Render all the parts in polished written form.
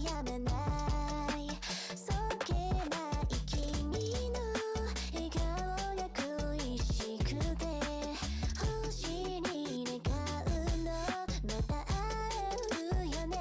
やめないそっけない君の笑顔が恋しくて星に願うのまた会えるよね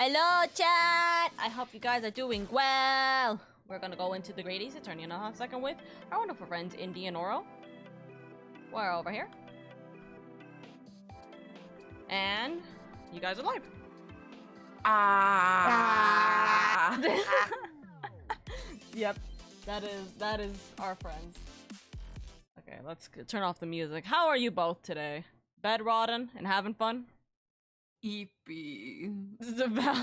Hello, chat! I hope you guys are doing well. We're gonna go into the Great East Attorney in a hot second with our wonderful friends Indy and Oro. We're over here. And you guys are live. Yep, that is our friends. Okay, let's turn off the music. How are you both today? Bedrodden and having fun? Eepy.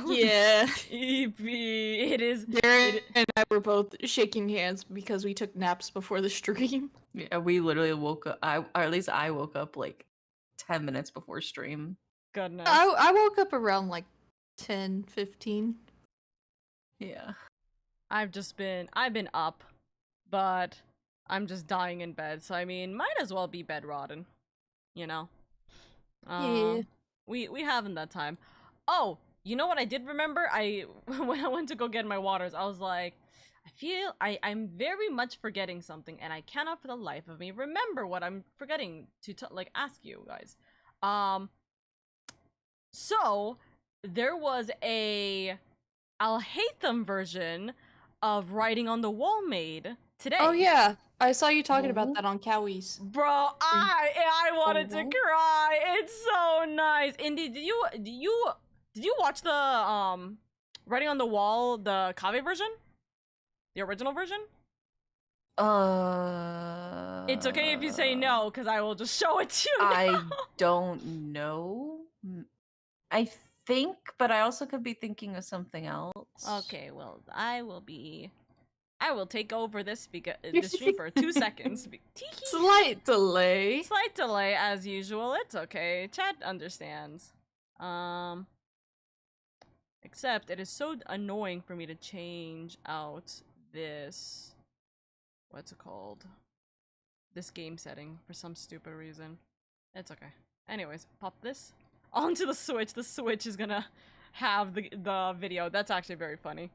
Yeah. Eepy. It is. Darren and I were both shaking hands because we took naps before the stream. Yeah, we literally woke up. Or at least I woke up like 10 minutes before stream. Goodness. I woke up around like 10:15. Yeah. I've been up, but I'm just dying in bed. So I mean, might as well be bedrodden, you know. Yeah. We haven't that time. Oh, you know what I did remember? When I went to go get my waters, I was like, I feel I'm very much forgetting something, and I cannot for the life of me remember what I'm forgetting to like ask you guys. So there was a I'll hate them version of Writing on the Wall made today. Oh yeah, I saw you talking about that on Cowies. Bro, I wanted to cry. It's so nice. Indy, did you watch the Writing on the Wall, the Kave version? The original version? It's okay if you say no, because I will just show it to you now. I don't know. I think, but I also could be thinking of something else. Okay, well, I will take over this stream for 2 seconds. Slight delay. Slight delay as usual. It's okay. Chat understands. Except it is so annoying for me to change out this, what's it called? This game setting for some stupid reason. It's okay. Anyways, pop this onto the Switch. The Switch is gonna have the video. That's actually very funny.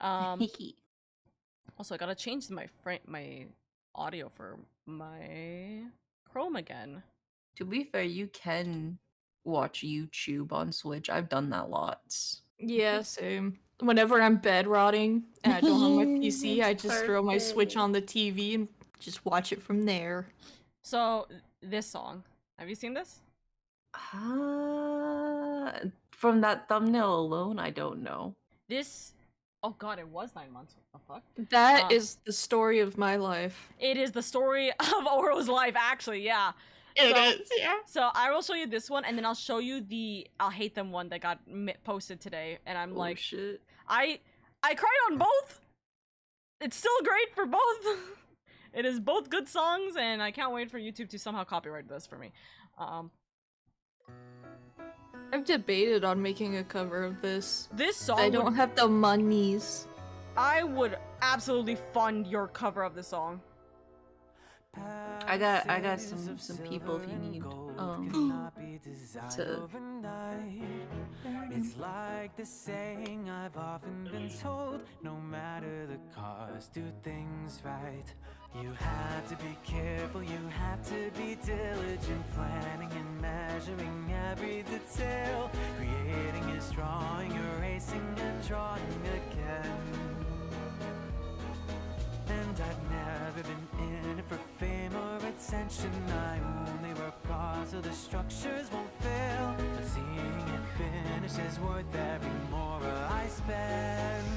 Also, I gotta change my audio for my Chrome again. To be fair, you can watch YouTube on Switch. I've done that lots. Yeah, same. Whenever I'm bed rotting and I don't have my PC, I just throw my Switch on the TV and just watch it from there. So, this song. Have you seen this? From that thumbnail alone, I don't know. This... Oh god, it was 9 months. What the fuck? That is the story of my life. It is the story of Oro's life, actually, yeah. It is, yeah. So I will show you this one, and then I'll show you the I'll Hate Them one that got posted today, and I'm like, shit. I cried on both. It's still great for both. It is both good songs, and I can't wait for YouTube to somehow copyright this for me. I've debated on making a cover of this. This song I don't have the monies. I would absolutely fund your cover of the song. I got some people if you need to. It's like the saying I've often been told, no matter the cost, do things right. You have to be careful, you have to be diligent, planning and measuring every detail, creating is drawing, erasing and drawing again. And I've never been in it for fame or attention. I only work hard so the structures won't fail. But seeing it finish is worth every mora I spend.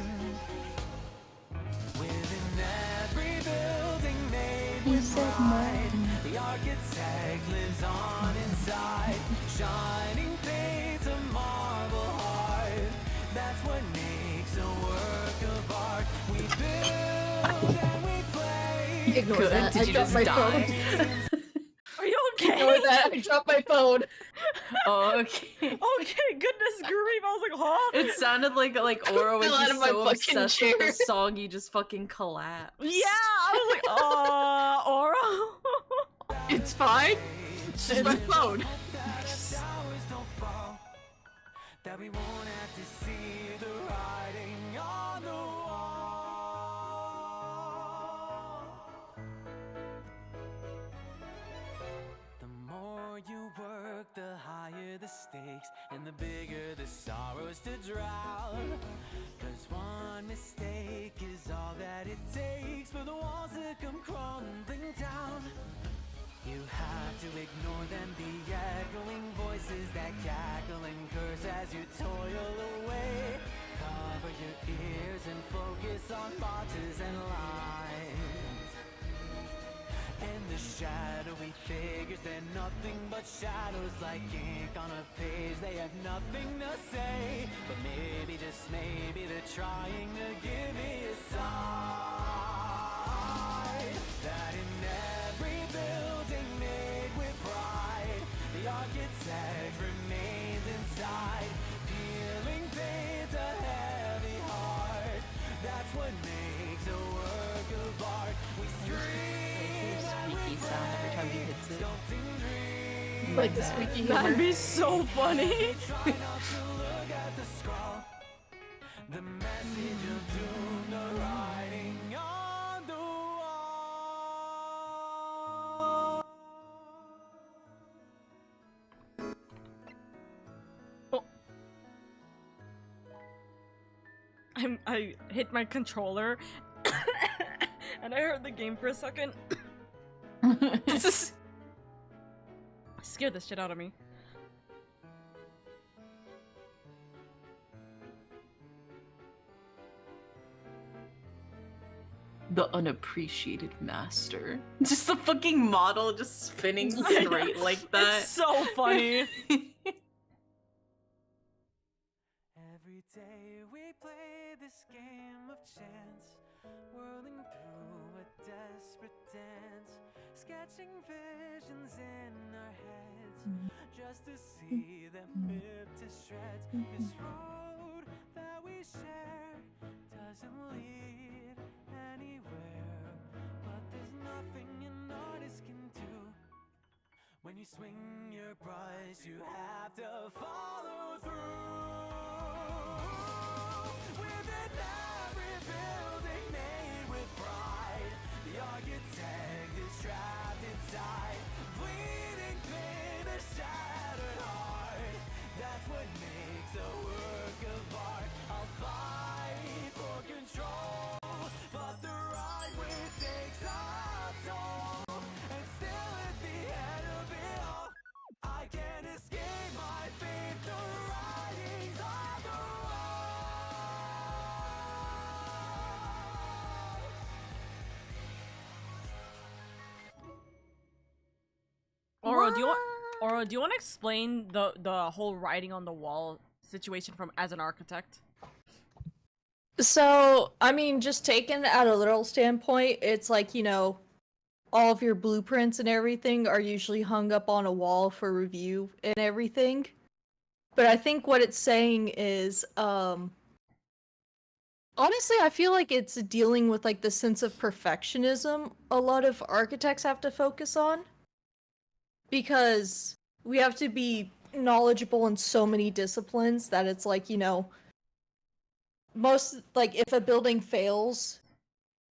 Within every building made with pride, the architect lives on inside, shining paint a marble heart. That's what makes a work of art. We build and we play. Ignore that. Did I you dropped just my die? phone. Are you okay? Ignore that. I dropped my phone. Oh, okay. Okay, goodness grief. I was like, huh? It sounded like Oro was Fell out just of my so fucking obsessed with the chair. song he just fucking collapsed. Yeah, I was like, Oro. It's fine. It's just my phone. That we won't have to see the writing on the wall. The more you work, the higher the stakes, and the bigger the sorrows yours to drown. Cause one mistake is all that it takes for the walls to come crumbling down. You have to ignore them, the echoing voices that cackle and curse as you toil away. Cover your ears and focus on boxes and lines. And the shadowy figures, they're nothing but shadows like ink on a page. They have nothing to say, but maybe, just maybe, they're trying to give me a sign that in every building made with pride, the architect remains inside, peeling paint a heavy heart. That's what makes a work of art. We scream and we Squeaky sound every time he hits it. sculpting dreams. Like the squeaky That'd hammer. be so funny. Try not to look at the scroll. The message of doom, the writing on the wall. I hit my controller and I heard the game for a second. Scared the shit out of me. The unappreciated master. Just the fucking model just spinning straight like that. It's so funny. Every day we play this game of chance, whirling through a desperate dance, sketching visions in our heads, just to see them ripped to shreds. This road that we share doesn't lead anywhere, but there's nothing an artist can do. When you swing your brush, you have to follow through. Within every building made with pride, the architect is trapped inside, bleeding pain, a shattered heart. That's what makes a work of art. I'll fight for control, but the right way takes a toll. And still at the end of it all, I can't escape my fate. The writings on the wall. Oro, do you want to explain the whole writing on the wall situation from as an architect? So, I mean, just taken at a literal standpoint, it's like, all of your blueprints and everything are usually hung up on a wall for review and everything. But I think what it's saying is, honestly, I feel like it's dealing with, like, the sense of perfectionism a lot of architects have to focus on. Because we have to be knowledgeable in so many disciplines that it's like, most, like, if a building fails,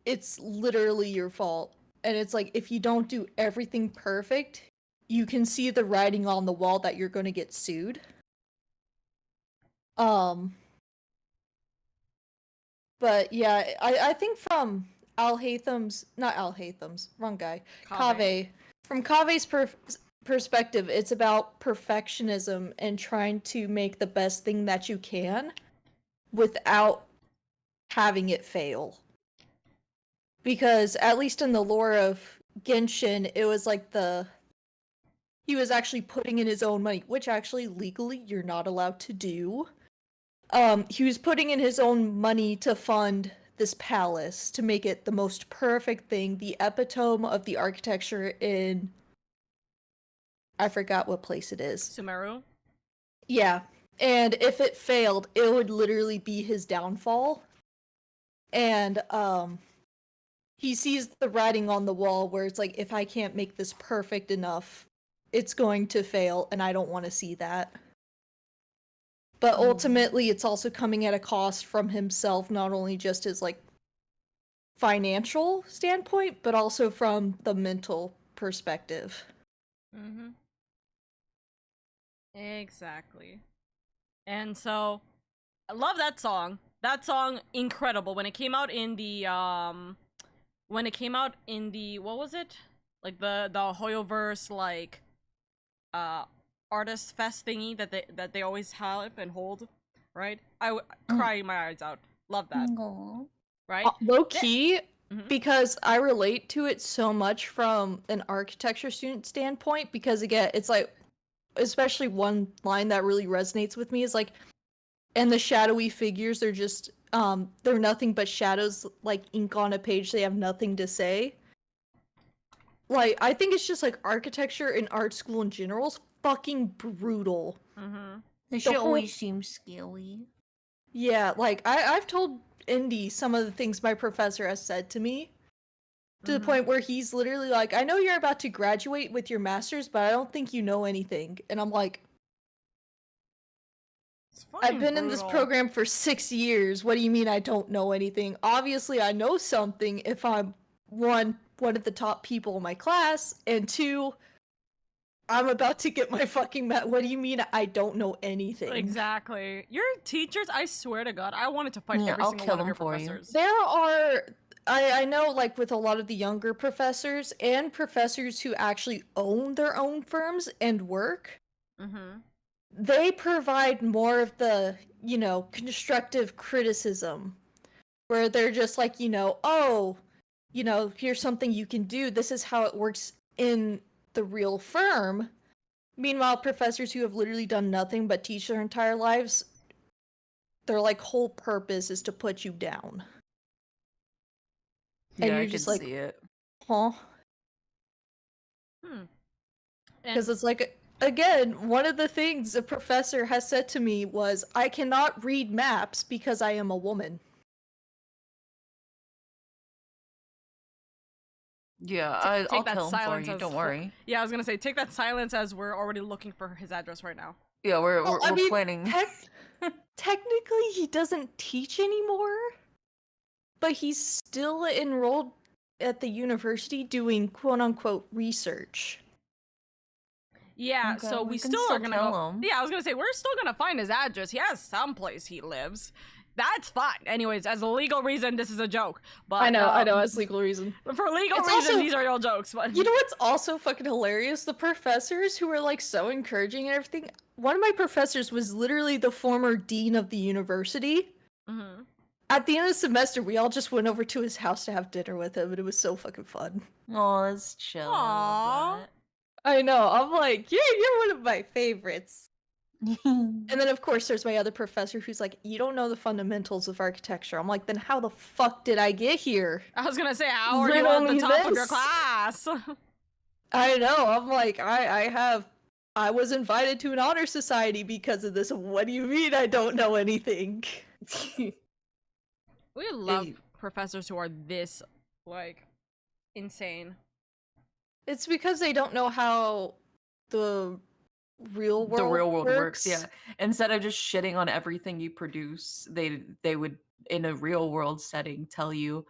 it's literally your fault. And it's like, if you don't do everything perfect, you can see the writing on the wall that you're going to get sued. But yeah, I think from not Al Haytham's, wrong guy, Kaveh. From Kave's perspective, it's about perfectionism and trying to make the best thing that you can without having it fail. Because at least in the lore of Genshin, it was like he was actually putting in his own money, which actually legally you're not allowed to do. He was putting in his own money to fund this palace, to make it the most perfect thing, the epitome of the architecture in... I forgot what place it is. Sumeru? Yeah. And if it failed, it would literally be his downfall. And, he sees the writing on the wall where it's like, if I can't make this perfect enough, it's going to fail, and I don't want to see that. But ultimately, it's also coming at a cost from himself, not only just his, like, financial standpoint, but also from the mental perspective. Mm-hmm. Exactly. And so, I love that song. That song, incredible. When it came out in the what was it? Like the Hoyoverse like artist fest thingy that they always have and hold, right? I cry my eyes out. Love that. Aw. Right? Low key, Mhm. because I relate to it so much from an architecture student standpoint, because again, it's like, especially one line that really resonates with me is like, and the shadowy figures, they're just, they're nothing but shadows, like ink on a page, they have nothing to say. Like, I think it's just like architecture and art school in general is fucking brutal. Mhm. This shit whole- always seems scary. Yeah, like, I've told Indy some of the things my professor has said to me, to the Mhm. point where he's literally like, I know you're about to graduate with your master's, but I don't think you know anything. And I'm like, It's fucking I've been in this brutal. program for 6 years. What do you mean I don't know anything? Obviously, I know something if I'm one of the top people in my class, and two, I'm about to get my fucking what do you mean I don't know anything? Exactly. Your teachers, I swear to God, I wanted to fight Yeah, every I'll single kill one of them your for you. professors. There are I know, like, with a lot of the younger professors and professors who actually own their own firms and work, Mm-hmm. they provide more of the, constructive criticism, where they're just like, oh, here's something you can do. This is how it works in the real firm. Meanwhile, professors who have literally done nothing but teach their entire lives, their like whole purpose is to put you down. And Yeah, I you're can just like, see it. huh? And Because it's like, again, one of the things a professor has said to me was, I cannot read maps because I am a woman. Yeah, take I'll that kill him for silence you. as Don't worry. Yeah, I was gonna say, take that silence as we're already looking for his address right now. Yeah, we're Well, we're planning. Technically, he doesn't teach anymore, but he's still enrolled at the university doing quote-unquote research. Yeah, Okay, so we we can still still are gonna kill go. him. Yeah, I was gonna say, we're still gonna find his address. He has some place he lives. That's fine. Anyways, as a legal reason, this is a joke. But I know, as legal reason. for legal It's reasons, also- these are all jokes. But You know what's also fucking hilarious? The professors who were like so encouraging and everything. One of my professors was literally the former dean of the university. Mhm. At the end of the semester, we all just went over to his house to have dinner with him, and it was so fucking fun. Oh, that's chill. Aw. I know. I'm like, you're one of my favorites. And And then, of course, there's my other professor who's like, you don't know the fundamentals of architecture. I'm like, then how the fuck did I get here? I was gonna say, how are you at the Literally top of your this. class? I know. I'm like, I was invited to an honor society because of this. What do you mean I don't know anything? We love professors who are this, like, insane. It's because they don't know how the real world the real world works. Yeah. Instead of just shitting on everything you produce, they would in a real world setting tell you,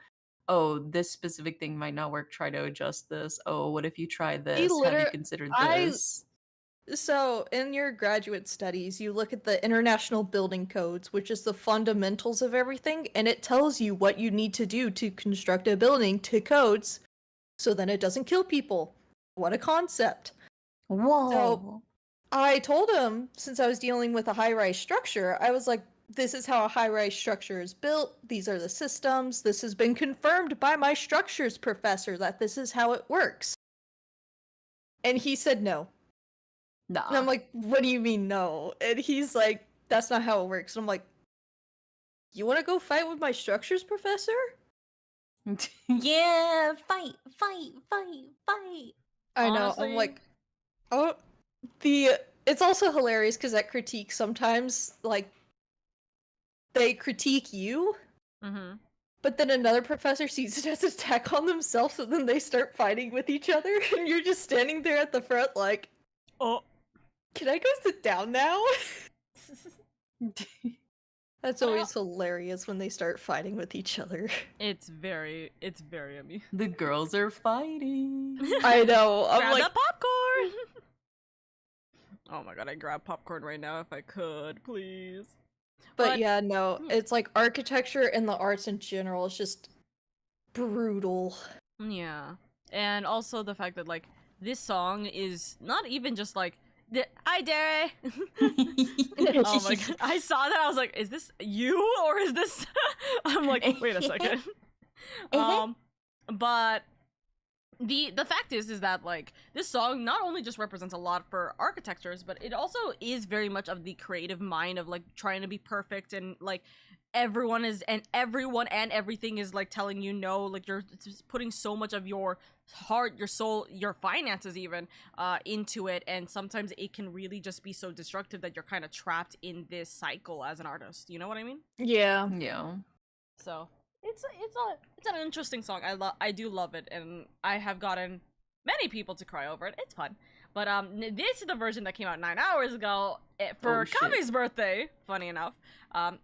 oh, this specific thing might not work, try to adjust this. Oh, what if you try this? Have you considered this? So, in your graduate studies, you look at the International Building Codes, which is the fundamentals of everything, and it tells you what you need to do to construct a building to codes so then it doesn't kill people. What a concept. Whoa. I told him, since I was dealing with a high-rise structure, I was like, this is how a high-rise structure is built. These are the systems. This has been confirmed by my structures professor that this is how it works. And he said no. Nah. And I'm like, what do you mean no? And he's like, that's not how it works. And I'm like, you want to go fight with my structures professor? Yeah, fight. I know. Honestly- I'm like, oh, it's also hilarious because at critique sometimes, like, they critique you, Mm-hmm. but then another professor sees it as an attack on themselves, and then they start fighting with each other, and you're just standing there at the front like, Oh. can I go sit down now? That's Well- always hilarious when they start fighting with each other. It's very yummy. The girls are fighting. I know. I'm Grab like, that popcorn! Oh my god, I'd grab popcorn right now if I could, please. But yeah, no, yeah. it's like architecture and the arts in general is just brutal. Yeah. And also the fact that like this song is not even just like hi Derry. Oh my god. I saw that, I was like, is this you or is this I'm like, wait a second. But the fact is that like this song not only just represents a lot for architectures, but it also is very much of the creative mind of like trying to be perfect, and like everyone and everything is like telling you no, like you're just putting so much of your heart, your soul, your finances even into it, and sometimes it can really just be so destructive that you're kind of trapped in this cycle as an artist, you know what I mean? Yeah. Yeah. So it's an interesting song. I do love it, and I have gotten many people to cry over it. It's fun. But this is the version that came out 9 hours ago for Kami's birthday. Funny enough,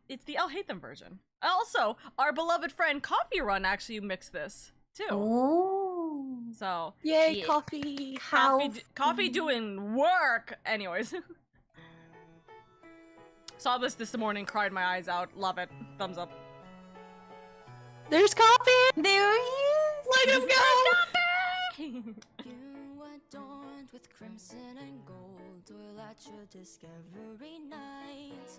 it's the I'll Hate Them version. Also, our beloved friend Coffee Run actually mixed this too. Oh. So Yay, yeah. coffee. Coffee doing work. Anyways, saw this morning, cried my eyes out. Love it. Thumbs up. There's coffee. There he is. Let him go. You adorned with crimson and gold, toil at your discovery night.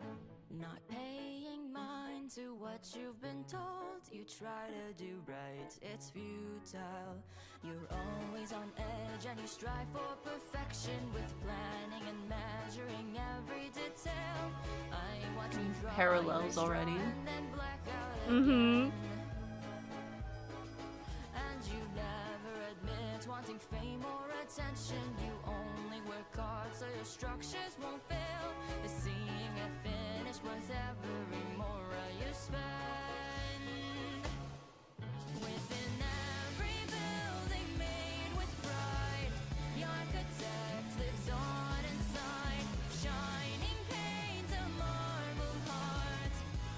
Not paying mind to what you've been told, you try to do right, it's futile. You're always on edge and you strive for perfection, with planning and measuring every detail. I watch you draw Parallels already. and then black out Mm-hmm. and you never admit wanting fame or attention. You only work hard so your structures won't fail. Is seeing it finished worth every mora you spend? Within every building made with pride, the architect lives on inside. Shining paint, a marble heart,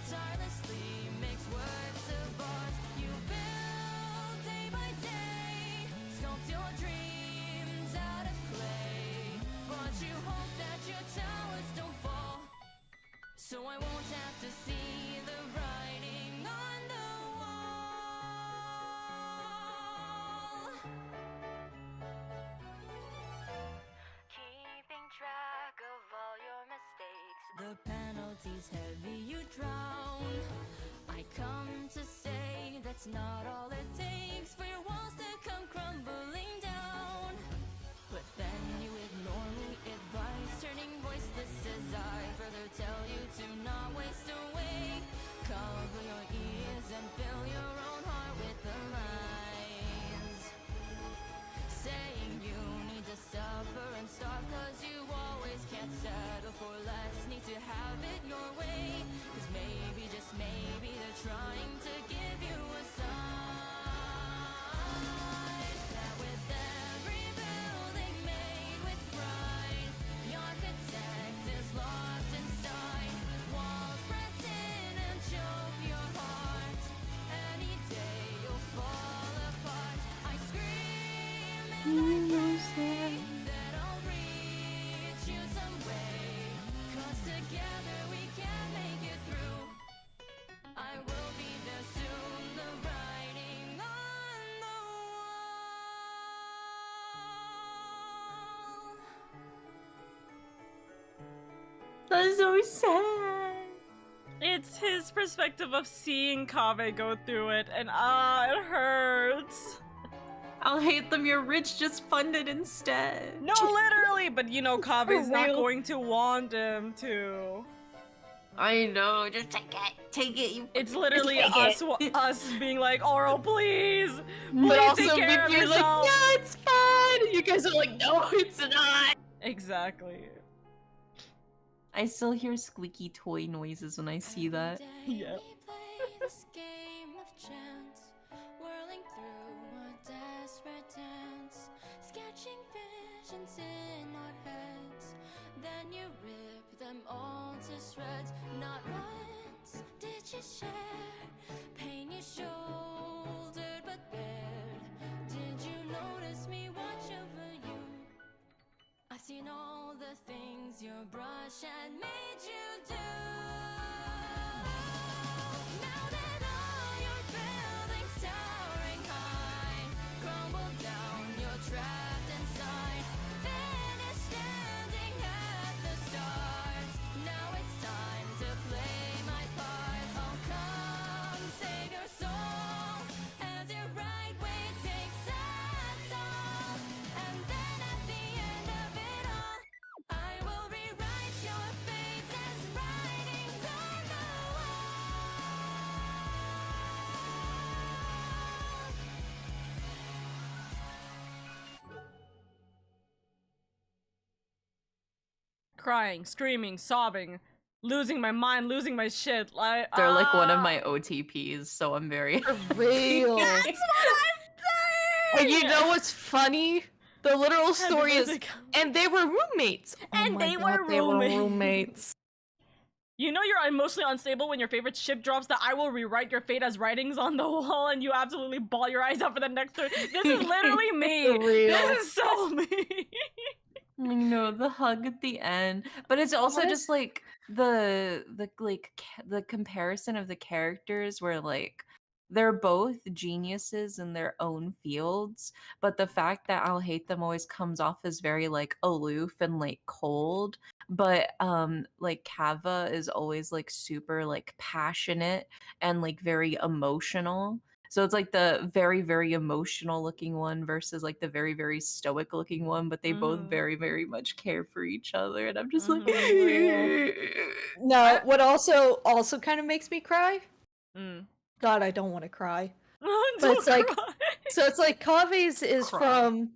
tirelessly makes works of art. You build day by day, sculpt your dreams out of clay, but you hope that your towers don't fall, so I won't have to see the writing on the wall. Keeping track of all your mistakes, the penalty's heavy, you drown. I come to say that's not all it takes for your walls to come crumbling down. But then you ignore me advice, turning voiceless as I further tell you to not waste away. Cover your ears and fill your own heart with the lies, saying you need to suffer and starve cause you always can't settle for less. Need to have it your way, cause maybe, just maybe, they're trying to give you a sign that with every building made with pride, the architect is locked inside. Walls press in and choke your heart. Any day you'll fall apart. I scream and I pray that I'll reach you some way, cause together we can make it through. I will be there soon, the writing on the wall. That's so sad. It's his perspective of seeing Kaveh go through it, and it hurts. I'll hate them. You're rich. Just fund it instead. No, literally, but you know Kaveh's For not real. going to want him to. I know. Just take it. You It's literally Take us it. us being like, Oral, please, But please also, take care of if you're like, yourself. yeah, it's fine. You guys are like, no, it's not. Exactly. I still hear squeaky toy noises when I see that. Yeah. We play this game of chance, whirling through a desperate dance, sketching visions in our heads. Then you rip them all to shreds. Not once did you share pain you shouldered but bared. Did you notice me watch over you? I've seen all the things your brush had made you do. crying, screaming, sobbing, losing my mind, losing my shit. Like They're like one of my OTPs, so I'm very For real. That's what I'm saying. And you know what's funny? The literal Happy story is, birthday, and they were roommates. Oh And my they God, were they were roommates. roommates. You know you're emotionally unstable when your favorite ship drops that I will rewrite your fate as writings on the wall and you absolutely bawl your eyes out for the next 30. This is literally me. For real. This is so me. You know, the hug at the end, but it's also just like the comparison of the characters where like they're both geniuses in their own fields, but the fact that I'll hate them always comes off as very like aloof and like cold, but like Kava is always like super like passionate and like very emotional. So it's like the very, very emotional looking one versus like the very, very stoic looking one, but they both very, very much care for each other. And I'm just like, No, what also kind of makes me cry? Mm. God, I don't want to cry. Don't But it's like, cry. so it's like Kave's is Cry. from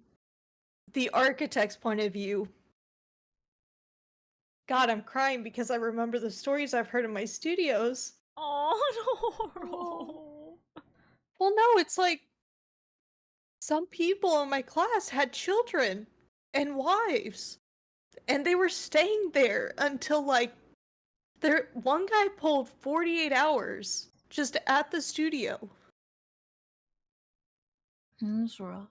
the architect's point of view. God, I'm crying because I remember the stories I've heard in my studios. Oh no. Well, no, it's like some people in my class had children and wives, and they were staying there until like one guy pulled 48 hours just at the studio. That's rough.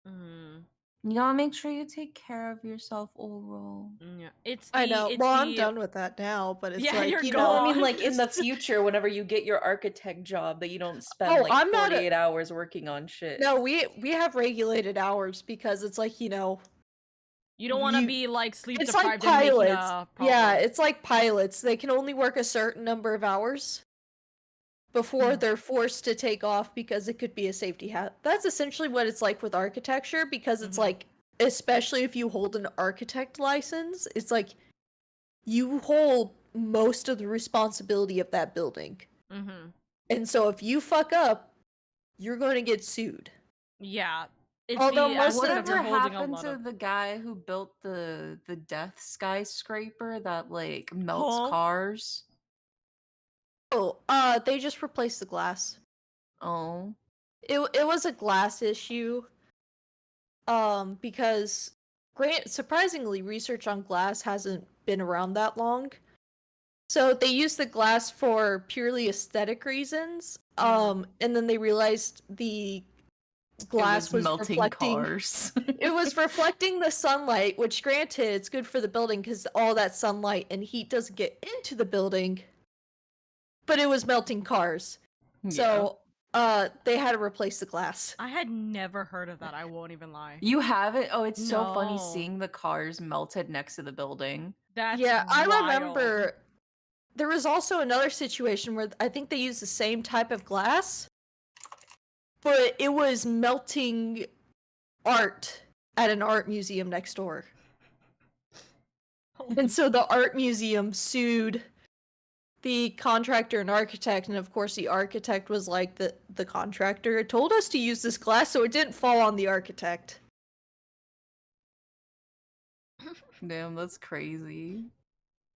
Mm. You gotta make sure you take care of yourself, Oral. Yeah. It's the, I know. It's Well, the, I'm done with that now, but it's Yeah, like, you're you No, know, I mean gone. like in the future, whenever you get your architect job, that you don't spend Oh, like I'm not a- 48 hours working on shit. no, we have regulated hours because it's like, you know, You don't want to you- be like sleep it's like deprived and making pilots. a Yeah, problem. it's like pilots. They can only work a certain number of hours before they're forced to take off because it could be a safety hat. That's essentially what it's like with architecture because it's like, especially if you hold an architect license, it's like you hold most of the responsibility of that building. Mm-hmm. And so if you fuck up, you're going to get sued. Yeah. It's Although the most of aspect of Whatever you're holding a happened lot to of... the guy who built the death skyscraper that like melts Huh? cars? Oh, they just replaced the glass. Oh. It was a glass issue. Because surprisingly, research on glass hasn't been around that long. So they used the glass for purely aesthetic reasons. And then they realized the glass was melting reflecting cars. it was reflecting the sunlight, which granted it's good for the building because all that sunlight and heat doesn't get into the building. But it was melting cars. So they had to replace the glass. I had never heard of that. I won't even lie. You have it? Oh, it's so funny No. seeing the cars melted next to the building. That's Yeah, I wild. remember there was also another situation where I think they used the same type of glass, but it was melting art at an art museum next door. And so the art museum sued the contractor and architect, and of course the architect was like, the contractor told us to use this glass so it didn't fall on the architect. Damn, that's crazy.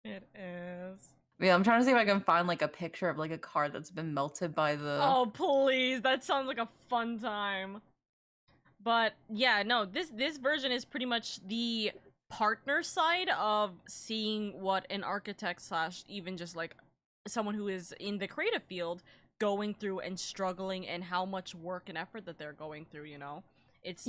It is. Yeah, I'm trying to see if I can find like a picture of like a car that's been melted by the. Oh, please. That sounds like a fun time. But yeah, no, this version is pretty much the partner side of seeing what an architect slash even just like someone who is in the creative field going through and struggling and how much work and effort that they're going through, you know? It's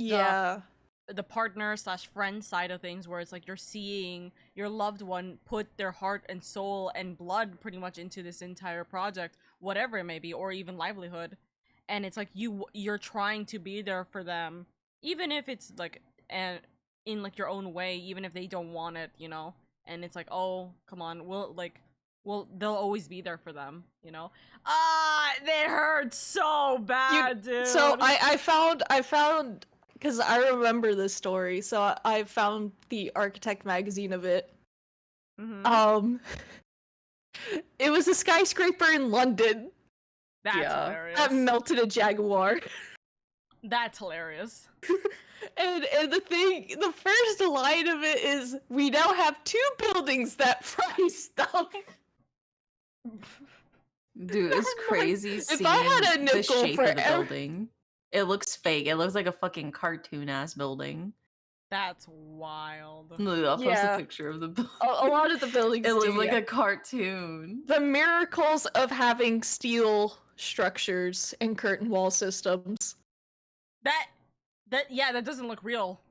the partner slash friend side of things where it's like you're seeing your loved one put their heart and soul and blood pretty much into this entire project, whatever it may be, or even livelihood. And it's like you're trying to be there for them, even if it's like in like your own way, even if they don't want it, you know? And it's like, oh, come on, they'll always be there for them, you know? They hurt so bad, dude. So I found because I remember this story, so I found the Architect magazine of it. It was a skyscraper in London That's hilarious. that melted a Jaguar. That's hilarious. And the first line of it is, "We now have 2 buildings that fry stuff." Dude, it's crazy If seeing I had a the nickel shape for of the every- building. It looks fake. It looks like a fucking cartoon-ass building. That's wild. Look, I'll post Yeah. a picture of the building. A lot of the buildings It looks do, like yeah. a cartoon. The miracles of having steel structures and curtain wall systems. That doesn't look real.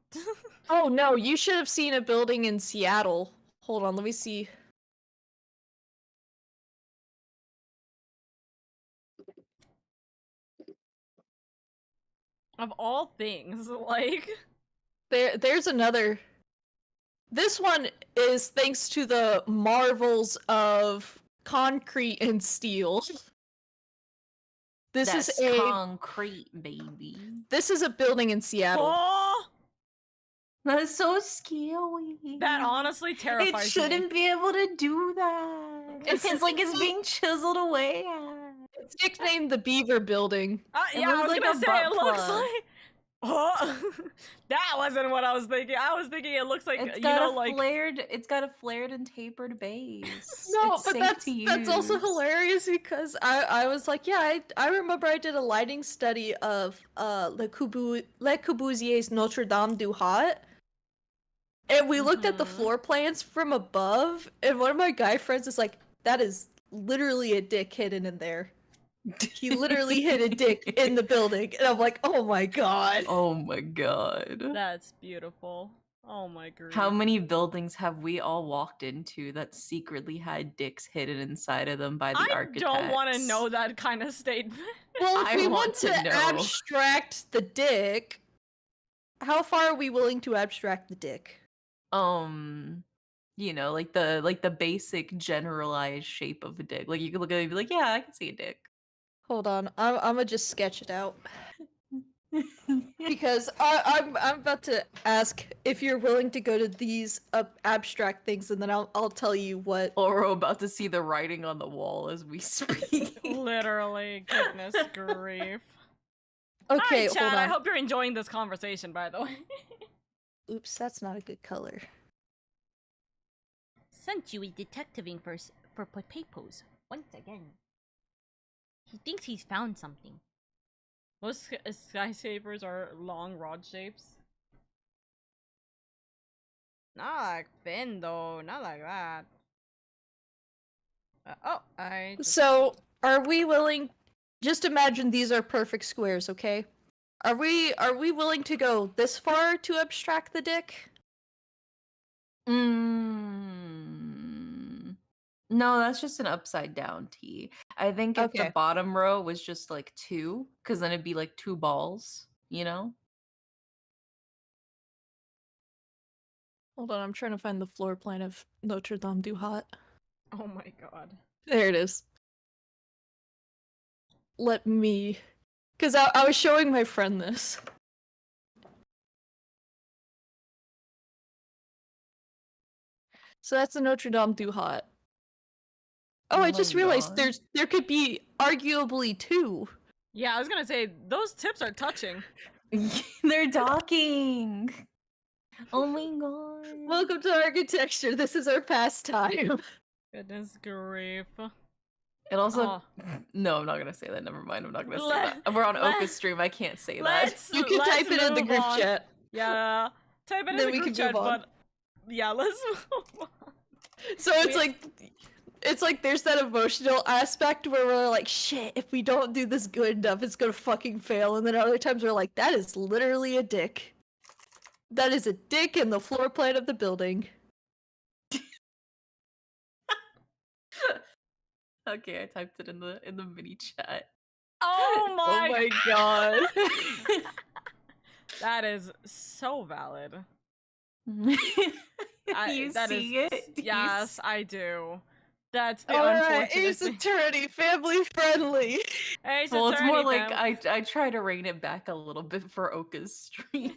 Oh no, you should have seen a building in Seattle. Hold on, let me see. Of all things, like There's another. This one is thanks to the marvels of concrete and steel. This That's is a concrete, baby. this is a building in Seattle. oh, That's so scary. that honestly terrifies It shouldn't me. be able to do that. It feels like it's being chiseled away at. It's nicknamed the Beaver Building. It Yeah, I looks was like gonna a say butt it looks plug. like. Oh, that wasn't what I was thinking. I was thinking it looks like It's you got know, a like flared. It's got a flared and tapered base. No, it's but safe that's also use. hilarious because I was like, yeah, I remember I did a lighting study of Le Corbusier's Notre Dame du Hat. And we looked at the Mhm. floor plans from above, and one of my guy friends is like, that is literally a dick hidden in there. He literally hid a dick in the building, and I'm like, oh my god. Oh my god. that's beautiful. Oh my god. How many buildings have we all walked into that secretly had dicks hidden inside of them by the I architects? don't want to know that kind of statement. Well, if I we want want to to know. abstract the dick, how far are we willing to abstract the dick? You know, like the basic generalized shape of a dick. Like you could look at it and be like, yeah, I can see a dick. Hold on, I'm gonna just sketch it out. Because I'm about to ask if you're willing to go to these abstract things, and then I'll tell you what. Or we're about to see the writing on the wall as we speak. Literally, goodness grief. Okay, Hi, Chad. hold I on. hope you're enjoying this conversation, by the way. Oops, that's not a good color. Sent you detectiving for potatoes once again. He thinks he's found something. Most skyscrapers are long rod shapes. Not like thin though, not like that. So, are we willing? Just imagine these are perfect squares, okay? Are we willing to go this far to abstract the dick? No, that's just an upside down T. I think if the Okay. bottom row was just like 2, because then it'd be like 2 balls, you know? Hold on, I'm trying to find the floor plan of Notre Dame du Hat. Oh my god. There it is. Let me... Because I was showing my friend this. So that's the Notre Dame du Hat. Oh, Oh I my just realized God. there could be arguably 2. Yeah, I was gonna say those tips are touching. They're docking. Oh my god. Welcome to architecture. This is our pastime. Goodness grief. And also, Oh. no, I'm not gonna say that. Never mind. I'm not gonna say Let- that. We're on let- Oka's stream. I can't say that. Let's You can let's type it in the move group on. chat. Yeah, type it in Then the we group can chat, move on. but yeah, let's move on. So it's like there's that emotional aspect where we're like, shit, if we don't do this good enough, it's gonna fucking fail. And then other times we're like, that is literally a dick. That is a dick in the floor plan of the building. Okay, I typed it in the mini chat. Oh my, god. that is so valid. You that see is- it? Do you Yes, I do. That's the Alright, unfortunate Ace thing. Attorney, family friendly. Ace Well, it's more Attorney, like I try to rein it back a little bit for Oka's stream.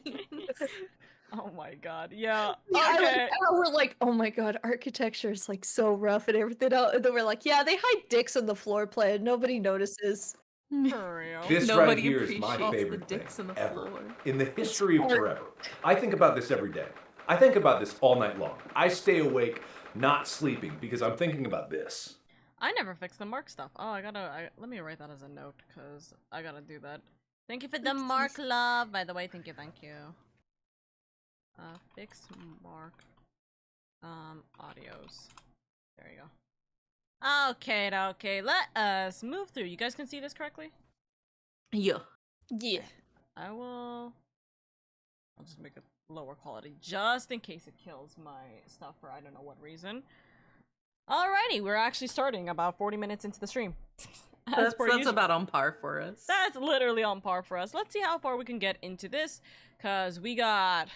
Oh my god, yeah. Yeah, Okay. we're like, oh my god, architecture is like so rough and everything else. And then we're like, yeah, they hide dicks on the floor plan. Nobody notices. For real. This right Nobody here is my appreciates the favorite dicks thing in the ever. floor. In the history of forever. I think about this every day. I think about this all night long. I stay awake, not sleeping, because I'm thinking about this. I never fixed the mark stuff. Oh, let me write that as a note, because I gotta do that. Thank you for the mark, love. By the way, thank you. Fix mark, audios. There you go. Okay, let us move through. You guys can see this correctly? Yeah. Yeah. I'll just make it lower quality, just in case it kills my stuff for I don't know what reason. Alrighty, we're actually starting about 40 minutes into the stream. That's about on par for us. That's literally on par for us. Let's see how far we can get into this, because we got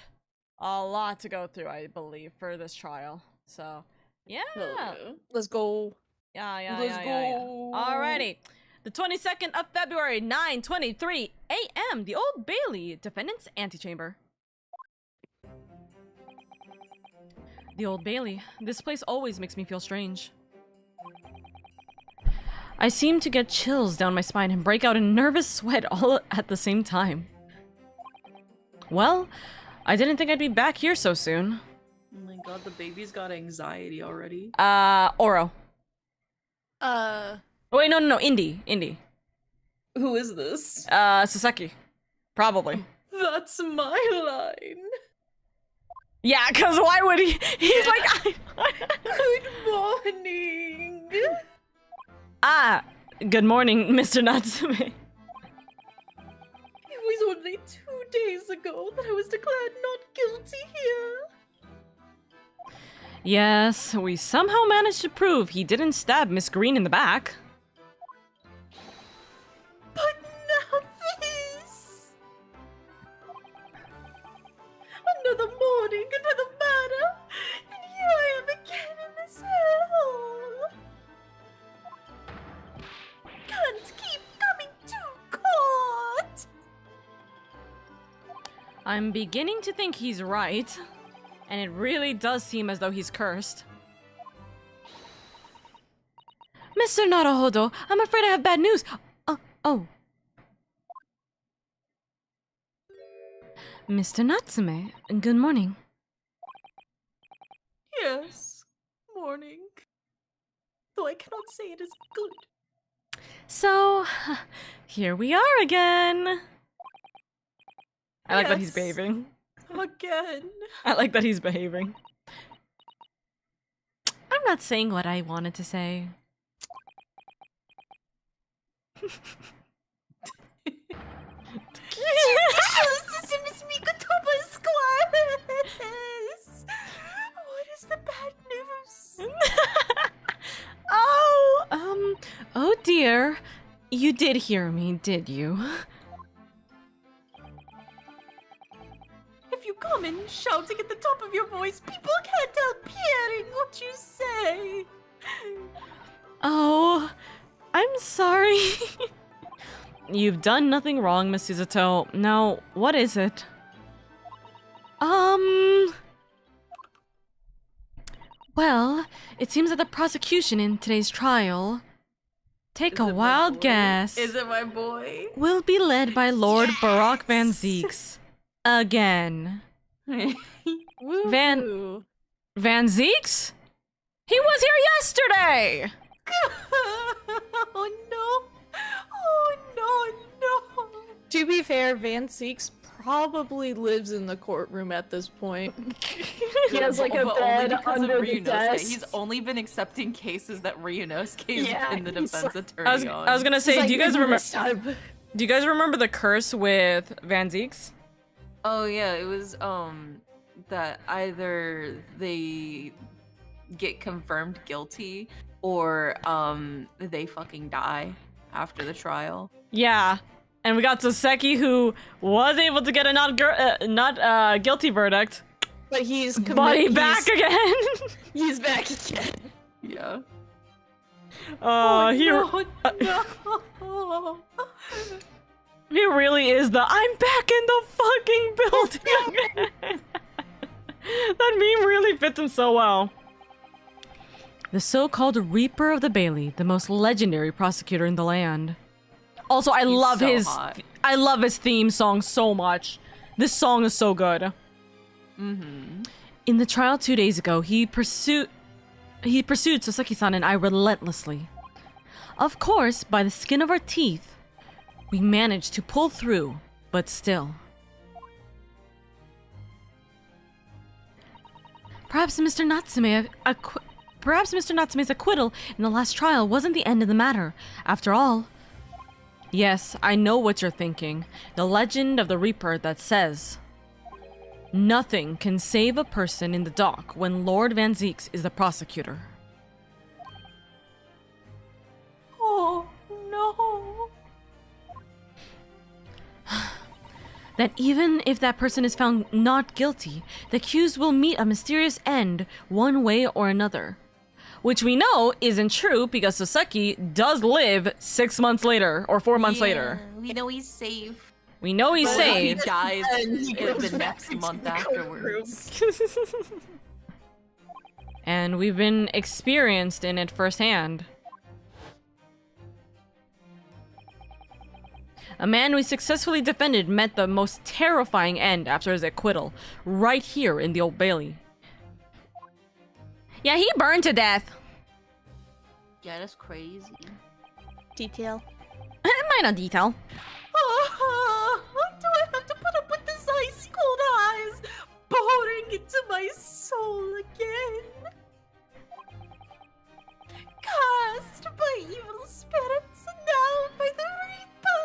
a lot to go through, I believe, for this trial. So, yeah. Let's go. Yeah. Let's go. Alrighty. The 22nd of February, 9:23 a.m., the Old Bailey Defendant's Antechamber. The Old Bailey. This place always makes me feel strange. I seem to get chills down my spine and break out in nervous sweat all at the same time. Well, I didn't think I'd be back here so soon. Oh my god, the baby's got anxiety already. Oro. Wait, no, Indy. Who is this? Saseki. Probably. That's my line. Yeah, because why would he? He's like, Good morning. Good morning, Mr. Natsume. It was only 2 days ago that I was declared not guilty here. Yes, we somehow managed to prove he didn't stab Miss Green in the back. But now this! Another morning, another murder, and here I am again in this hellhole. Can't keep coming to court. I'm beginning to think he's right. And it really does seem as though he's cursed. Mr. Naruhodo, I'm afraid I have bad news. Oh. Mr. Natsume, good morning. Yes, morning. Though I cannot say it is good. So, here we are again. I like that he's Yes. behaving. Again. I like that he's behaving. I'm not saying what I wanted to say. What is the bad news? Oh dear. You did hear me, did you? If you come in shouting at the top of your voice, people can't help hearing what you say. Oh, I'm sorry. You've done nothing wrong, Miss Suzuto. Now, what is it? Well, it seems that the prosecution in today's trial, take a wild guess, Is it my boy? will be led by Lord Barack Van Zeeks. Again. Van Zeeks? He was here yesterday! Oh no! Oh no! To be fair, Van Zeeks probably lives in the courtroom at this point. He has like a But bed only because under of the Ryunosuke. desk. He's only been accepting cases that Ryunosuke Yeah, been the he's defense like- attorney on. I was gonna say, He's like, do you guys remember? this time. Do you guys remember the curse with Van Zeeks? Oh yeah, it was that either they get confirmed guilty or they fucking die after the trial. Yeah, and we got Saseki, who was able to get a not guilty verdict, But he's but he's back again. He's back again. Yeah. He No. he really is the I'm back in the fucking building again. That meme really fits him so well. The so-called Reaper of the Bailey, the most legendary prosecutor in the land. Also, I love so his hot. I love his theme song so much. This song is so good. Mm-hmm. In the trial 2 days ago, he pursued Sasaki-san and I relentlessly. Of course, by the skin of our teeth, we managed to pull through, but still. Perhaps Mr. Natsume's acquittal in the last trial wasn't the end of the matter. After all, yes, I know what you're thinking. The legend of the Reaper that says, nothing can save a person in the dock when Lord Van Zeeks is the prosecutor. Oh, no. That even if that person is found not guilty, the accused will meet a mysterious end one way or another. Which we know isn't true because Sasaki does live 6 months later or 4 months later. We know he's safe. We know he's But safe. if he dies And he in goes the back next into month the afterwards. And we've been experienced in it firsthand. A man we successfully defended met the most terrifying end after his acquittal, right here in the Old Bailey. Yeah, he burned to death. Yeah, that's crazy. Detail. Minor detail. Do I have to put up with this ice cold eyes boring into my soul again? Cast by evil spirits and now by the Reaper.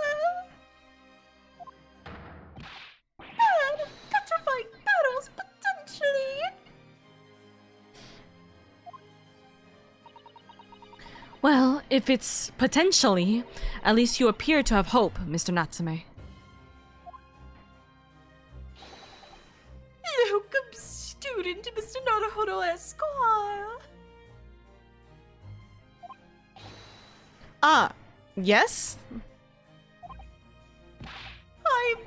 Bad, petrifying battles potentially. Well, if it's potentially, at least you appear to have hope, Mr. Natsume. Welcome, student, Mr. Naruhodo Esquire. Yes? I'm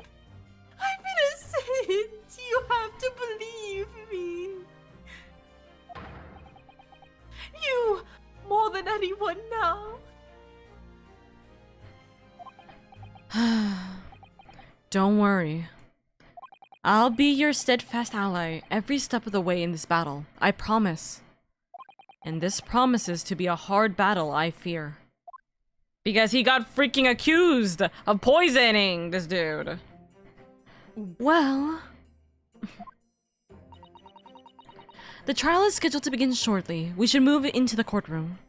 innocent. You have to believe me. You, more than anyone now. Don't worry. I'll be your steadfast ally every step of the way in this battle. I promise. And this promises to be a hard battle, I fear. Because he got freaking accused of poisoning this dude. Well... The trial is scheduled to begin shortly. We should move into the courtroom.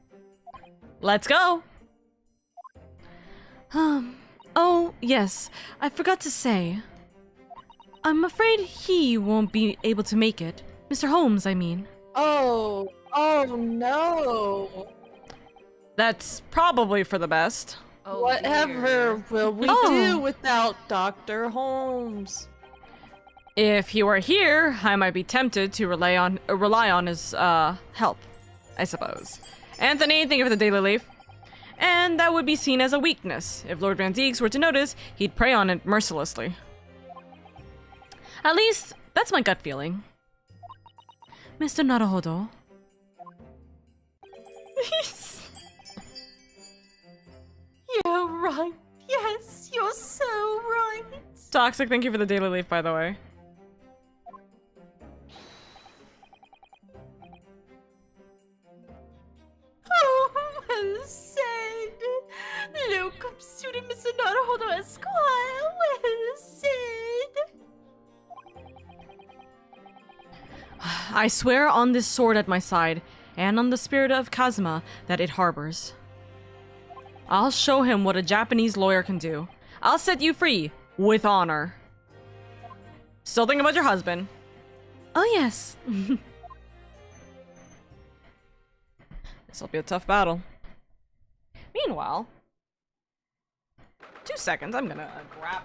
Let's go! Oh, yes. I forgot to say. I'm afraid he won't be able to make it. Mr. Holmes, I mean. Oh no. That's probably for the best. Oh, Whatever dear. will we Oh. do without Dr. Holmes? If he were here, I might be tempted to rely on his help, I suppose. Anthony, think of the daily leaf. And that would be seen as a weakness. If Lord Van Zeeks were to notice, he'd prey on it mercilessly. At least, that's my gut feeling. Mr. Naruhodo. You're right. Yes, you're so right. Toxic, thank you for the daily leaf, by the way. Oh, well said. Look, student Mr. Naruhodo Esquire, well said. I swear on this sword at my side, and on the spirit of Kazuma that it harbors. I'll show him what a Japanese lawyer can do. I'll set you free, with honor. Still thinking about your husband. Oh yes. This'll be a tough battle. Meanwhile, 2 seconds, I'm gonna grab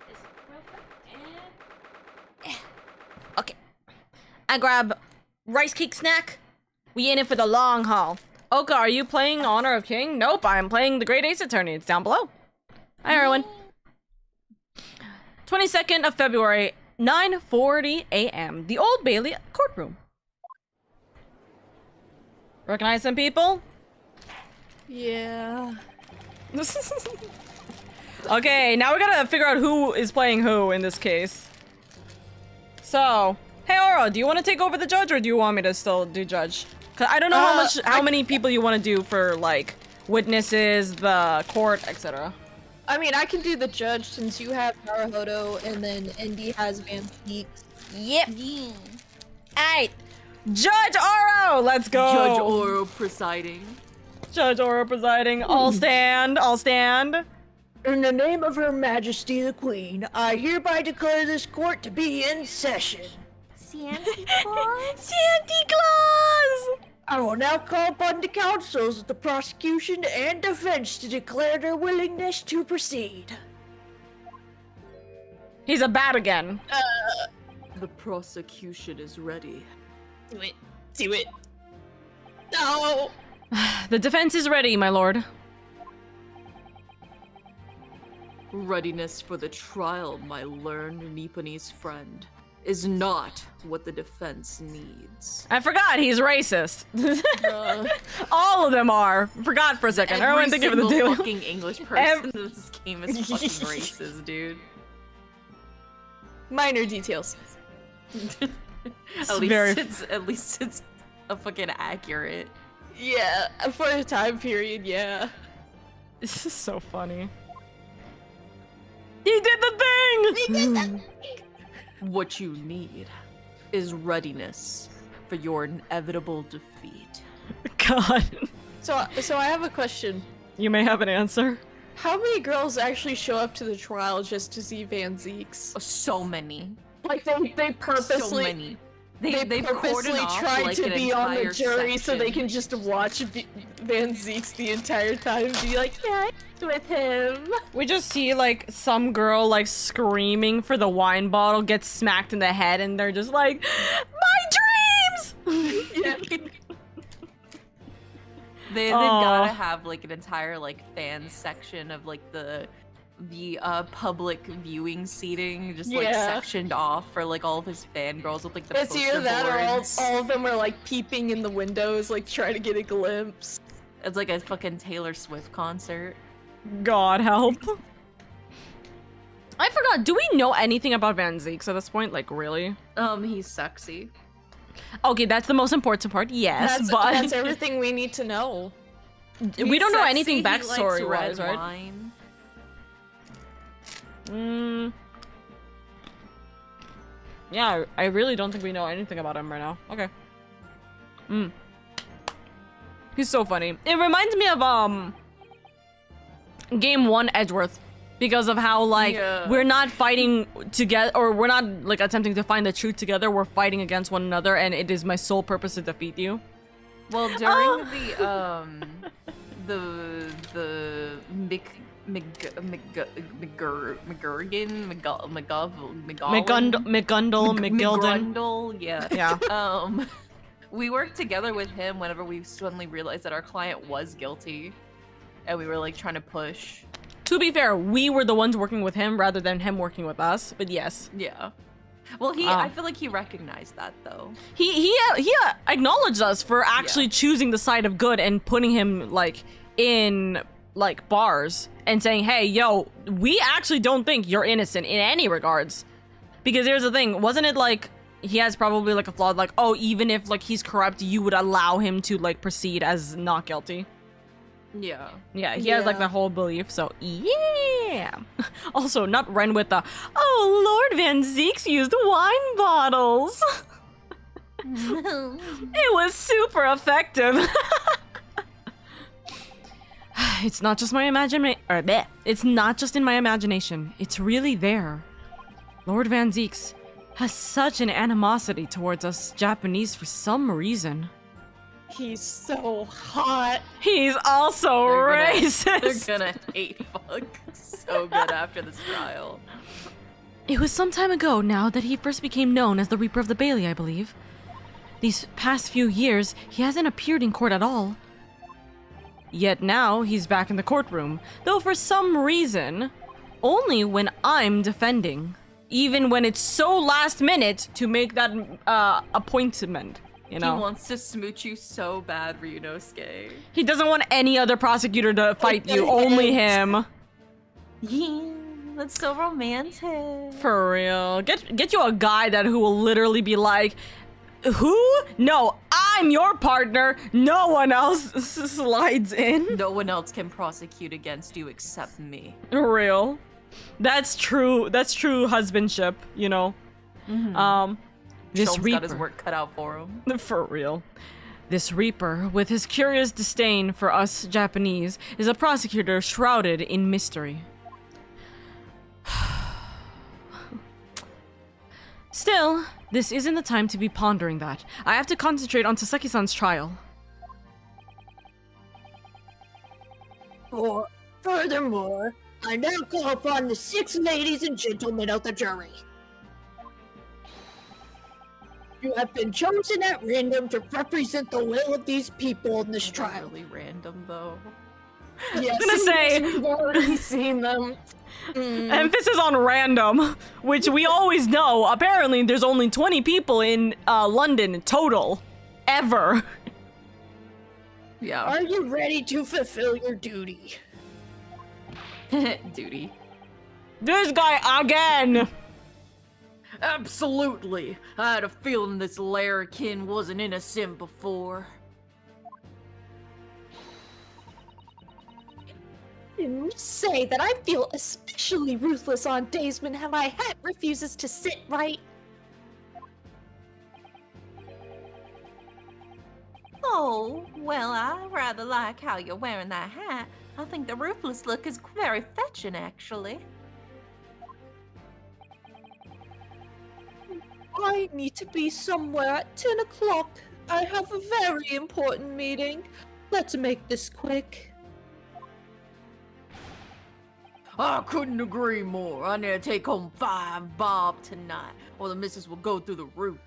this real quick and... Okay. I grab rice cake snack. We in it for the long haul. Oka, are you playing Honor of King? Nope, I'm playing the Great Ace Attorney. It's down below. Hi, everyone. 22nd of February, 9:40 a.m. The Old Bailey courtroom. Recognize some people? Yeah. Okay, now we gotta figure out who is playing who in this case. So, hey Oro, do you want to take over the judge, or do you want me to still do judge? Cause I don't know how many people you want to do for like witnesses, the court, etc. I mean, I can do the judge since you have Naruhodo and then Indy has Van Peaks. Yep. Alright, Judge Oro, let's go. Judge Oro presiding. Judge Oro presiding. I'll stand. I'll stand. In the name of Her Majesty the Queen, I hereby declare this court to be in session. Santa Claus? Santa Claus! I will now call upon the counsels of the prosecution and defense to declare their willingness to proceed. He's a bat again. The prosecution is ready. Do it. Do it. No! The defense is ready, my lord. Readiness for the trial, my learned Nipponese friend, is not what the defense needs. I forgot he's racist. All of them are. Forgot for a second. I wasn't thinking of the Every single deal. fucking English person in this game is fucking racist, dude. Minor details. At least it's a fucking accurate. Yeah, for a time period, yeah. This is so funny. He did the thing! What you need is readiness for your inevitable defeat. God. So I have a question. You may have an answer. How many girls actually show up to the trial just to see Van Zeeks? So many. Like they purposely So many. They purposely tried like, to be on the entire jury so they section. can just watch Van Zeeks the entire time and be like, yeah, with him. We just see like some girl like screaming for the wine bottle, gets smacked in the head, and they're just like, my dreams! Yeah. They've gotta have like an entire like fan section of like the public viewing seating just like sectioned off for like all of his fangirls with like the It's poster either that or boards. all of them are like peeping in the windows, like trying to get a glimpse. It's like a fucking Taylor Swift concert. God help. I forgot, do we know anything about Van Zeeks at this point? Like, really? He's sexy. Okay, that's the most important part, yes, but... That's everything we need to know. we don't know He's anything sexy, he likes backstory-wise, red right? wine. Yeah, I really don't think we know anything about him right now. Okay. He's so funny. It reminds me of game 1 Edgeworth, because of how like we're not fighting together, or we're not like attempting to find the truth together. We're fighting against one another, and it is my sole purpose to defeat you. Well, during the McGundle, Yeah. We worked together with him whenever we suddenly realized that our client was guilty, and we were like trying to push. To be fair, we were the ones working with him rather than him working with us. But yes. Yeah. Well, I feel like he recognized that though. He acknowledged us for actually choosing the side of good and putting him like in like bars and saying, hey, yo, we actually don't think you're innocent in any regards. Because here's the thing, wasn't it like he has probably like a flaw, like, oh, even if like he's corrupt, you would allow him to like proceed as not guilty. Yeah. Yeah, he has like that whole belief, so yeah. Also, not run with the, oh, Lord Van Zeeks used wine bottles. It was super effective. It's not just my imagination, it's not just in my imagination. It's really there. Lord Van Zeeks has such an animosity towards us Japanese for some reason. He's so hot. He's also racist. They're gonna hate fuck so good after this trial. It was some time ago now that he first became known as the Reaper of the Bailey, I believe. These past few years, he hasn't appeared in court at all. Yet now, he's back in the courtroom, though for some reason, only when I'm defending. Even when it's so last minute to make that appointment, you know? He wants to smooch you so bad, Ryunosuke. He doesn't want any other prosecutor to fight you, only him. Yeah, that's so romantic. For real. Get you a guy who will literally be like, who? No, I'm your partner. No one else slides in. No one else can prosecute against you except me. Real. That's true. That's true husbandship, you know. This Sholmes Reaper. got his work cut out for him. For real. This Reaper, with his curious disdain for us Japanese, is a prosecutor shrouded in mystery. Still, this isn't the time to be pondering that. I have to concentrate on Sasaki-san's trial. Furthermore, I now call upon the 6 ladies and gentlemen of the jury. You have been chosen at random to represent the will of these people in this They're trial. really random though. Yes, I'm gonna say- we've already seen them. Emphasis on random, which we always know. Apparently, there's only 20 people in London total. Ever. Yeah. Are you ready to fulfill your duty? Duty. This guy again! Absolutely. I had a feeling this larrikin wasn't innocent before. And say that I feel especially ruthless on days when my hat refuses to sit right. Oh, well, I rather like how you're wearing that hat. I think the ruthless look is very fetching, actually. I need to be somewhere at 10 o'clock. I have a very important meeting. Let's make this quick. I couldn't agree more. I need to take home 5 bob tonight, or the missus will go through the roof.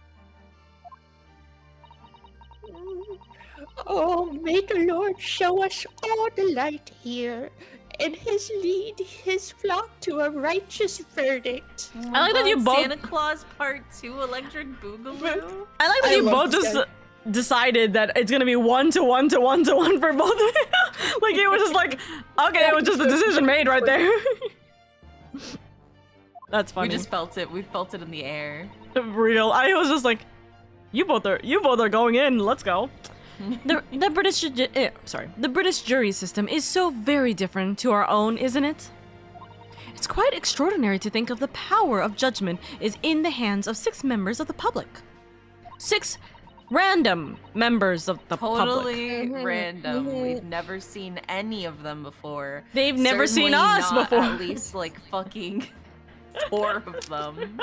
Oh, may the Lord show us all the light here, and his lead his flock to a righteous verdict. I like that you both- Santa Claus Part 2 Electric Boogaloo. I like that I you love both this just guy. decided that it's gonna be 1 to 1 to 1 to 1 for both of you. Like, it was just like, okay, it was just a decision made right there. That's funny. We just felt it. We felt it in the air. Real. I was just like, you both are going in. Let's go. The British jury system is so very different to our own, isn't it? It's quite extraordinary to think of the power of judgment is in the hands of 6 members of the public. 6 random members of the public. Totally random. We've never seen any of them before. They've never seen Certainly us not before. At least like fucking 4 of them.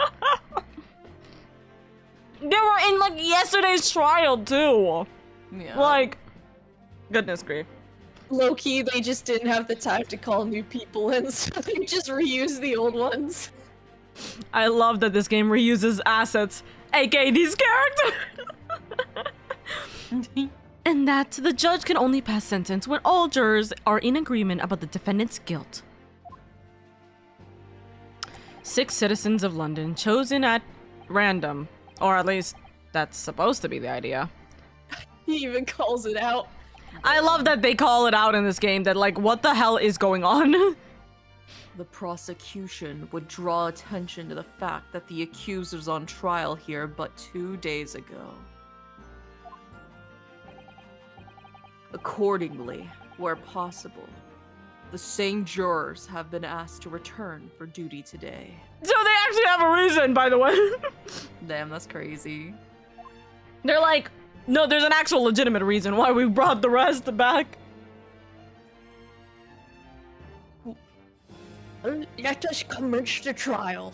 They were in like yesterday's trial too. Yeah. Like, goodness grief. Low-key, they just didn't have the time to call new people in, so they just reused the old ones. I love that this game reuses assets, aka these characters. And that the judge can only pass sentence when all jurors are in agreement about the defendant's guilt. 6 citizens of London chosen at random, or at least that's supposed to be the idea. He even calls it out. I love that they call it out in this game that, like, what the hell is going on? The prosecution would draw attention to the fact that the accuser's on trial here but 2 days ago. Accordingly, where possible, the same jurors have been asked to return for duty today. So they actually have a reason, by the way. Damn, that's crazy. They're like, no, there's an actual legitimate reason why we brought the rest back. Let us commence the trial.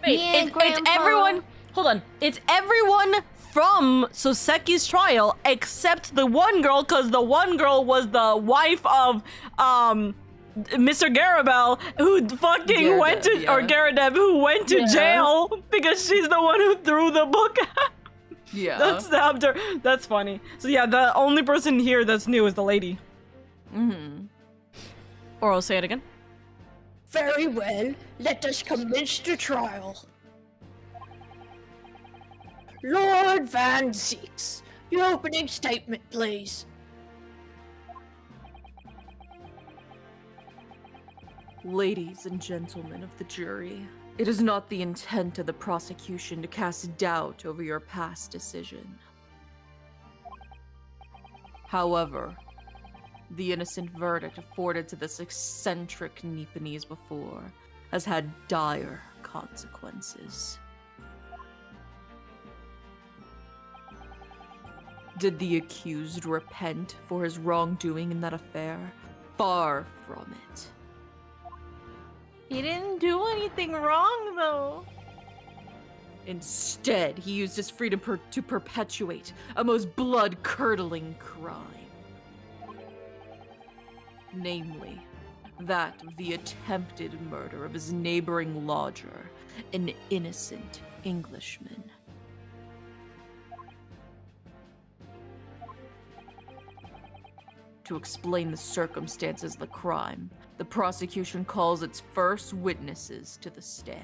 Wait, Yeah, it's Grandpa. everyone. Hold on. It's everyone from Soseki's trial except the one girl, because the one girl was the wife of Mr. Garabel, who fucking went to, or Garadeb, who went to jail because she's the one who threw the book at. Yeah. That stabbed her. That's funny. So yeah, the only person here that's new is the lady. Mm-hmm. Or I'll say it again. Very well, let us commence the trial. Lord Van Zeeks, your opening statement, please. Ladies and gentlemen of the jury, it is not the intent of the prosecution to cast doubt over your past decision. However, the innocent verdict afforded to this eccentric Nipponese before has had dire consequences. Did the accused repent for his wrongdoing in that affair? Far from it. He didn't do anything wrong, though. Instead, he used his freedom to perpetuate a most blood-curdling crime. Namely, that of the attempted murder of his neighboring lodger, an innocent Englishman. To explain the circumstances of the crime, the prosecution calls its first witnesses to the stand.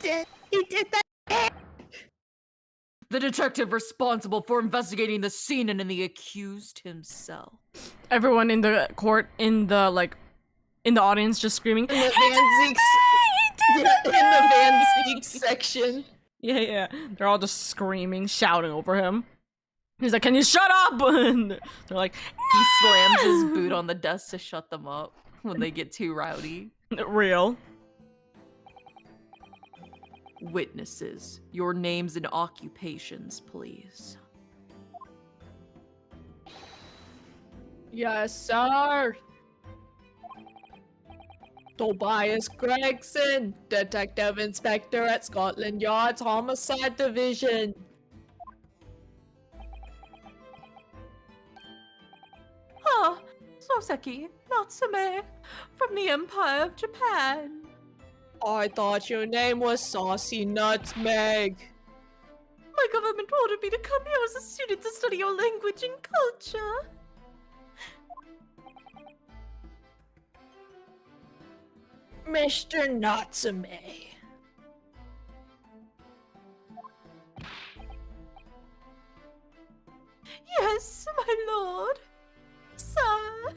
He did that. The detective responsible for investigating the scene and the accused himself. Everyone in the court, in the audience, just screaming. In the Van Zeeks, in the Van Zeeks section. Yeah. They're all just screaming, shouting over him. He's like, "Can you shut up?" And they're like, He slams his boot on the desk to shut them up when they get too rowdy. "Real." Witnesses, your names and occupations, please. Yes, sir. Tobias Gregson, Detective Inspector at Scotland Yard's Homicide Division. Ah, Soseki, Natsume, from the Empire of Japan. I thought your name was Saucy Nutmeg. My government ordered me to come here as a student to study your language and culture. Mr. Natsume. Yes, my lord. Sir.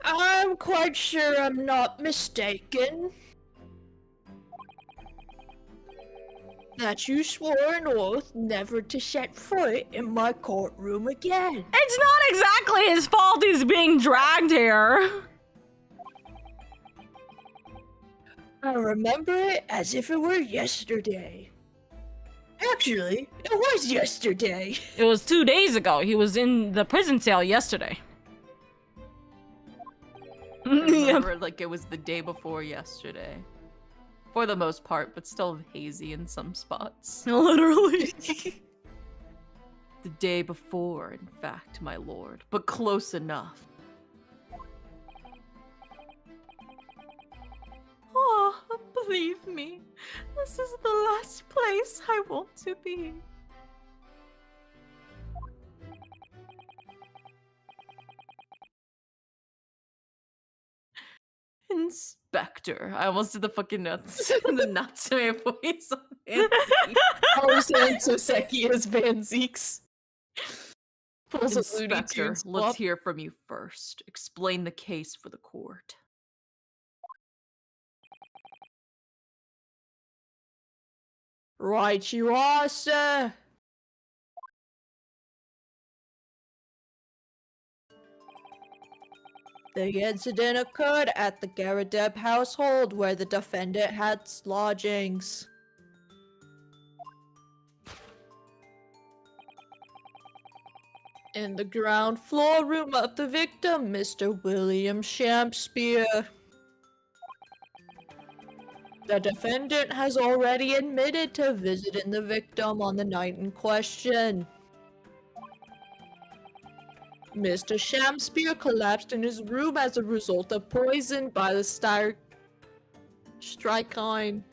I'm quite sure I'm not mistaken. That you swore an oath never to set foot in my courtroom again. It's not exactly his fault he's being dragged here. I remember it as if it were yesterday. Actually, it was yesterday. It was 2 days ago. He was in the prison cell yesterday. I remember like it was the day before yesterday. For the most part, but still hazy in some spots. Literally. The day before, in fact, my lord, but close enough. Oh, believe me, this is the last place I want to be. Inspector. I almost did the fucking nuts. The Natsume voice on Nancy. I was saying Soseki as Van Zeeks. Pulls a Looney Inspector, Tunes let's flop. hear from you first. Explain the case for the court. Right you are, sir. The incident occurred at the Garadeb household where the defendant had lodgings. In the ground floor room of the victim, Mr. William Shakespeare. The defendant has already admitted to visiting the victim on the night in question. Mr. Shakespeare collapsed in his room as a result of poison by the strychnine.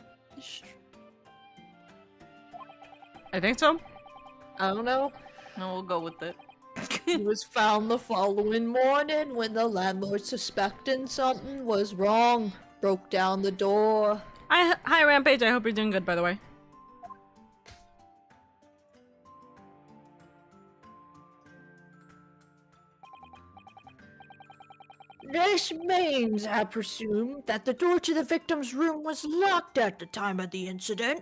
I think so. I don't know. No, we'll go with it. He was found the following morning when the landlord, suspecting something was wrong, broke down the door. Hi Rampage, I hope you're doing good, by the way. This means, I presume, that the door to the victim's room was locked at the time of the incident.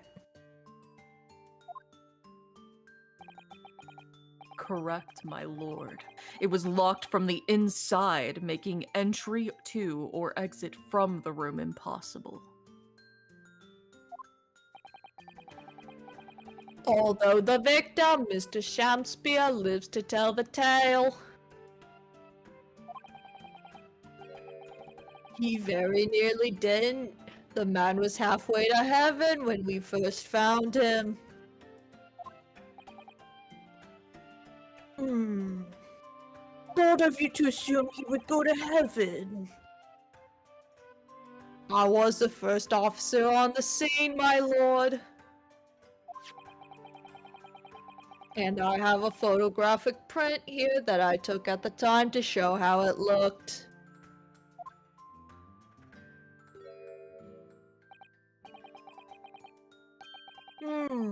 Correct, my lord. It was locked from the inside, making entry to or exit from the room impossible. Although the victim, Mr. Shakespeare, lives to tell the tale. He very nearly didn't. The man was halfway to heaven when we first found him. Bold of you to assume he would go to heaven. I was the first officer on the scene, my lord. And I have a photographic print here that I took at the time to show how it looked.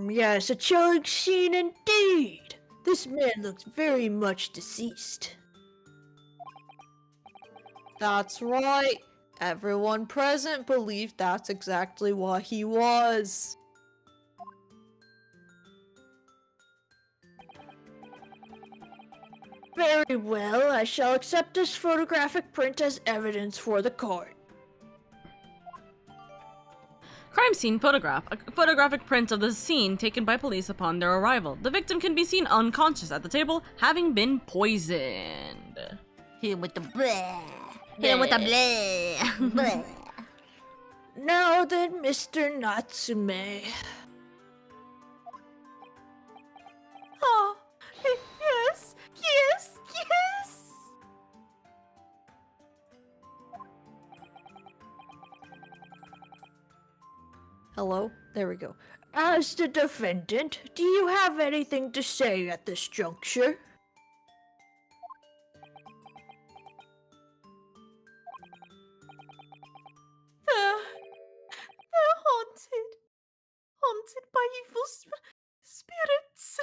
Yes, a chilling scene indeed. This man looks very much deceased. That's right. Everyone present believed that's exactly what he was. Very well, I shall accept this photographic print as evidence for the court. Crime scene photograph. A photographic print of the scene taken by police upon their arrival. The victim can be seen unconscious at the table, having been poisoned. Hit him with the bleh. Hit him with the bleh. Bleh. Now then, Mr. Natsume. Oh, yes, yes, yes! Hello? There we go. As the defendant, do you have anything to say at this juncture? They're haunted. Haunted by evil spirits.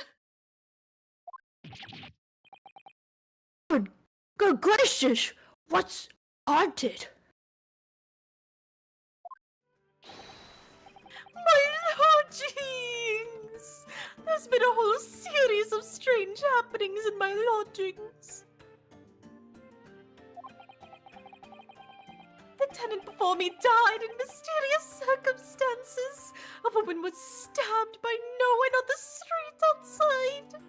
Good gracious! What's haunted? My lodgings! There's been a whole series of strange happenings in my lodgings. The tenant before me died in mysterious circumstances. A woman was stabbed by no one on the street outside.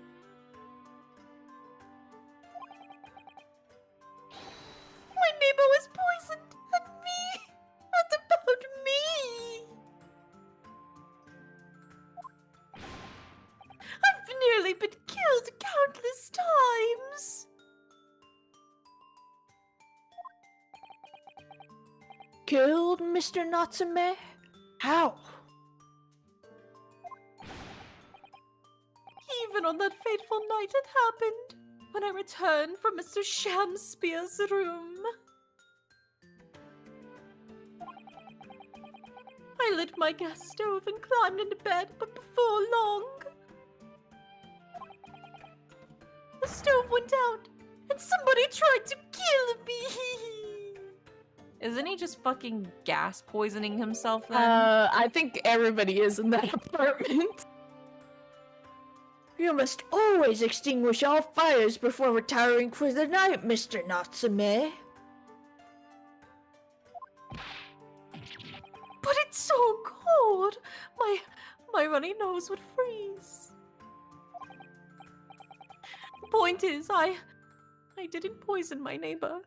My neighbor was poisoned, and me! What about me? I've nearly been killed countless times. Killed, Mr. Natsume? How? Even on that fateful night it happened, when I returned from Mr. Shakespeare's room. I lit my gas stove and climbed into bed, but before long, the stove went out, and somebody tried to kill me. Isn't he just fucking gas poisoning himself then? I think everybody is in that apartment. You must always extinguish all fires before retiring for the night, Mr. Natsume. But it's so cold. My runny nose would freeze. The point is, I didn't poison my neighbor.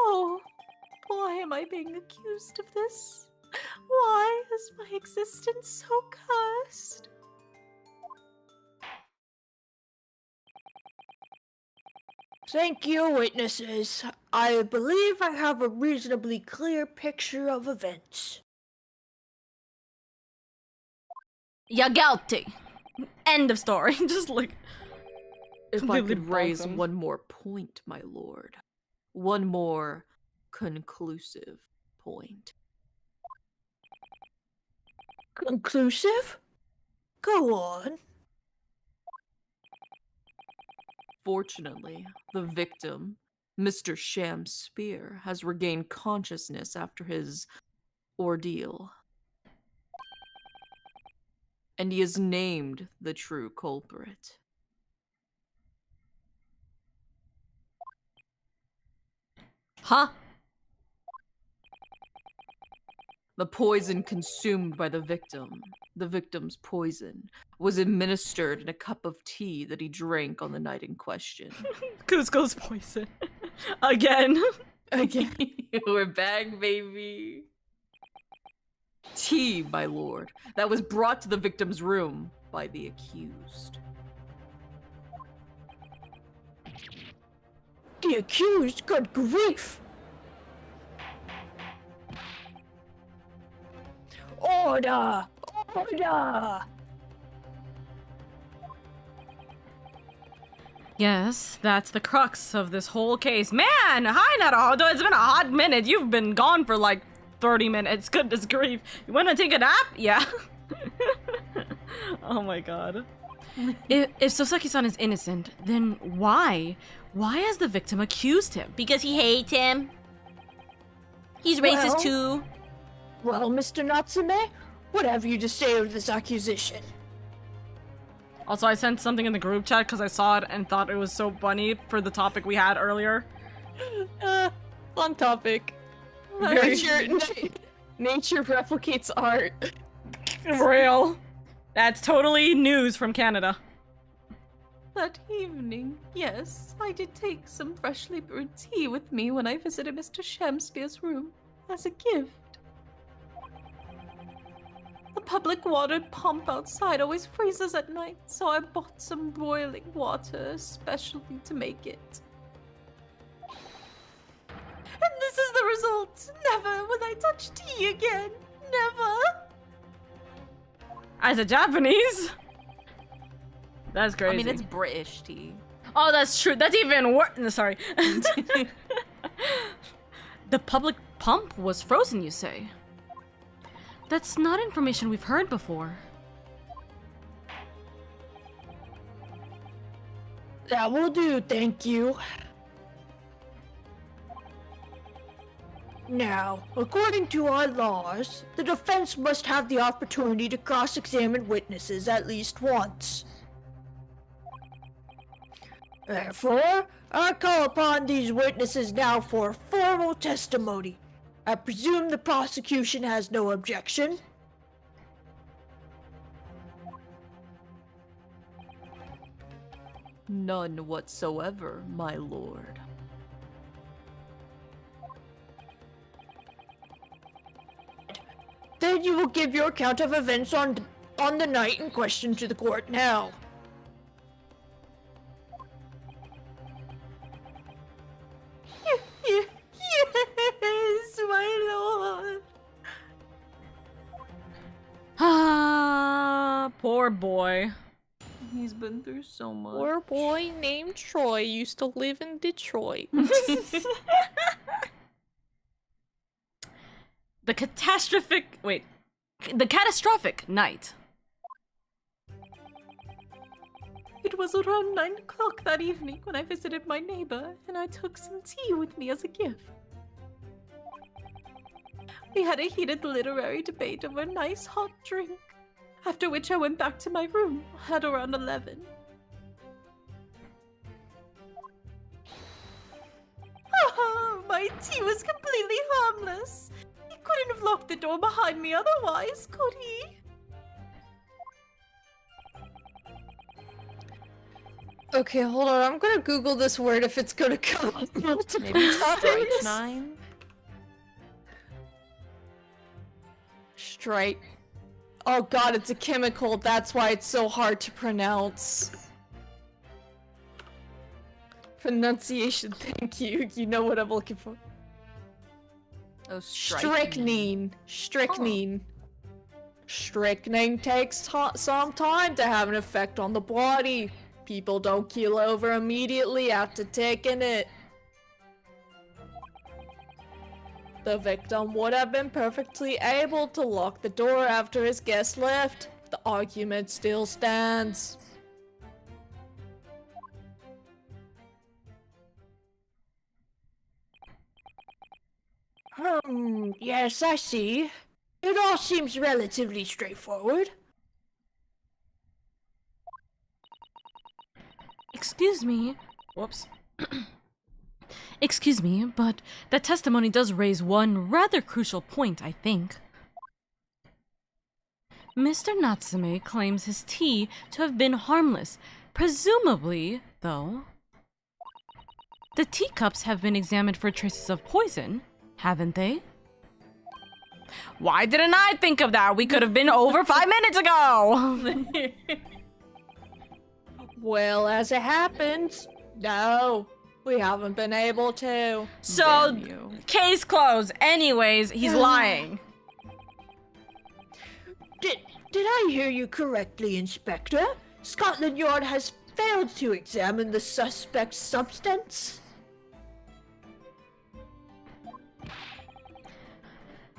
Oh, why am I being accused of this? Why is my existence so cursed? Thank you, witnesses. I believe I have a reasonably clear picture of events. You're guilty. End of story. Just like If I completely could raise bonk him. one more point, my lord. One more conclusive point. Conclusive? Go on. Fortunately, the victim, Mr. Sham Spear, has regained consciousness after his ordeal. And he is named the true culprit. Huh? The poison consumed by the victim's poison, was administered in a cup of tea that he drank on the night in question. Cusco's poison. Again. Again, we're back, baby. Tea, my lord, that was brought to the victim's room by the accused. The accused? Good grief! Order! Order! Yes, that's the crux of this whole case. Man, hi Naruto, it's been a hot minute. You've been gone for like 30 minutes. Goodness grief. You wanna take a nap? Yeah. Oh my god. If Sosaki-san is innocent, then why? Why has the victim accused him? Because he hates him. He's racist Well- too. Well, Mr. Natsume, what have you to say of this accusation? Also, I sent something in the group chat because I saw it and thought it was so funny for the topic we had earlier. Fun topic. Very- Nature replicates art. Real. That's totally news from Canada. That evening, yes, I did take some freshly brewed tea with me when I visited Mr. Shamspear's room as a gift. The public water pump outside always freezes at night, so I bought some boiling water especially to make it. And this is the result. Never will I touch tea again. Never. As a Japanese? That's crazy. I mean, it's British tea. Oh, that's true. That's even worse. Sorry. The public pump was frozen, you say? That's not information we've heard before. That will do, thank you. Now, according to our laws, the defense must have the opportunity to cross-examine witnesses at least once. Therefore, I call upon these witnesses now for formal testimony. I presume the prosecution has no objection. None whatsoever, my lord. Then you will give your account of events on the night in question to the court now. Yes, my lord. Ah, poor boy. He's been through so much. Poor boy named Troy used to live in Detroit. The catastrophic night. It was around 9 o'clock that evening when I visited my neighbor, and I took some tea with me as a gift. We had a heated literary debate over a nice hot drink, after which I went back to my room at around 11. My tea was completely harmless. He couldn't have locked the door behind me otherwise, could he? Okay, hold on. I'm gonna Google this word if it's gonna come up multiple Maybe times. strychnine? Strike. Oh god, it's a chemical. That's why it's so hard to pronounce. Pronunciation, thank you. You know what I'm looking for. Oh, Strychnine. Strychnine. Strychnine takes some time to have an effect on the body. People don't keel over immediately after taking it. The victim would have been perfectly able to lock the door after his guest left. The argument still stands. Yes, I see. It all seems relatively straightforward. Excuse me. Whoops. Excuse me, but that testimony does raise one rather crucial point, I think. Mr. Natsume claims his tea to have been harmless. Presumably, though, the teacups have been examined for traces of poison, haven't they? Why didn't I think of that? We could have been over 5 minutes ago! Well, as it happens, no, we haven't been able to. So, Damn you. case closed. Anyways, he's lying. Did I hear you correctly, Inspector? Scotland Yard has failed to examine the suspect's substance?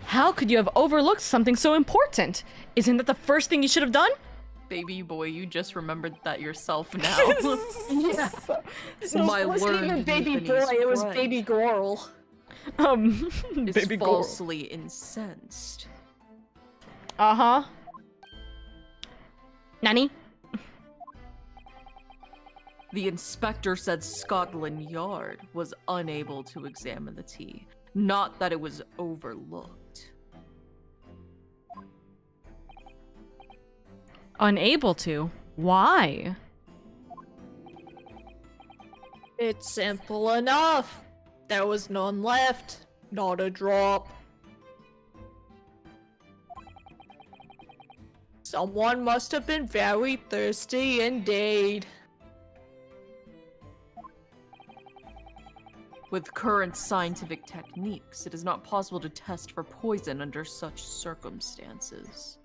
How could you have overlooked something so important? Isn't that the first thing you should have done? Baby boy, you just remembered that yourself now. Yeah. So My it wasn't even learned baby boy, Euphony's it was friend baby girl. is Baby girl. falsely incensed. Uh-huh. Nani? The inspector said Scotland Yard was unable to examine the tea, not that it was overlooked. Unable to? Why? It's simple enough. There was none left. Not a drop. Someone must have been very thirsty indeed. With current scientific techniques, it is not possible to test for poison under such circumstances.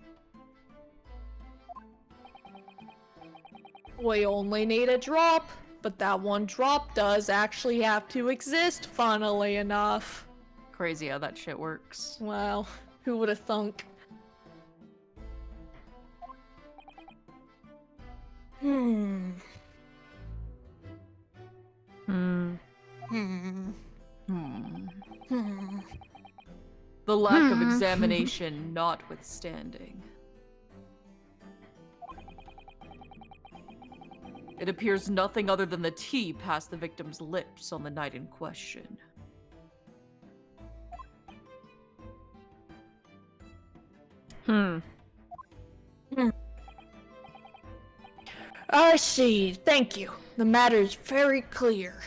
We only need a drop, but that one drop does actually have to exist, funnily enough. Crazy how that shit works. Wow, who would have thunk? Hmm. Hmm. Hmm. Hmm. Hmm. The lack of examination notwithstanding. It appears nothing other than the tea passed the victim's lips on the night in question. I see. Thank you. The matter is very clear.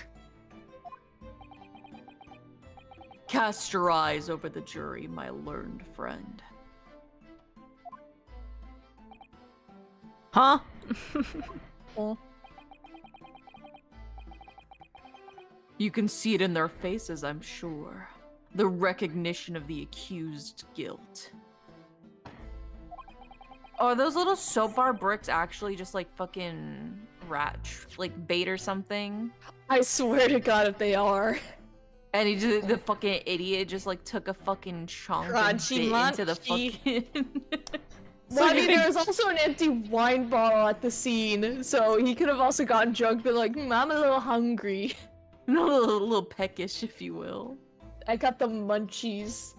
Cast your eyes over the jury, my learned friend. Huh? You can see it in their faces, I'm sure. The recognition of the accused guilt. Are those little soap bar bricks actually just like fucking like bait or something? I swear to God if they are. And the fucking idiot just like took a fucking chunk and Crunchy bit into the munchy. fucking... Well, I mean, there was also an empty wine bottle at the scene, so he could have also gotten drunk, but like, I'm a little hungry. a little peckish, if you will. I got the munchies.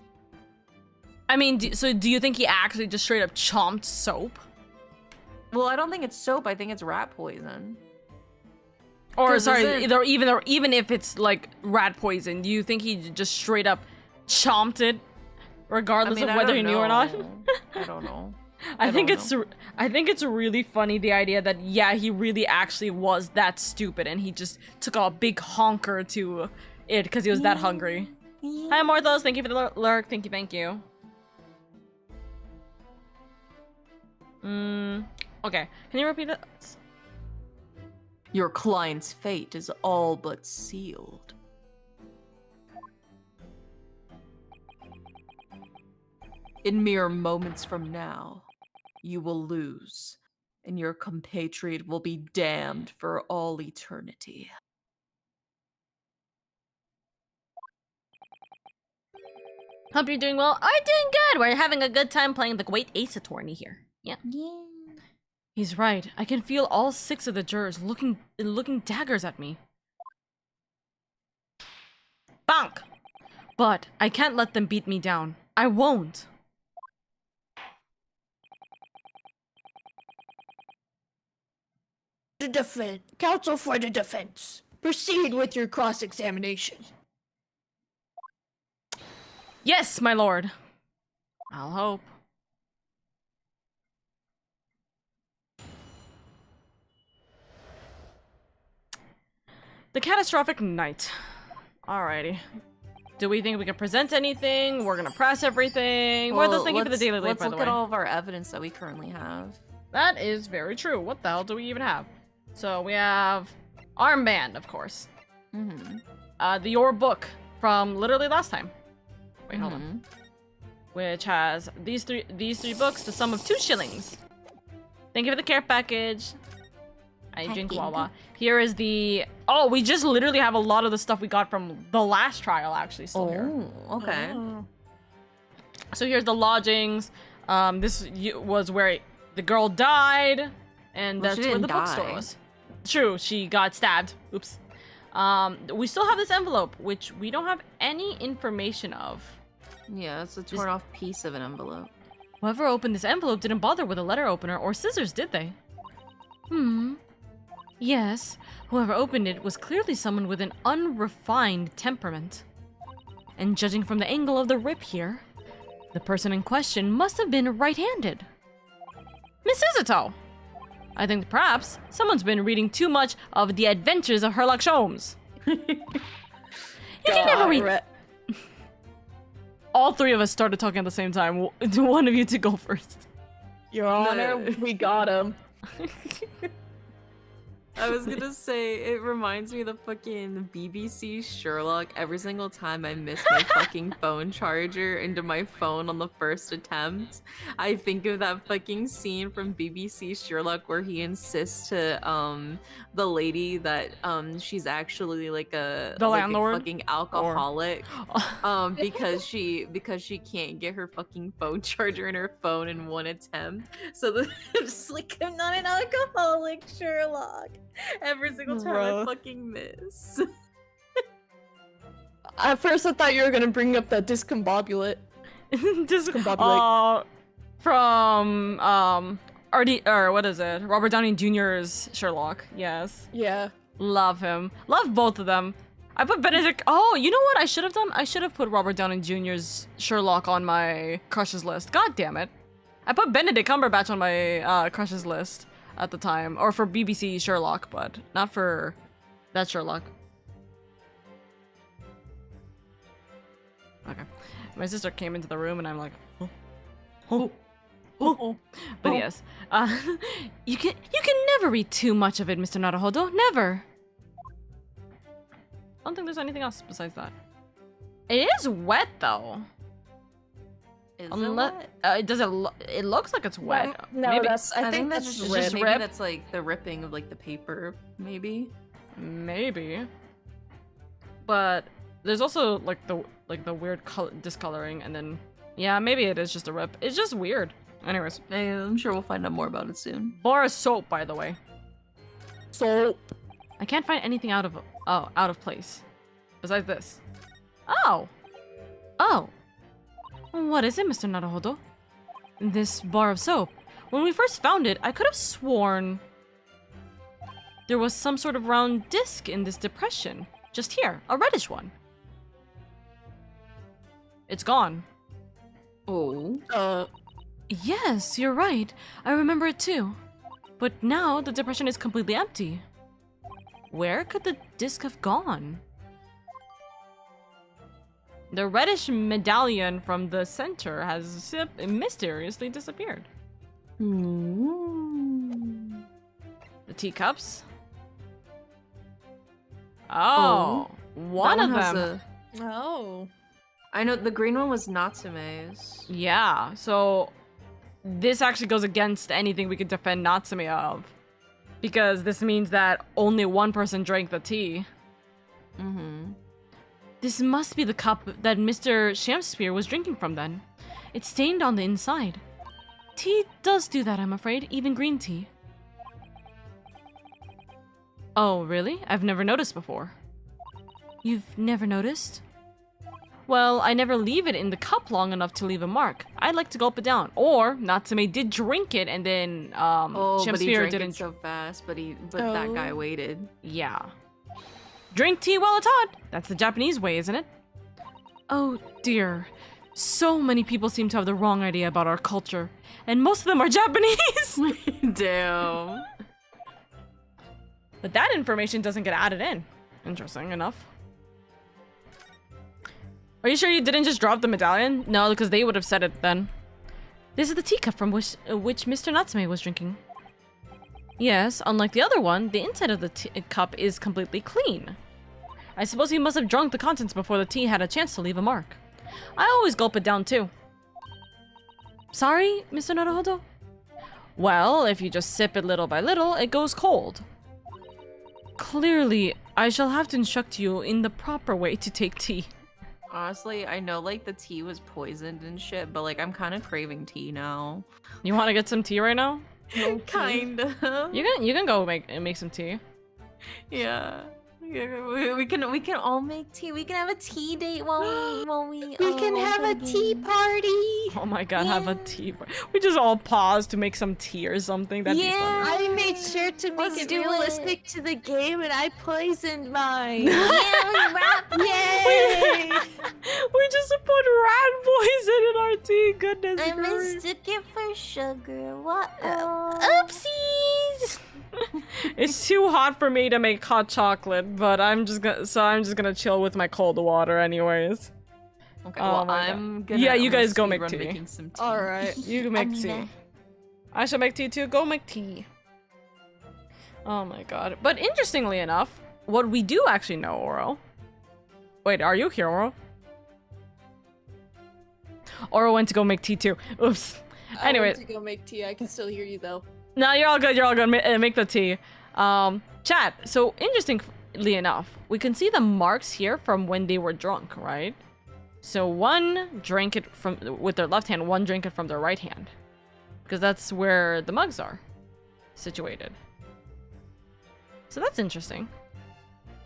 I mean, so do you think he actually just straight up chomped soap? Well, I don't think it's soap. I think it's rat poison. Or 'Cause sorry, isn't- even if it's like rat poison, do you think he just straight up chomped it, regardless of I whether don't he knew or not? know. I don't know. I think don't it's really funny, the idea that yeah, he really actually was that stupid and he just took a big honker to it because he was that hungry. Hi Morthos, thank you for the lurk. Thank you. Okay. Can you repeat that? Your client's fate is all but sealed. In mere moments from now, you will lose, and your compatriot will be damned for all eternity. Hope you're doing well. I'm doing good. We're having a good time playing the Great Ace Attorney here. Yeah. He's right. I can feel all 6 of the jurors looking daggers at me. Bonk! But I can't let them beat me down. I won't. The defense. Counsel for the defense. Proceed with your cross-examination. Yes, my lord. I'll hope. The catastrophic night. Alrighty. Do we think we can present anything? We're gonna press everything. What are those thinking for the daily lead, by the way? Let's look at all of our evidence that we currently have. That is very true. What the hell do we even have? So we have armband, of course. Mm-hmm. Your book from literally last time. Wait, hold on. Which has these three books, the sum of 2 shillings. Thank you for the care package. I drink Wawa. Here is the... Oh, we just literally have a lot of the stuff we got from the last trial, actually, still here. Oh, okay. So here's the lodgings. This was where the girl died, and Well, that's she where the didn't bookstore die. was. True, she got stabbed. Oops. We still have this envelope, which we don't have any information of. Yeah, it's a torn off piece of an envelope. Whoever opened this envelope didn't bother with a letter opener or scissors, did they? Yes, whoever opened it was clearly someone with an unrefined temperament. And judging from the angle of the rip here, the person in question must have been right-handed. Miss Izuto! I think perhaps someone's been reading too much of The Adventures of Sherlock Holmes. You can never read... All 3 of us started talking at the same time. One of you to go first. Your Honor, we got him. I was gonna say, it reminds me of the fucking BBC Sherlock. Every single time I miss my fucking phone charger into my phone on the first attempt, I think of that fucking scene from BBC Sherlock where he insists to the lady that she's actually like a landlord? fucking alcoholic because she can't get her fucking phone charger in her phone in one attempt. So it's like, I'm not an alcoholic, Sherlock. Every single time I fucking miss. At first, I thought you were gonna bring up that discombobulate. Discombobulate. From what is it? Robert Downey Jr.'s Sherlock. Yes. Yeah. Love him. Love both of them. I put Benedict. Oh, you know what I should have done? I should have put Robert Downey Jr.'s Sherlock on my crushes list. God damn it! I put Benedict Cumberbatch on my crushes list at the time, or for BBC Sherlock, but not for that Sherlock. Okay. My sister came into the room and I'm like, oh. But yes, you can never read too much of it, Mr. Naruhodo. Never. I don't think there's anything else besides that. It is wet though. Is Unless it wet? It looks like it's wet. No, Maybe. I think that's just just maybe rip. that's like the ripping of like the paper, maybe. Maybe. But there's also like the weird discoloring, and then yeah, maybe it is just a rip. It's just weird. Anyways, I'm sure we'll find out more about it soon. bar of soap, by the way. Soap. I can't find anything out of place. Besides this. Oh. What is it, Mr. Naruhodo? This bar of soap. When we first found it, I could have sworn there was some sort of round disc in this depression. Just here, a reddish one. It's gone. Oh. Yes, you're right. I remember it too. But now the depression is completely empty. Where could the disc have gone? The reddish medallion from the center has mysteriously disappeared. The teacups? Oh, one of them. Oh. I know the green one was Natsume's. Yeah, so this actually goes against anything we could defend Natsume of. Because this means that only one person drank the tea. This must be the cup that Mr. Shamspeare was drinking from then. It's stained on the inside. Tea does do that, I'm afraid, even green tea. Oh, really? I've never noticed before. You've never noticed? Well, I never leave it in the cup long enough to leave a mark. I'd like to gulp it down. Or Natsume did drink it and then Oh, but he Shamsphere drank didn't. it so fast, but that guy waited. Yeah. Drink tea while it's hot. That's the Japanese way, isn't it? Oh dear. So many people seem to have the wrong idea about our culture. And most of them are Japanese! Damn. But that information doesn't get added in. Interesting enough. Are you sure you didn't just drop the medallion? No, because they would have said it then. This is the teacup from which Mr. Natsume was drinking. Yes, unlike the other one, the inside of the cup is completely clean. I suppose he must have drunk the contents before the tea had a chance to leave a mark. I always gulp it down too. Sorry, Mr. Naruhodo? Well, if you just sip it little by little, it goes cold. Clearly, I shall have to instruct you in the proper way to take tea. Honestly, I know like the tea was poisoned and shit, but like I'm kind of craving tea now. You want to get some tea right now? Kind of. You can go make some tea. Yeah. We can all make tea. We can have a tea date while we We can have a tea party. Oh my god, have a tea. We just all pause to make some tea or something. That'd be fun. I made sure to make it realistic to the game, and I poisoned mine. Yeah, we rap. Yay! We just put rat poison in our tea. Goodness I gracious. mistook it for sugar. What? Oopsies! It's too hot for me to make hot chocolate, but I'm just gonna chill with my cold water anyways. Okay, Oh well, my I'm God. Yeah, you gonna guys go make speedrun tea. making some tea. All right. You can make tea. Amina. I shall make tea too. Go make tea. Oh my god. But interestingly enough, what we do actually know, Oro. Wait, are you here, Oro? Oro went to go make tea too. Oops. Anyway. I went to go make tea. I can still hear you though. No, you're all good. You're all good. Make the tea. Chat. So interestingly enough, we can see the marks here from when they were drunk, right? So one drank it with their left hand, one drank it from their right hand, because that's where the mugs are situated. So that's interesting,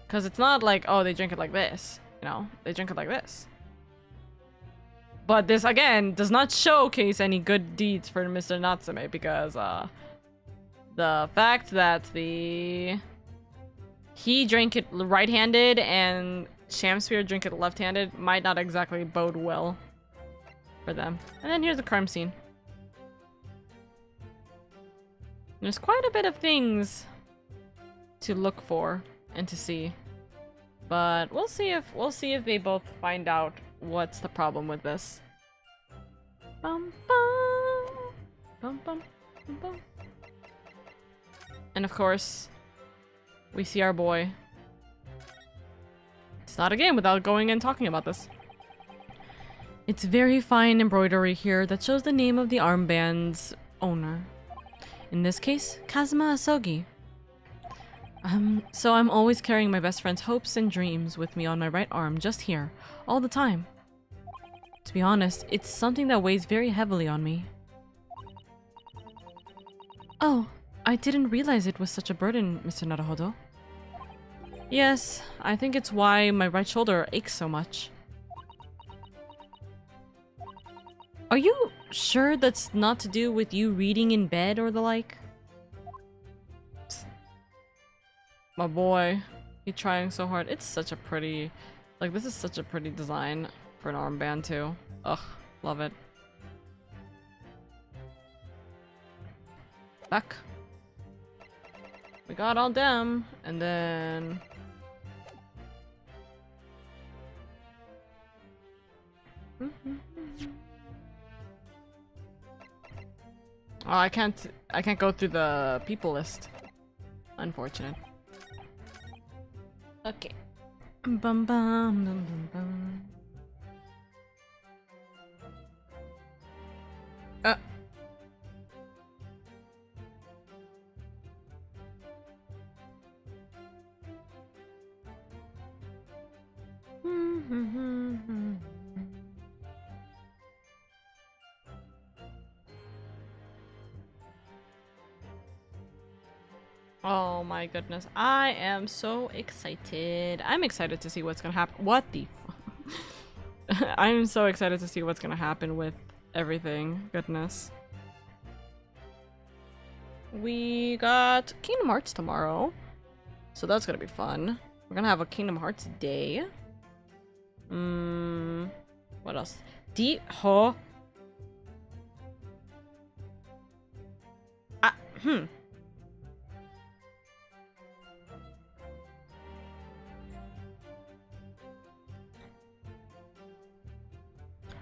because it's not like, oh, they drink it like this, you know, they drink it like this. But this again does not showcase any good deeds for Mr. Natsume, because the fact that he drank it right-handed and Shamsphere drink it left-handed might not exactly bode well for them. And then here's the crime scene. There's quite a bit of things to look for and to see, but we'll see if they both find out what's the problem with this. Bum, bum, bum, bum, bum, bum. And of course, we see our boy. It's not a game without going and talking about this. It's very fine embroidery here that shows the name of the armband's owner. In this case, Kazuma Asogi. So I'm always carrying my best friend's hopes and dreams with me on my right arm, just here, all the time. To be honest, it's something that weighs very heavily on me. Oh, I didn't realize it was such a burden, Mr. Naruhodo. Yes, I think it's why my right shoulder aches so much. Are you sure that's not to do with you reading in bed or the like? My boy, he's trying so hard. It's such a pretty, like, this is such a pretty design for an armband too. Ugh, love it. Back. We got all them, and then... Oh, I can't go through the people list. Unfortunate. Okay. Bum bum bum bum bum. Oh my goodness. I am so excited. I'm excited to see what's gonna happen. What the I'm so excited to see what's gonna happen with everything. Goodness. We got Kingdom Hearts tomorrow, so that's gonna be fun. We're gonna have a Kingdom Hearts day. What else?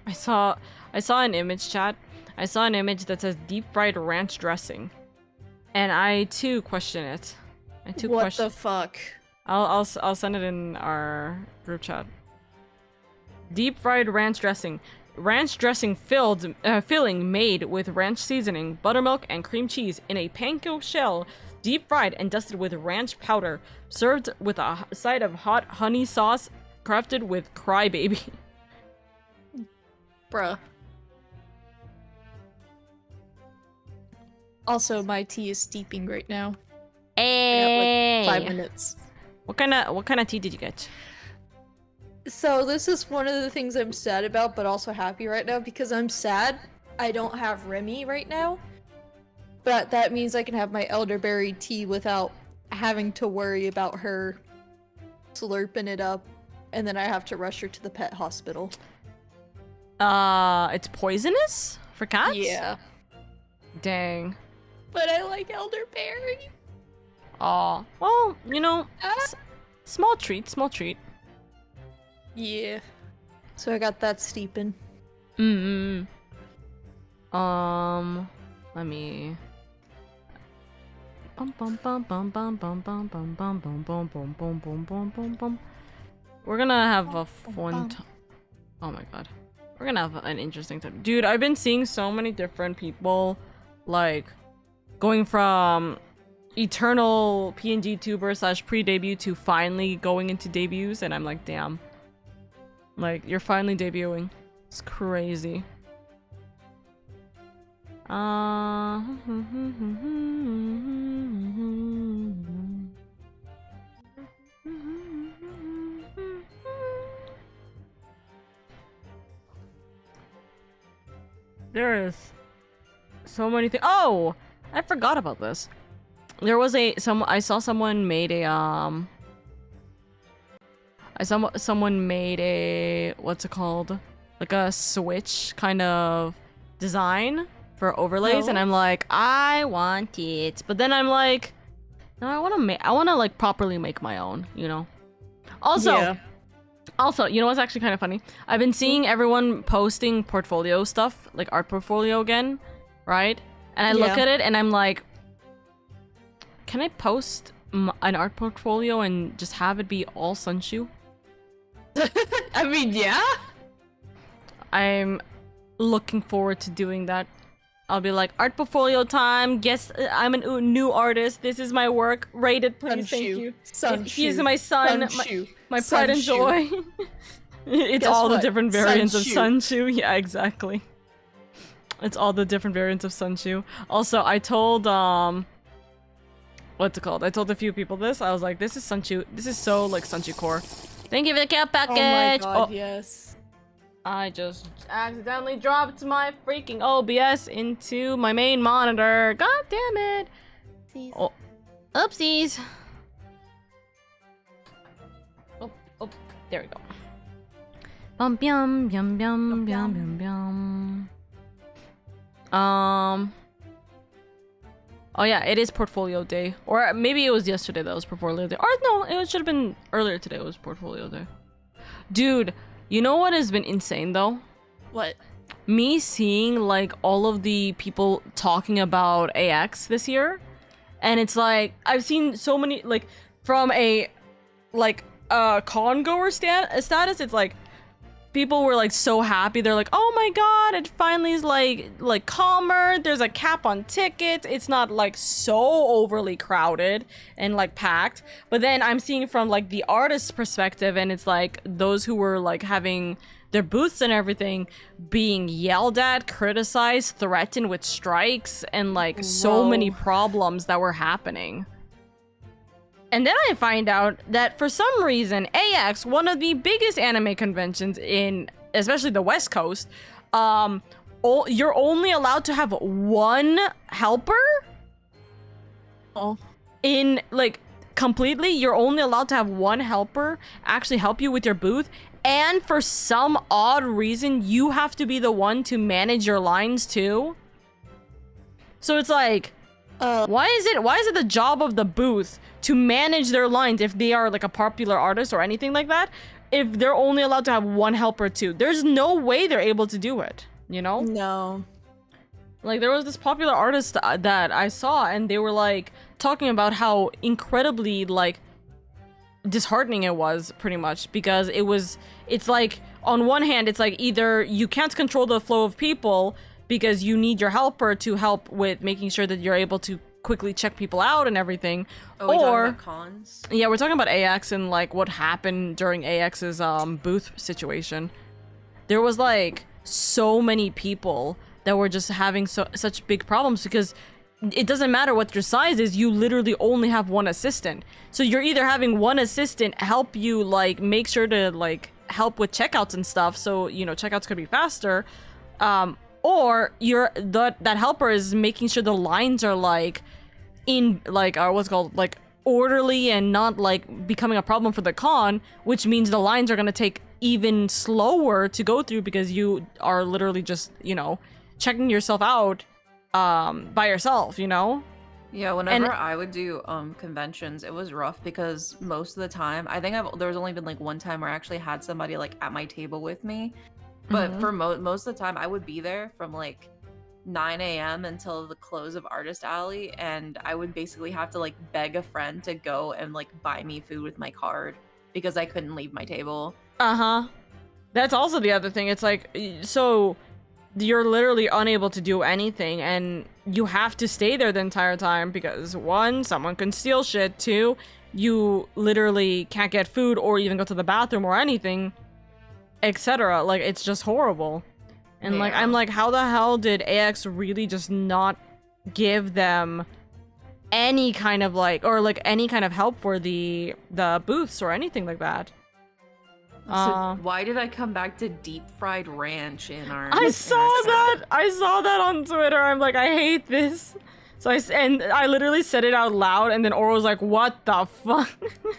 I saw an image, chat. I saw an image that says deep fried ranch dressing, and I too question it. What the fuck? I'll send it in our group chat. Deep fried ranch dressing. Ranch dressing filling made with ranch seasoning, buttermilk, and cream cheese in a panko shell, deep fried and dusted with ranch powder, served with a side of hot honey sauce crafted with crybaby. Bruh. Also, my tea is steeping right now. Hey! I got like 5 minutes. What kind of tea did you get? So this is one of the things I'm sad about, but also happy right now, because I'm sad I don't have Remy right now. But that means I can have my elderberry tea without having to worry about her slurping it up, and then I have to rush her to the pet hospital. It's poisonous for cats? Yeah. Dang. But I like elderberry. Aw. Well, you know, small treat, small treat. Yeah. So I got that steeping. Let me. Bum bum bum bum bum bum bum bum bum bum bum bum bum bum bum bum bum. We're gonna have a fun time. Oh my god. We're gonna have an interesting time. Dude, I've been seeing so many different people, like, going from eternal PNG tuber / pre-debut to finally going into debuts, and I'm like, damn. Like, you're finally debuting. It's crazy. There is so many things. Oh, I forgot about this. There was I saw someone made a someone made a, what's it called? Like a Switch kind of design for overlays, and I'm like, I want it. But then I'm like, no, I want to like properly make my own, you know? Also, you know what's actually kind of funny? I've been seeing everyone posting portfolio stuff, like art portfolio again, right? And I look at it and I'm like, can I post an art portfolio and just have it be all Sunshu? I mean, yeah. I'm looking forward to doing that. I'll be like, art portfolio time. Guess I'm a new artist. This is my work. Rate it, please. Thank you. He's my son. My pride and joy. It's Guess all what? the different variants of Sunshu. Sunshu. Yeah, exactly. It's all the different variants of Sunshu. Also, I told what's it called? I told a few people this. I was like, this is Sunshu. This is so like Sunshu core. Thank you for the care package. Oh my god, yes. I just accidentally dropped my freaking OBS into my main monitor. God damn it. Oh, oopsies. Oh, there we go. Bum yum yum yum yum yum yum. Oh yeah, it is portfolio day. Or maybe it was yesterday that was portfolio day. Or no, it should have been earlier today. It was portfolio day. Dude, you know what has been insane though? What? Me seeing like all of the people talking about AX this year, and it's like I've seen so many, like, from a con goer status. It's like people were like so happy. They're like, oh my god, it finally is like calmer. There's a cap on tickets. It's not like so overly crowded and like packed. But then I'm seeing from like the artist's perspective, and it's like those who were like having their booths and everything being yelled at, criticized, threatened with strikes, and like so many problems that were happening. And then I find out that for some reason AX, one of the biggest anime conventions in especially the West Coast, you're only allowed to have one helper. Oh. In like completely, you're only allowed to have one helper actually help you with your booth, and for some odd reason, you have to be the one to manage your lines too. So it's like, why is it the job of the booth to manage their lines if they are like a popular artist or anything like that? If they're only allowed to have one helper too, there's no way they're able to do it. You know? No. Like, there was this popular artist that I saw, and they were, like, talking about how incredibly, like, disheartening it was, pretty much, because it's like, on one hand, it's like, either you can't control the flow of people because you need your helper to help with making sure that you're able to quickly check people out and everything, Oh, we talking about cons? yeah, we're talking about AX and, like, what happened during AX's, booth situation. There was, like, so many people that were just having such big problems because it doesn't matter what your size is, you literally only have one assistant. So you're either having one assistant help you, like, make sure to, like, help with checkouts and stuff, so, you know, checkouts could be faster, or that helper is making sure the lines are, like, in, like, what's it called, like, orderly and not, like, becoming a problem for the con, which means the lines are gonna take even slower to go through because you are literally just, you know, checking yourself out by yourself, you know? Yeah, whenever I would do conventions, it was rough because most of the time, I think there's only been like one time where I actually had somebody like at my table with me, but for most of the time I would be there from like 9 a.m. until the close of Artist Alley, and I would basically have to like beg a friend to go and like buy me food with my card because I couldn't leave my table. That's also the other thing. It's like, so you're literally unable to do anything, and you have to stay there the entire time because, one, someone can steal shit, two, you literally can't get food or even go to the bathroom or anything, etc. Like, it's just horrible. And like, I'm like, how the hell did AX really just not give them any kind of like, or like any kind of help for the booths or anything like that? So why did I come back to deep fried ranch in our? I saw that on Twitter. I'm like, I hate this. So I literally said it out loud, and then Oro was like, "What the fuck?"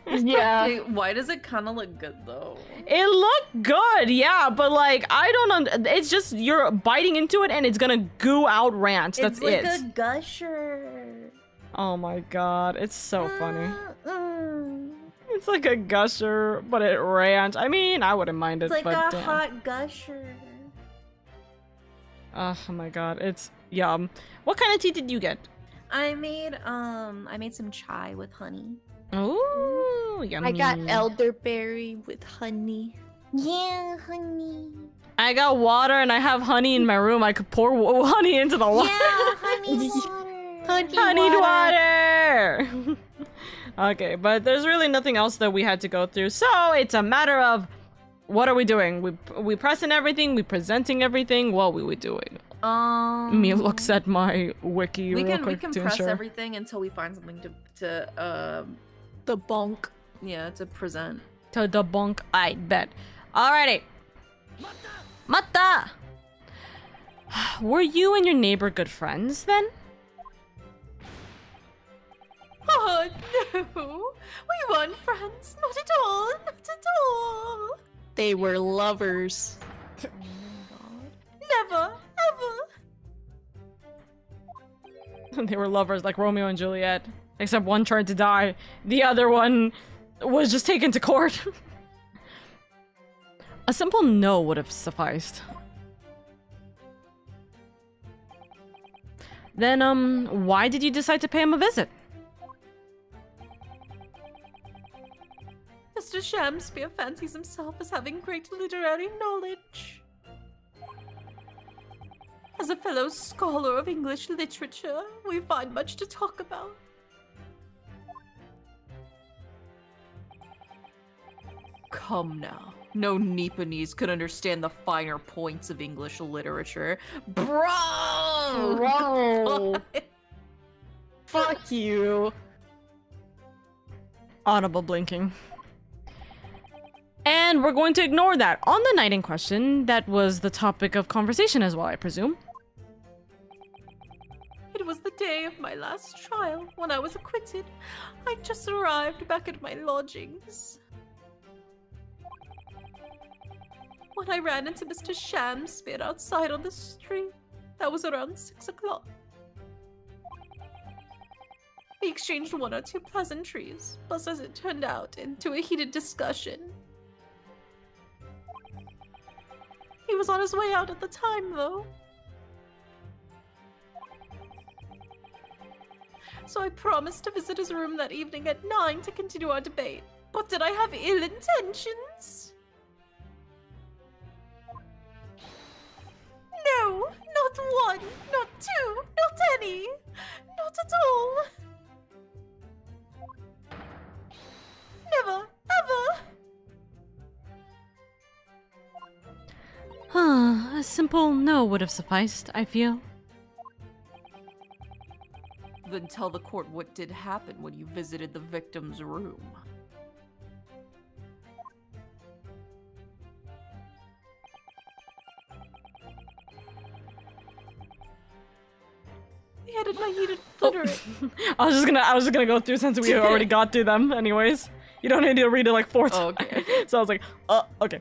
Yeah. Hey, why does it kind of look good though? It looked good, yeah, but like, I don't. It's just you're biting into it, and it's gonna goo out ranch. That's it. It's like a gusher. Oh my god, it's so funny. It's like a gusher, but it ranch. I mean, I wouldn't mind it, It's like but a damn. hot gusher. Oh my god, it's yum. What kind of tea did you get? I made some chai with honey. Ooh, yummy. I got elderberry with honey. Yeah, honey. I got water and I have honey in my room. I could pour honey into the water. Yeah, honey water. Honeyed water. Okay, but there's really nothing else that we had to go through. So it's a matter of what are we doing? We pressing everything? We presenting everything? What we doing? Me looks at my wiki real quick we can to press ensure. everything until we find something to The bonk. yeah, to present. To debunk, I bet. Alrighty. Mata! Were you and your neighbor good friends then? Oh no, we weren't friends. Not at all. Not at all. They were lovers. Oh my god. Never, ever. They were lovers like Romeo and Juliet. Except one tried to die. The other one was just taken to court. A simple no would have sufficed. Then, why did you decide to pay him a visit? Mr. Shamspeare fancies himself as having great literary knowledge. As a fellow scholar of English literature, we find much to talk about. Come now. No Nipponese could understand the finer points of English literature. Bro! Bro. Fuck you. Audible blinking. And And we're going to ignore that. On the night in question, that was the topic of conversation as well, I presume. It was the day of my last trial when I was acquitted. I just arrived back at my lodgings when I ran into Mr. Shamspear outside on the street. That was around 6 o'clock. We exchanged one or two pleasantries, but as it turned out, into a heated discussion. He was on his way out at the time, though. So I promised to visit his room that evening at 9 to continue our debate. But did I have ill intentions? No, not one, not two, not any, not at all. Never, ever. A simple no would have sufficed, I feel. Then tell the court what did happen when you visited the victim's room. He headed my heated literate. I was just gonna go through since we already got through them anyways. You don't need to read it like 4 times. Okay. So I was like, okay.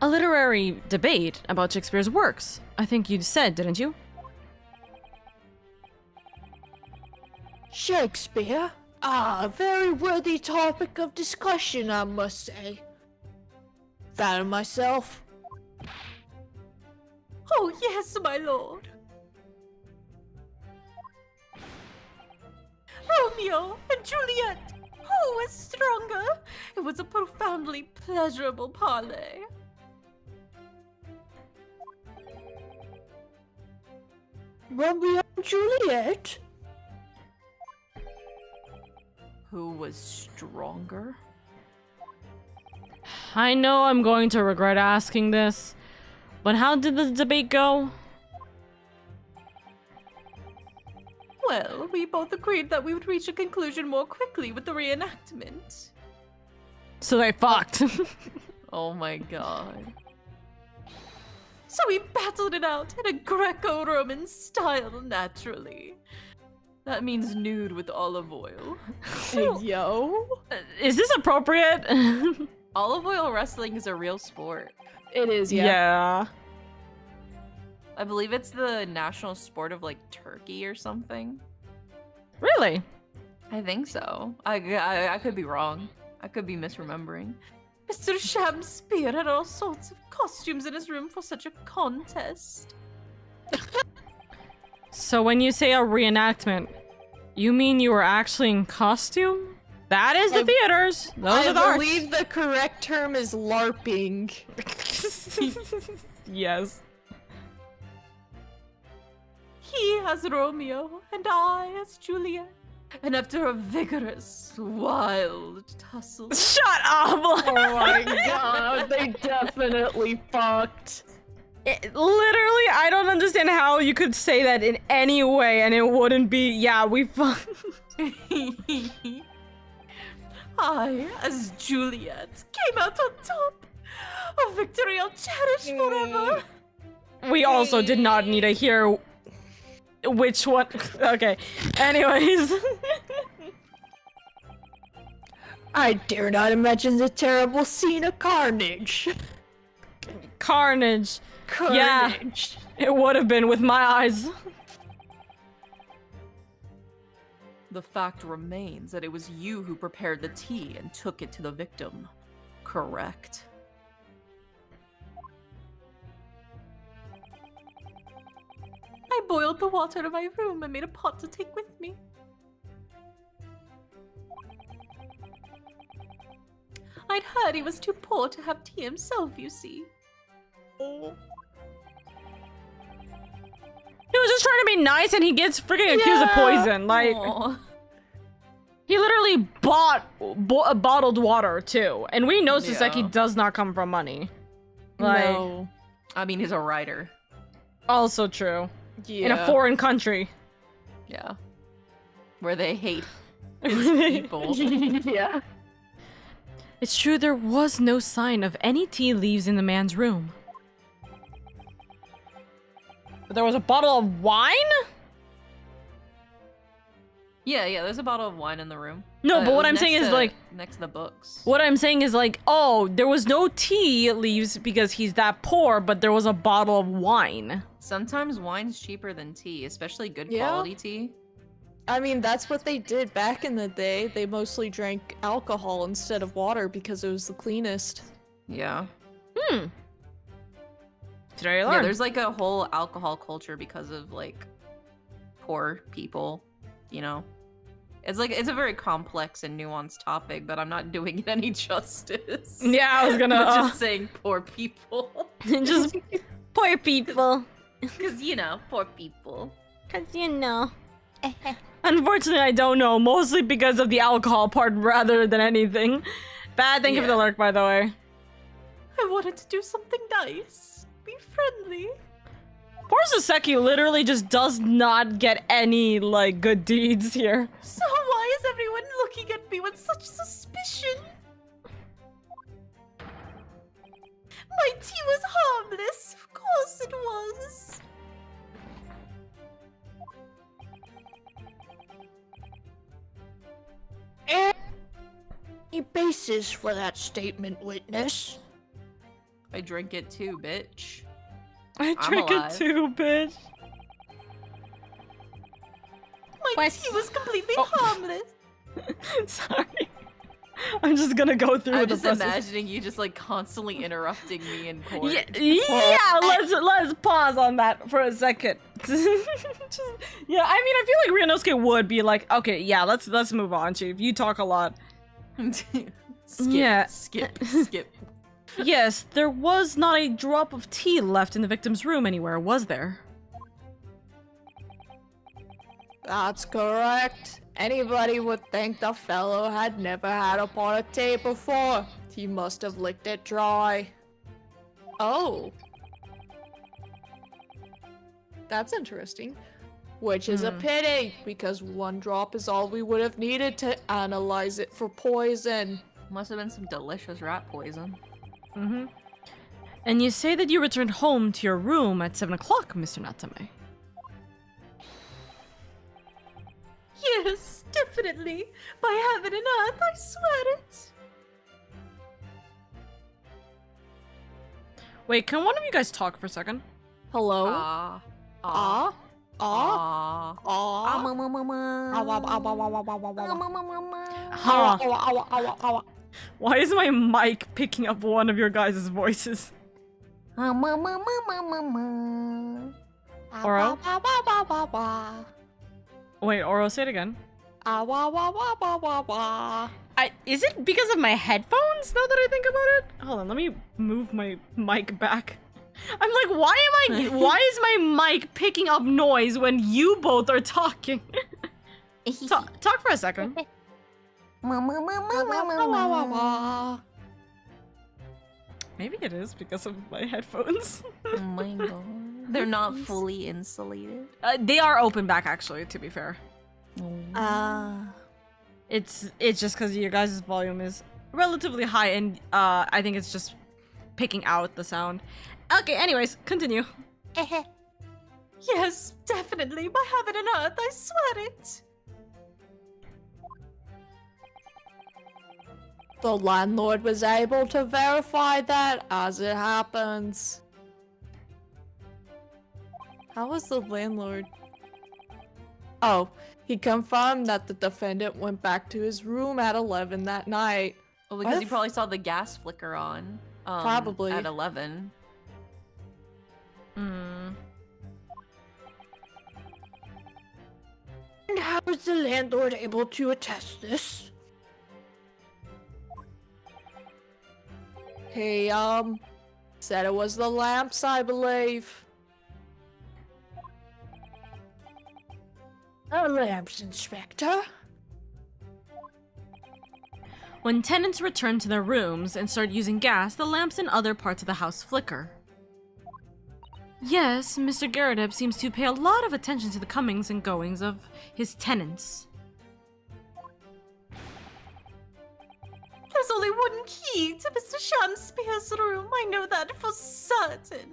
A literary debate about Shakespeare's works. I think you said, didn't you? Shakespeare? Ah, a very worthy topic of discussion, I must say. Found myself. Oh, yes, my lord. Romeo and Juliet. Who was stronger? It was a profoundly pleasurable parley. Romeo and Juliet? Who was stronger? I know I'm going to regret asking this, but how did the debate go? Well, we both agreed that we would reach a conclusion more quickly with the reenactment. So they fucked. Oh my god. So we battled it out in a Greco-Roman style, naturally. That means nude with olive oil. Hey, yo. Is this appropriate? Olive oil wrestling is a real sport. It is, yeah. Yeah. I believe it's the national sport of like Turkey or something. Really? I think so. I could be wrong. I could be misremembering. Mr. Shamspear had all sorts of costumes in his room for such a contest. So when you say a reenactment, you mean you were actually in costume? That is the theaters. Those are the I arts. believe the correct term is LARPing. Yes. He as Romeo, and I as Juliet. And after a vigorous, wild tussle... Shut up! Oh my god, they definitely fucked. Literally, I don't understand how you could say that in any way and it wouldn't be, yeah, we fucked. I, as Juliet, came out on top. A victory I'll cherish forever. We also did not need to hear which one. Okay, anyways. I dare not imagine the terrible scene of carnage. Carnage. Carnage. Yeah, it would have been with my eyes. The fact remains that it was you who prepared the tea and took it to the victim. Correct? I boiled the water in my room and made a pot to take with me. I'd heard he was too poor to have tea himself, you see. He was just trying to be nice and he gets freaking accused of poison. Like, Aw. he literally bought bottled water too. And we know Saseki Yeah. does not come from money. Like, No. I mean, he's a writer. also true. Yeah. In a foreign country. Yeah. Where they hate his people. Yeah. It's true there was no sign of any tea leaves in the man's room. But there was a bottle of wine? Yeah, there's a bottle of wine in the room. No, but it what was I'm saying next is to- like... next to the books. What I'm saying is like, oh, there was no tea leaves because he's that poor, but there was a bottle of wine. Sometimes wine's cheaper than tea, especially good Yeah. quality tea. I mean, that's what they did back in the day. They mostly drank alcohol instead of water because it was the cleanest. Yeah. Today I Yeah, learned. there's like a whole alcohol culture because of like poor people, you know. It's like it's a very complex and nuanced topic, but I'm not doing it any justice. Yeah, I was gonna I'm just saying poor people. just poor people. Because, you know, poor people. Cause you know. Unfortunately, I don't know. Mostly because of the alcohol part rather than anything. Bad, thank you for the Yeah. lurk, by the way. I wanted to do something nice. Be friendly. Poor Saseki literally just does not get any, like, good deeds here. So why is everyone looking at me with such suspicion? My tea was harmless. Of course it was. Any basis for that statement, witness? I drink it too, bitch. I drink it alive. too, bitch. My What? tea was completely Oh. harmless. Sorry. I'm just gonna go through I'm with the just process. imagining you just like constally interrupting me in court. Yeah, let's pause on that for a second. Just- yeah, I mean, I feel like Ryunosuke would be like, okay, yeah, let's move on, Chief. You talk a lot. skip, Yeah. skip. Yes, there was not a drop of tea left in the victim's room anywhere, was there? That's correct. Anybody would think the fellow had never had a pot of tea before. He must have licked it dry. Oh. That's interesting. Which is a pity, because one drop is all we would have needed to analyze it for poison. Must have been some delicious rat poison. Mm-hmm. And you say that you returned home to your room at 7 o'clock, Mr. Natsume. Yes, definitely. By heaven and earth, I swear it. Wait, can one of you guys talk for a second? Hello? Ah. Ah? Ah? Ah. Ah? Huh. Why is my mic picking up one of your guys' voices? Oro? Wait, Oro, say it again. Is it because of my headphones now that I think about it? Hold on, let me move my mic back. I'm like, why is my mic picking up noise when you both are talking? Talk for a second. Maybe it is because of my headphones. Oh my god. They're not fully insulated. They are open back, actually, to be fair. Ah. It's just because your guys' volume is relatively high, and I think it's just picking out the sound. Okay, anyways, continue. Yes, definitely. By heaven and earth, I swear it. The landlord was able to verify that, as it happens. How was the landlord? Oh, he confirmed that the defendant went back to his room at 11 that night. Well, because What you if- probably saw the gas flicker on. Probably. At 11. Mm. And how was the landlord able to attest this? He, said it was the lamps, I believe. The lamps, Inspector. When tenants return to their rooms and start using gas, the lamps in other parts of the house flicker. Yes, Mr. Garrideb seems to pay a lot of attention to the comings and goings of his tenants. was only one key to Mr. Shakespeare's room. I know that for certain.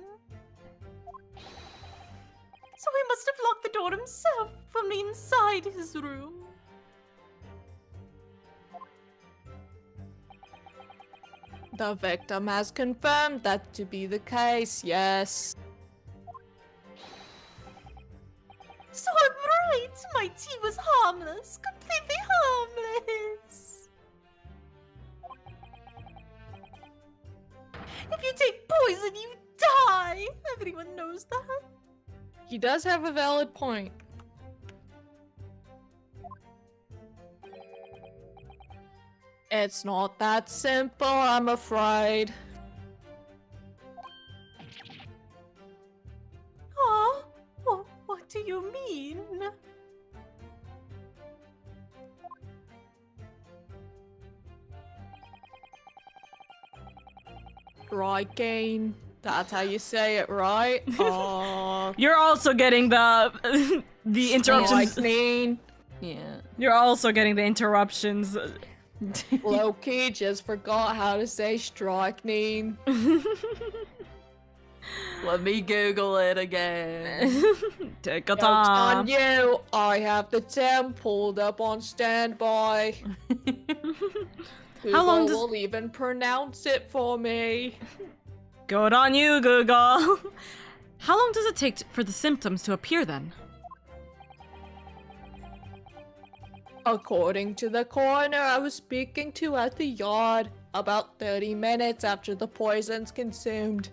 So he must have locked the door himself from inside his room. The victim has confirmed that to be the case, yes. So I'm right. My tea was harmless. Completely harmless. If you take poison, you die. Everyone knows that. He does have a valid point. It's not that simple, I'm afraid. Huh? What do you mean? Right, Gain. That's how you say it, right? You're also getting the the interruptions. Lightning. Yeah. You're also getting the interruptions. Loki just forgot how to say strychnine. Let me Google it again. Take a Joke's on time. you. I have the Tim pulled up on standby. How long Google will even pronounce it for me. Good on you, Google. How long does it take for the symptoms to appear then? According to the coroner I was speaking to at the yard, about 30 minutes after the poison's consumed.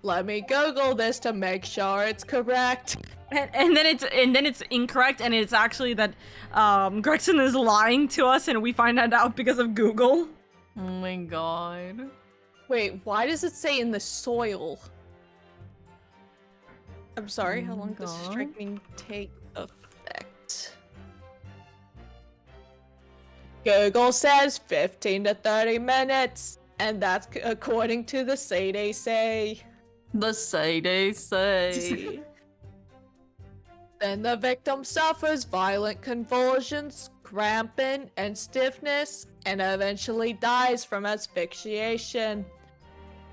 Let me Google this to make sure it's correct. And then it's incorrect, and it's actually that Gregson is lying to us, and we find that out because of Google. Oh my god. Wait, why does it say in the soil? I'm sorry, how long does God. strychnine take effect? Google says 15 to 30 minutes, and that's according to the CDC. The say. Then the victim suffers violent convulsions, cramping, and stiffness, and eventually dies from asphyxiation.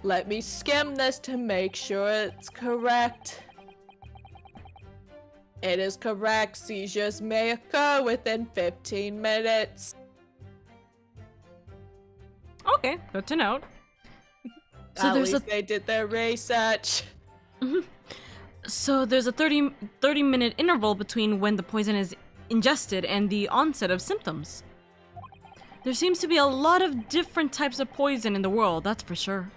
Let me skim this to make sure it's correct. It is correct. Seizures may occur within 15 minutes. Okay, good to note. So At there's least they did their research. So there's a 30-minute interval between when the poison is ingested and the onset of symptoms. There seems to be a lot of different types of poison in the world, that's for sure.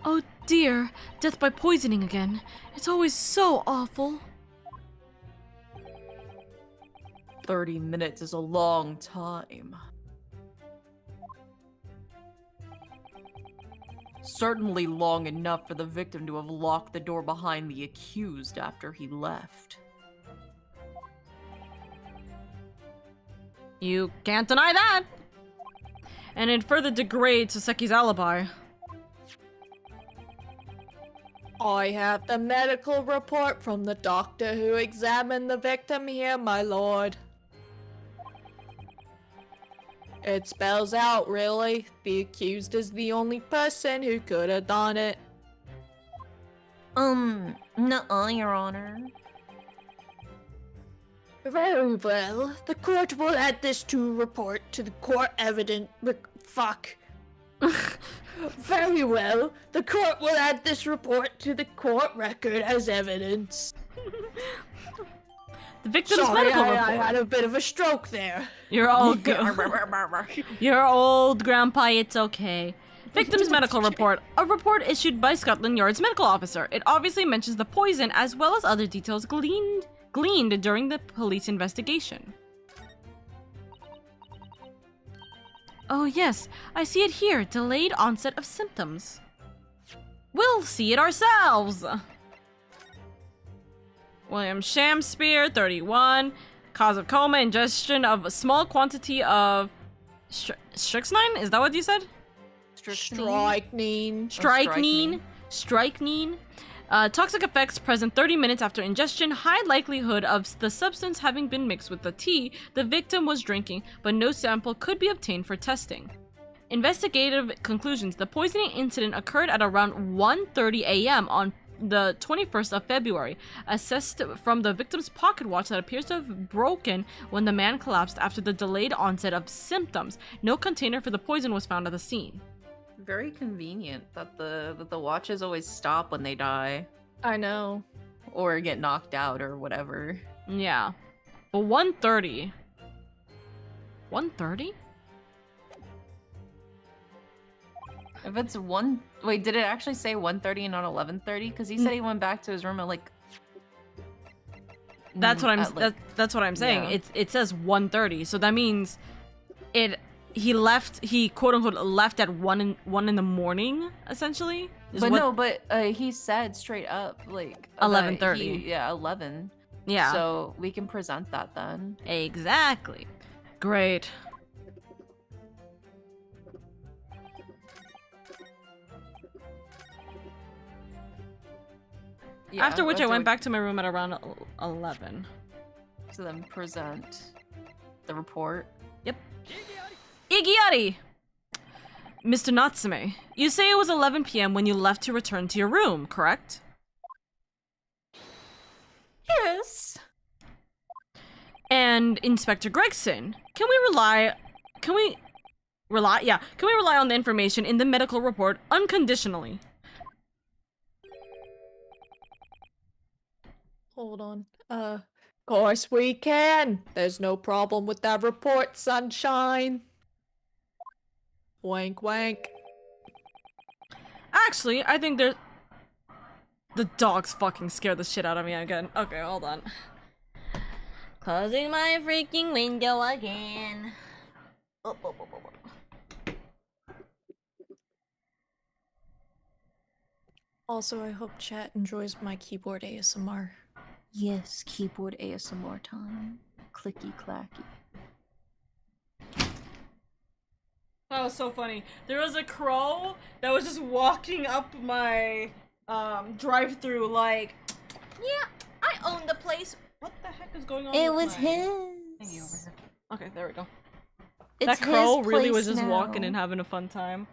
Oh dear, death by poisoning again. It's always so awful. 30 minutes is a long time. Certainly long enough for the victim to have locked the door behind the accused after he left. You can't deny that! And it further degrades Saseki's alibi. I have the medical report from the doctor who examined the victim here, my lord. It spells out, really. The accused is the only person who could have done it. Nuh-uh, Your Honor. Very well. The court will add this to report to the court evidence. Fuck. Very well. The court will add this report to the court record as evidence. The victim's Sorry, medical report. I had a bit of a stroke there. You're all good. You're old, Grandpa, it's okay. Victim's medical report. A report issued by Scotland Yard's medical officer. It obviously mentions the poison as well as other details gleaned during the police investigation. Oh yes, I see it here. Delayed onset of symptoms. We'll see it ourselves! William Shakespeare, 31. Cause of coma, ingestion of a small quantity of strychnine? Is that what you said? Strychnine. Strychnine. Toxic effects present 30 minutes after ingestion. High likelihood of the substance having been mixed with the tea the victim was drinking, but no sample could be obtained for testing. Investigative conclusions. The poisoning incident occurred at around 1:30 a.m. on the 21st of February. Assessed from the victim's pocket watch that appears to have broken when the man collapsed after the delayed onset of symptoms. No container for the poison was found at the scene. Very convenient that the watches always stop when they die I know. or get knocked out or whatever. Yeah. But 1:30. 1:30? If it's one, wait, did it actually say 1:30 and not 11:30? Because he said he went back to his room at like. That's what I'm. at, like- That's what I'm saying. yeah. It says 1:30, so that means he left. He quote unquote left at 1 in the morning, essentially. is But what- no, but he said straight up like 11:30. Yeah, 11. Yeah. So we can present that then. Exactly. Great. Yeah, After which I after went we- back to my room at around 11. to then present the report. Yep. Igiari! Mr. Natsume, you say it was 11 p.m. when you left to return to your room, correct? Yes. And Inspector Gregson, can we rely on the information in the medical report unconditionally? Hold on. Course we can. There's no problem with that report, sunshine. Wank wank. Actually, I think there's... The dogs fucking scared the shit out of me again. Okay, hold on. Closing my freaking window again. Oh. Also, I hope chat enjoys my keyboard ASMR. Yes, keyboard ASMR time. Clicky clacky. That was so funny. There was a crow that was just walking up my drive-through like, yeah, I own the place. What the heck is going on? It with was my thingy over his. here? Okay, there we go. It's That crow his really was place just walking now. and having a fun time.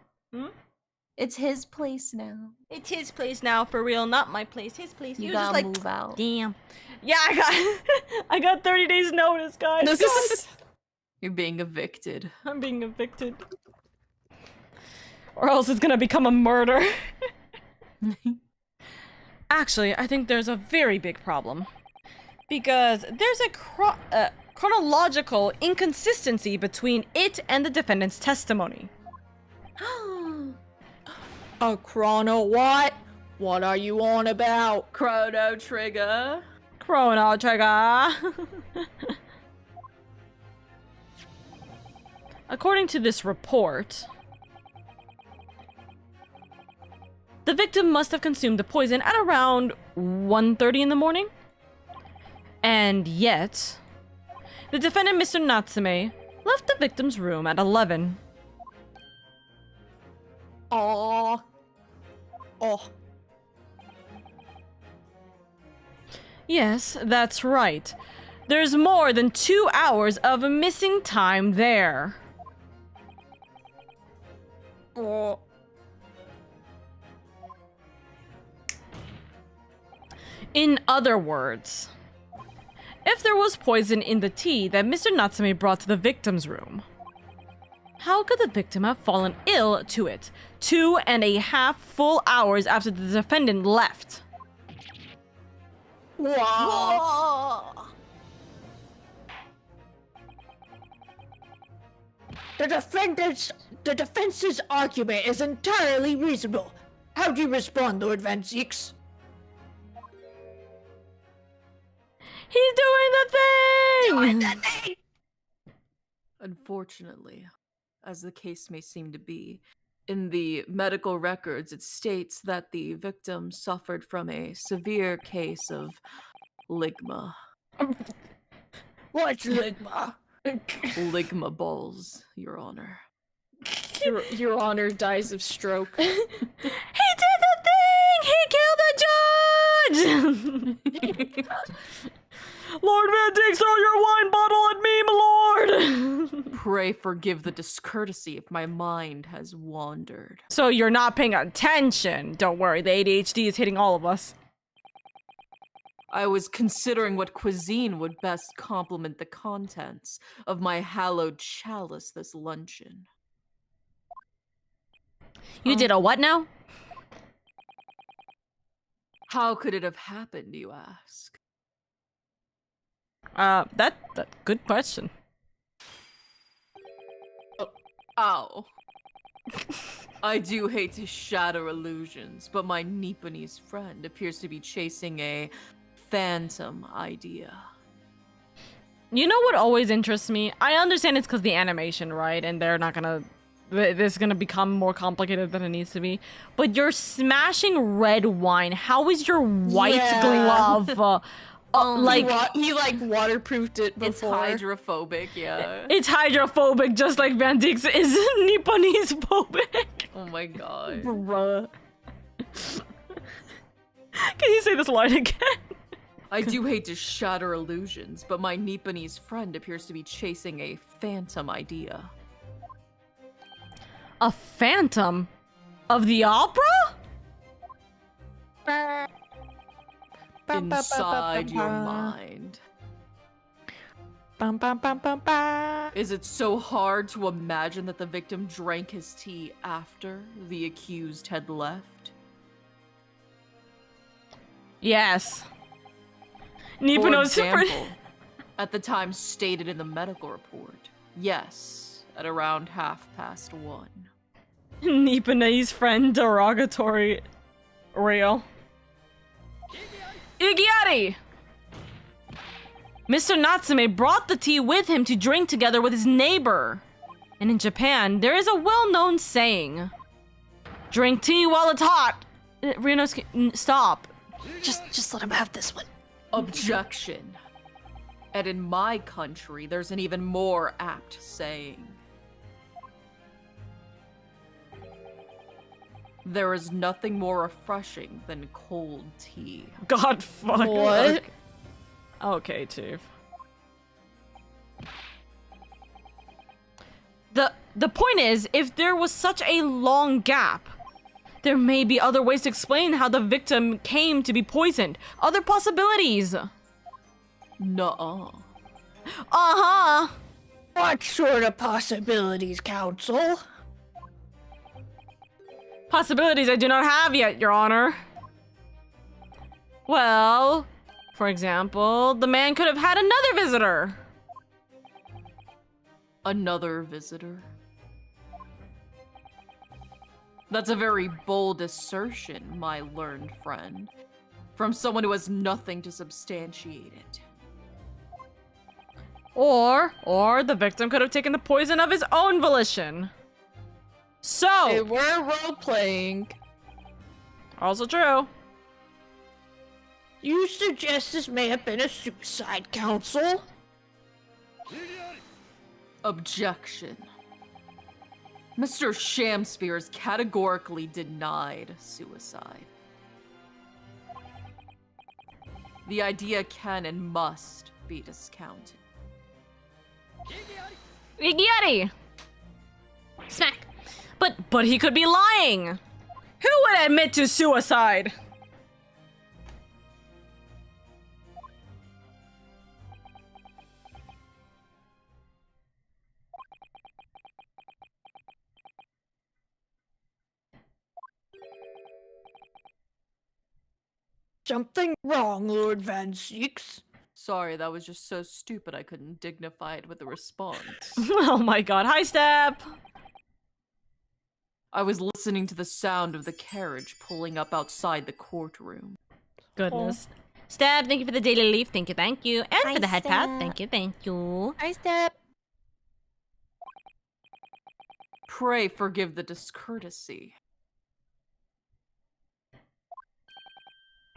It's his place now. It's his place now, for real, not my place. His place. You He was just gotta like, move out. Damn. yeah, I got 30 days notice, guys. You're being evicted. I'm being evicted. Or else it's gonna become a murder. Actually, I think there's a very big problem. Because there's a chronological inconsistency between it and the defendant's testimony. A chrono what? What are you on about? Chrono Trigger. Chrono Trigger. According to this report, the victim must have consumed the poison at around 1:30 in the morning. And yet, the defendant, Mr. Natsume, left the victim's room at 11. Oh. Yes, that's right. There's more than 2 hours of missing time there. Oh. In other words, if there was poison in the tea that Mr. Natsume brought to the victim's room, how could the victim have fallen ill to it 2.5 full hours after the defendant left? Wow. The defense's argument is entirely reasonable. How do you respond, Lord Van Zeeks? He's doing the thing! Unfortunately, as the case may seem to be, in the medical records it states that the victim suffered from a severe case of ligma. What's ligma? Ligma balls, Your Honor. Your Honor dies of stroke. He did the thing! He killed the judge! Lord Van Dijk, throw your wine bottle at me, my lord! Pray forgive the discourtesy if my mind has wandered. So you're not paying attention. Don't worry, the ADHD is hitting all of us. I was considering what cuisine would best complement the contents of my hallowed chalice this luncheon. You did a what now? How could it have happened, you ask? That good question. Ow. I do hate to shatter illusions, but my Nipponese friend appears to be chasing a phantom idea. You know what always interests me? I understand it's because the animation, right? And they're not gonna... This is gonna become more complicated than it needs to be. But you're smashing red wine. How is your white glove... like he waterproofed it before. It's hydrophobic, yeah. It's hydrophobic, just like Van Dijk's is Nipponese phobic. Oh my god. Bruh. Can you say this line again? I do hate to shatter illusions, but my Nipponese friend appears to be chasing a phantom idea. A phantom? Of the opera? Inside your mind. Is it so hard to imagine that the victim drank his tea after the accused had left? Yes. For Nippono's example, at the time stated in the medical report, yes, at around 1:30. Nipponese friend derogatory rail. Iggyari! Mr. Natsume brought the tea with him to drink together with his neighbor. And in Japan, there is a well-known saying. Drink tea while it's hot. Ryunosuke, stop. Just let him have this one. Objection. And in my country, there's an even more apt saying. There is nothing more refreshing than cold tea. God fuck. What? Okay, Chief. The point is, if there was such a long gap, there may be other ways to explain how the victim came to be poisoned. Other possibilities. Nuh-uh. Uh-huh. What sort of possibilities, Counsel? Possibilities I do not have yet, Your Honor. Well, for example, the man could have had another visitor. Another visitor? That's a very bold assertion, my learned friend. From someone who has nothing to substantiate it. Or the victim could have taken the poison of his own volition. So, Hey, we're role-playing. also true. You suggest this may have been a suicide, Counsel? Objection. Mr. Shamspears categorically denied suicide. The idea can and must be discounted. Iggyari! Smack. But he could be lying. Who would admit to suicide? Something wrong, Lord Van Seeks. Sorry, that was just so stupid I couldn't dignify it with a response. Oh my god. Hi, Step. I was listening to the sound of the carriage pulling up outside the courtroom. Goodness. Step, thank you for the daily leaf. Thank you, thank you. And Hi, for the head pad. Step. Thank you, thank you. Hi, Step. Pray forgive the discourtesy.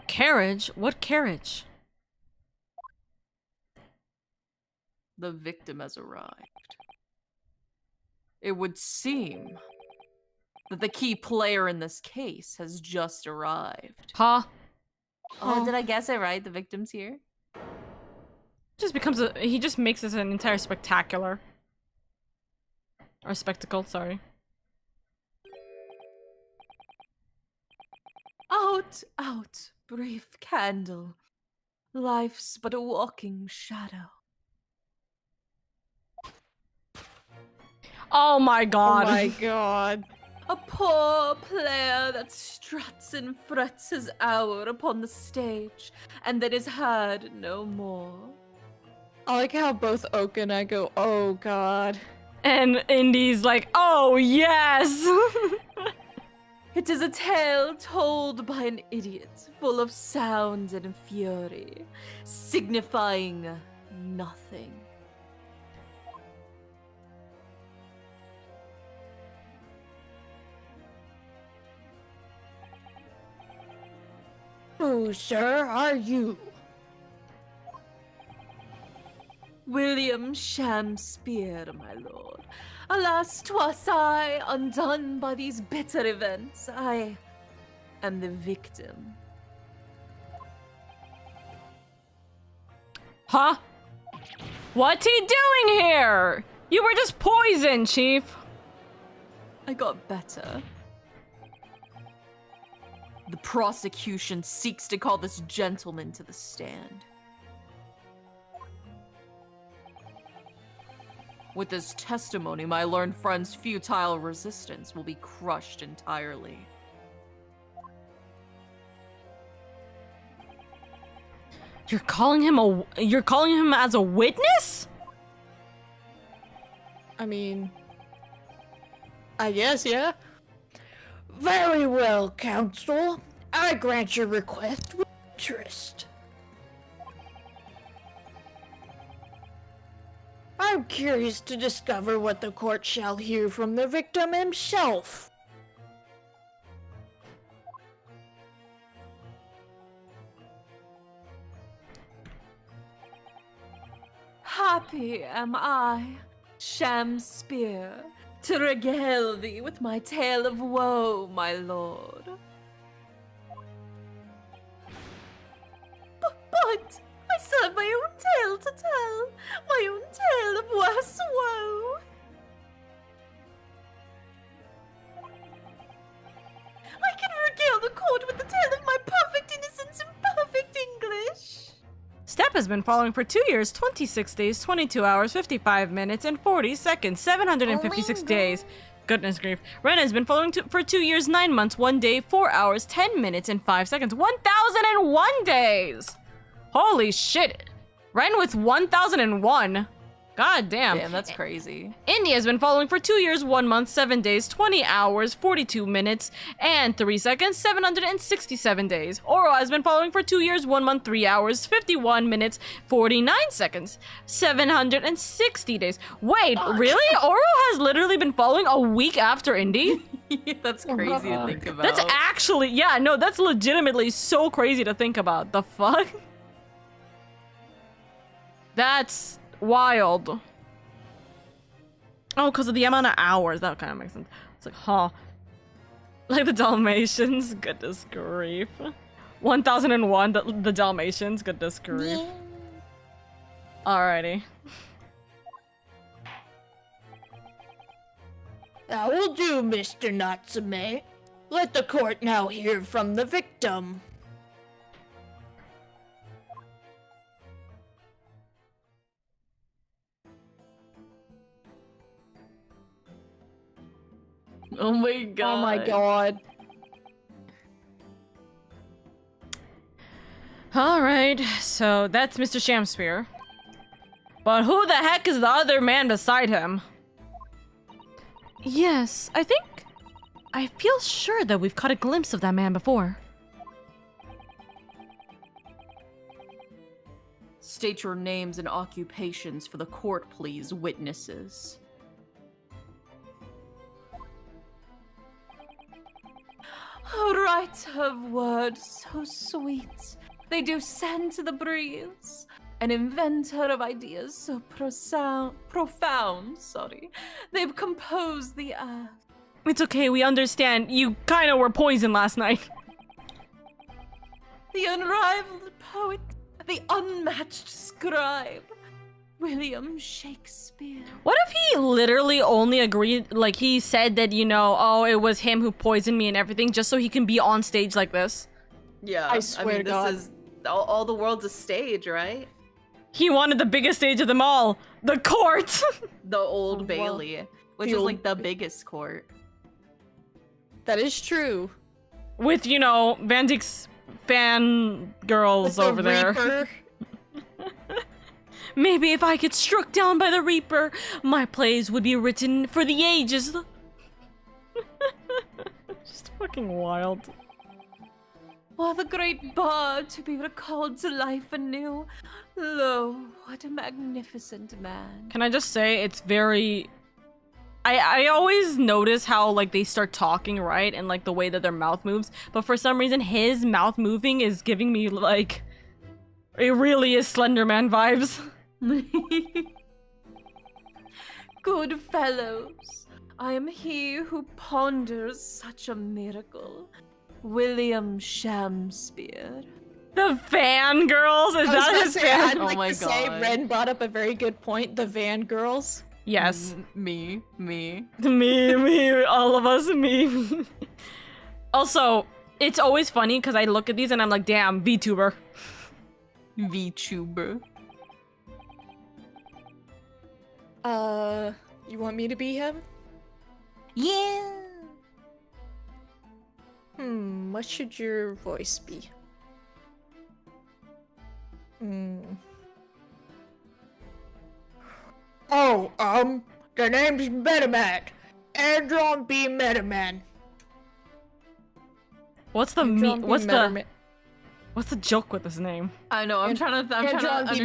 Carriage? What carriage? The victim has arrived. It would seem that the key player in this case has just arrived. Huh? Oh, did I guess it right? The victim's here? He just makes this an entire spectacular. Or spectacle, sorry. Out, brief candle. Life's but a walking shadow. Oh my god. Oh my god. A poor player that struts and frets his hour upon the stage, and that is heard no more. I like how both Oka and I go, oh god. And Indy's like, oh yes! It is a tale told by an idiot, full of sound and fury, signifying nothing. Who, sir, are you? William Shakespeare, my lord. Alas, 'twas I, undone by these bitter events. I am the victim. Huh? What's he doing here? You were just poisoned, Chief. I got better. The prosecution seeks to call this gentleman to the stand. With this testimony, my learned friend's futile resistance will be crushed entirely. You're calling him as a witness? I mean, I guess, yeah. Very well, counsel. I grant your request with interest. I'm curious to discover what the court shall hear from the victim himself. Happy am I, Shakespeare, to regale thee with my tale of woe, my lord. But I still have my own tale to tell, my own tale of worse woe. I can regale the court with the tale of my perfect innocence and perfect English. Step has been following for 2 years, 26 days, 22 hours, 55 minutes, and 40 seconds, 756 days. Goodness grief. Ren has been following for 2 years, 9 months, 1 day, 4 hours, 10 minutes, and 5 seconds. 1,001 days! Holy shit. Ren with 1,001. God damn. Damn, that's crazy. India has been following for 2 years, 1 month, 7 days, 20 hours, 42 minutes, and 3 seconds, 767 days. Oro has been following for 2 years, 1 month, 3 hours, 51 minutes, 49 seconds, 760 days. Wait, really? Oro has literally been following a week after Indy? That's crazy to think about. That's actually, yeah, no, that's legitimately so crazy to think about. The fuck? That's wild. Oh, because of the amount of hours. That kind of makes sense. It's like, huh. Like the Dalmatians. Goodness grief. 1001, the Dalmatians. Goodness grief. Yeah. Alrighty. That will do, Mr. Natsume. Let the court now hear from the victim. Oh my god. Oh my god. Alright, so that's Mr. Shakespeare. But who the heck is the other man beside him? Yes, I feel sure that we've caught a glimpse of that man before. State your names and occupations for the court, please, witnesses. A writer of words so sweet, they do send to the breeze. An inventor of ideas so profound, they've composed the earth. It's okay, we understand. You kinda were poisoned last night. The unrivaled poet, the unmatched scribe, William Shakespeare. What if he literally only agreed, like he said that, you know, oh, it was him who poisoned me and everything, just so he can be on stage like this? Yeah, I swear to God. this is all the world's a stage, right? He wanted the biggest stage of them all, the court. The Old well, Bailey, which the is Old like the biggest court. That is true. With, you know, Van Dyke's fan girls With the over there. Reaper. Maybe if I get struck down by the Reaper, my plays would be written for the ages. Just fucking wild. For the great bard to be recalled to life anew. Lo, what a magnificent man. Can I just say, it's very... I always notice how, like, they start talking, right? And, like, the way that their mouth moves. But for some reason, his mouth moving is giving me, like... It really is Slender Man vibes. Good fellows, I am he who ponders such a miracle. William Shakespeare. The fangirls? Is I was that gonna his say, fan? I'd Oh like my to say God. Ren brought up a very good point. The Van Girls. Yes. Me. Me, all of us, me. Also, it's always funny because I look at these and I'm like, damn, VTuber. VTuber. You want me to be him? Yeah. What should your voice be? Oh, the name's Metaman. Andron B. Metaman. What's the what's the joke with his name? I know. I'm trying to understand. I'm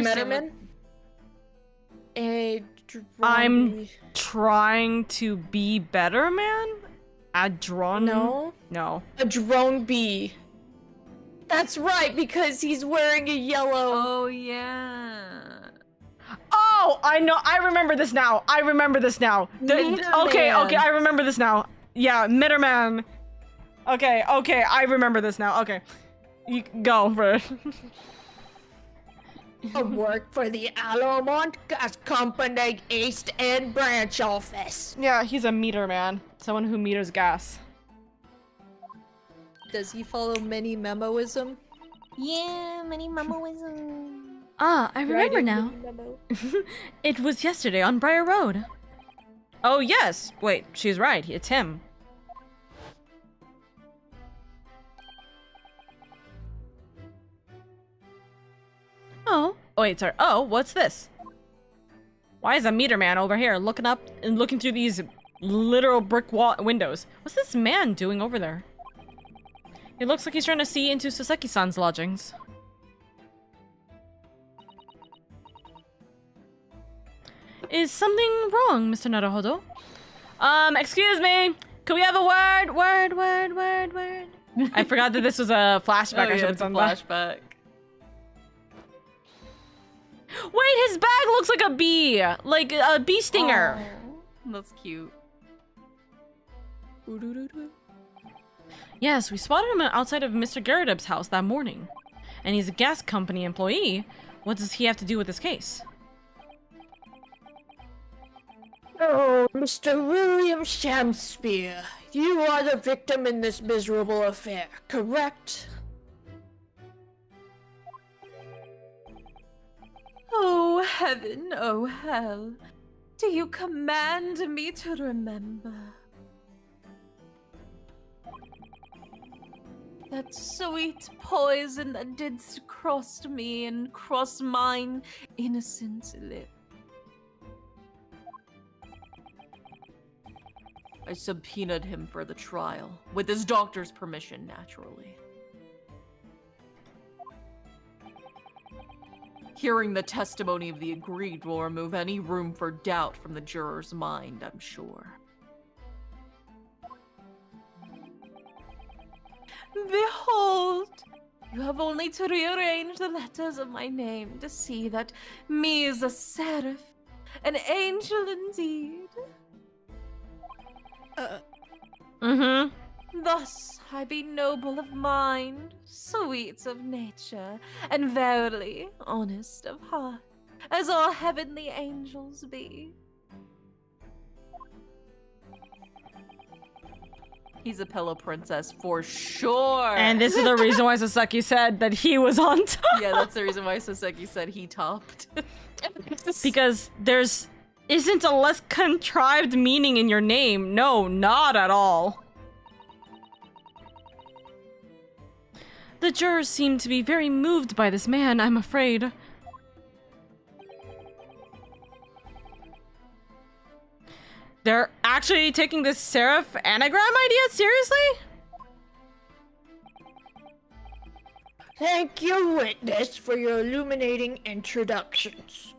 trying to be better, man. Adron? No. A drone bee. That's right, because he's wearing a yellow. Oh yeah. Oh, I know. I remember this now. Okay, I remember this now. Yeah, Mitterman. Okay, I remember this now. Okay, you go for it. I work for the Alomont Gas Company East End branch office. Yeah, he's a meter man. Someone who meters gas. Does he follow many memoism? Yeah, many memoism. Ah, I remember now. It was yesterday on Briar Road. Oh, yes. Wait, she's right. It's him. Oh, wait, sorry. Oh, what's this? Why is a meter man over here looking up and looking through these literal brick wall windows? What's this man doing over there? It looks like he's trying to see into Soseki-san's lodgings. Is something wrong, Mr. Naruhodo? Excuse me. Could we have a word? Word. I forgot that this was a flashback. Oh, I should yeah, have it's a done that. flashback. Wait, his bag looks like a bee. Like a bee stinger. Oh, that's cute. Yes, we spotted him outside of Mr. Garridub's house that morning. And he's a gas company employee. What does he have to do with this case? Oh, Mr. William Shakespeare, you are the victim in this miserable affair, correct? Oh heaven, oh hell. Do you command me to remember? That sweet poison that didst cross me and cross mine innocent lip. I subpoenaed him for the trial, with his doctor's permission, naturally. Hearing the testimony of the aggrieved will remove any room for doubt from the juror's mind, I'm sure. Behold! You have only to rearrange the letters of my name to see that me is a seraph, an angel indeed. Mm-hmm. Thus I be noble of mind, sweet of nature, and verily honest of heart, as all heavenly angels be. He's a pillow princess for sure. And this is the reason why Sasaki said that he was on top. Yeah, that's the reason why Sasaki said he topped. Because isn't a less contrived meaning in your name. No, not at all. The jurors seem to be very moved by this man, I'm afraid. They're actually taking this serif anagram idea seriously? Thank you, witness, for your illuminating introductions.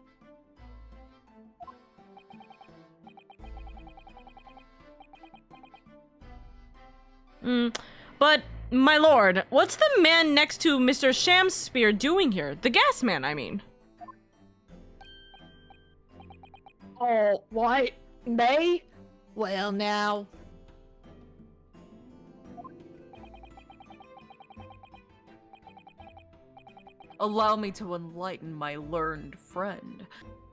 But, my lord, what's the man next to Mr. Shamspear doing here? The gas man, I mean. Oh, what? May? Well, now. Allow me to enlighten my learned friend.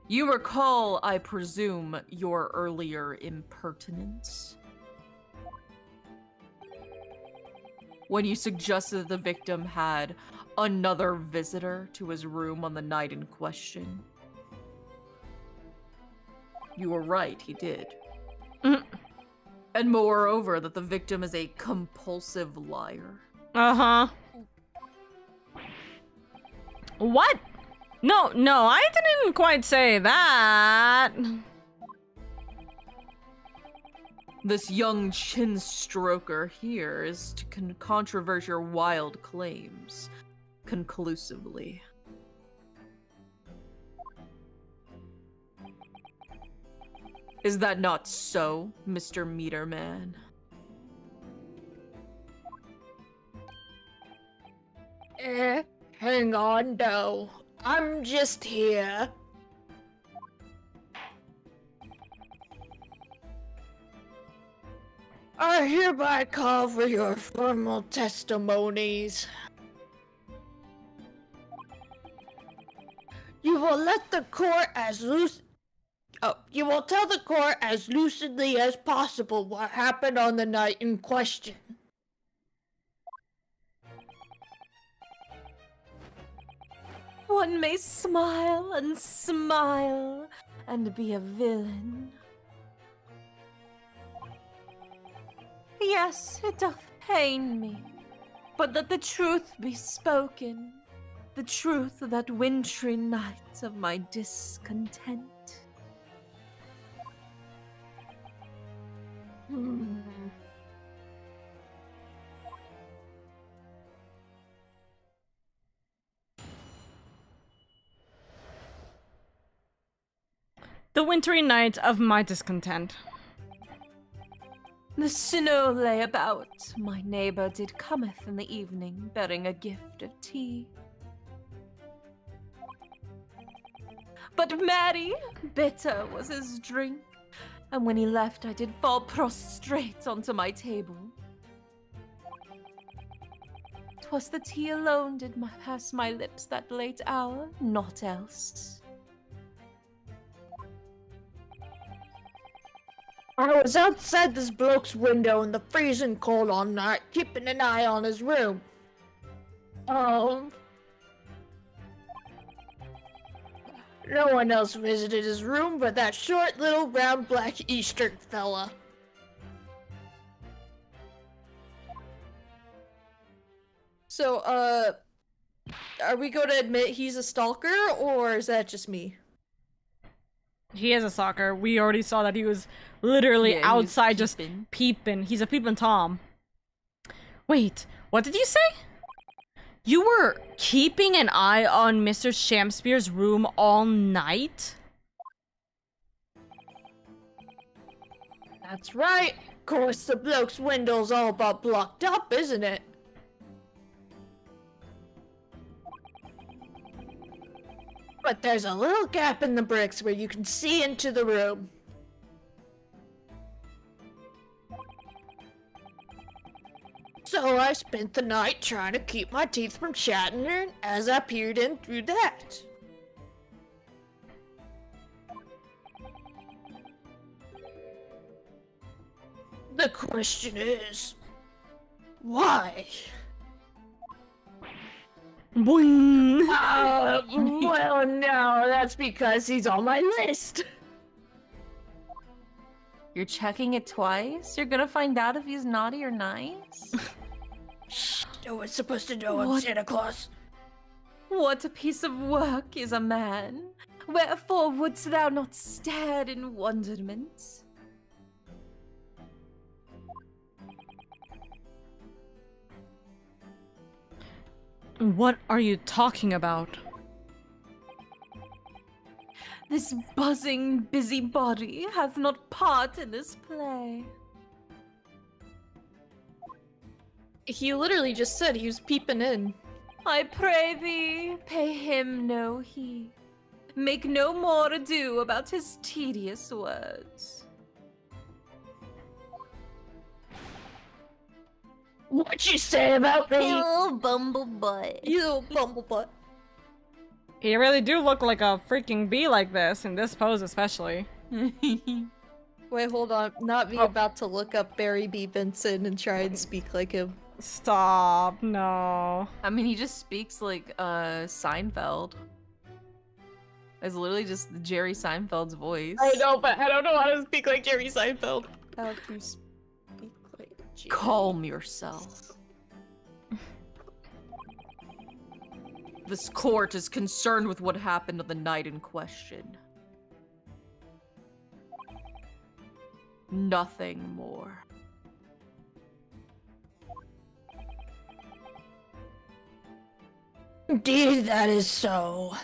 You recall, I presume, your earlier impertinence? When you suggested the victim had another visitor to his room on the night in question. You were right, he did. And moreover, that the victim is a compulsive liar. Uh-huh. What? No, I didn't quite say that. This young chin stroker here is to controvert your wild claims conclusively. Is that not so, Mr. Meterman? Hang on, no. I'm just here. I hereby call for your formal testimonies. You will let the court you will tell the court as lucidly as possible what happened on the night in question. One may smile and be a villain. Yes, it doth pain me, but that the truth be spoken, the truth that wintry night of my discontent. The wintry night of my discontent. The snow lay about. My neighbor did cometh in the evening, bearing a gift of tea. But Mary, bitter was his drink, and when he left I did fall prostrate onto my table. 'Twas the tea alone did pass my lips that late hour, naught else. I was outside this bloke's window in the freezing cold all night, keeping an eye on his room. No one else visited his room but that short little round black Eastern fella. So, are we going to admit he's a stalker, or is that just me? He is a stalker. We already saw that he was literally Yeah, he was outside just peeping. peeping. He's a peeping Tom. Wait, what did you say? You were keeping an eye on Mr. Shamspear's room all night? That's right. Of course, the bloke's window's all about blocked up, isn't it? But there's a little gap in the bricks where you can see into the room. So So I spent the night trying to keep my teeth from chattering as I peered in through the hatch. The question is, why? Boing. Well, no, that's because he's on my list. You're checking it twice? You're gonna find out if he's naughty or nice? No one's supposed to know I'm What? Santa Claus. What a piece of work is a man! Wherefore wouldst thou not stare in wonderment? What are you talking about? This buzzing busybody hath not part in this play. He literally just said he was peeping in. I pray thee, pay him no heed. Make no more ado about his tedious words. What'd you say about me? Oh, bumblebutt. You bumblebutt. You really do look like a freaking bee like this, in this pose especially. Wait, hold on. Not me about to look up Barry B. Benson and try and speak like him. Stop, no. I mean, he just speaks like Seinfeld. It's literally just Jerry Seinfeld's voice. I know, but I don't know how to speak like Jerry Seinfeld. How to speak like Jerry. Calm yourself. This court is concerned with what happened on the night in question. Nothing more. Indeed, that is so.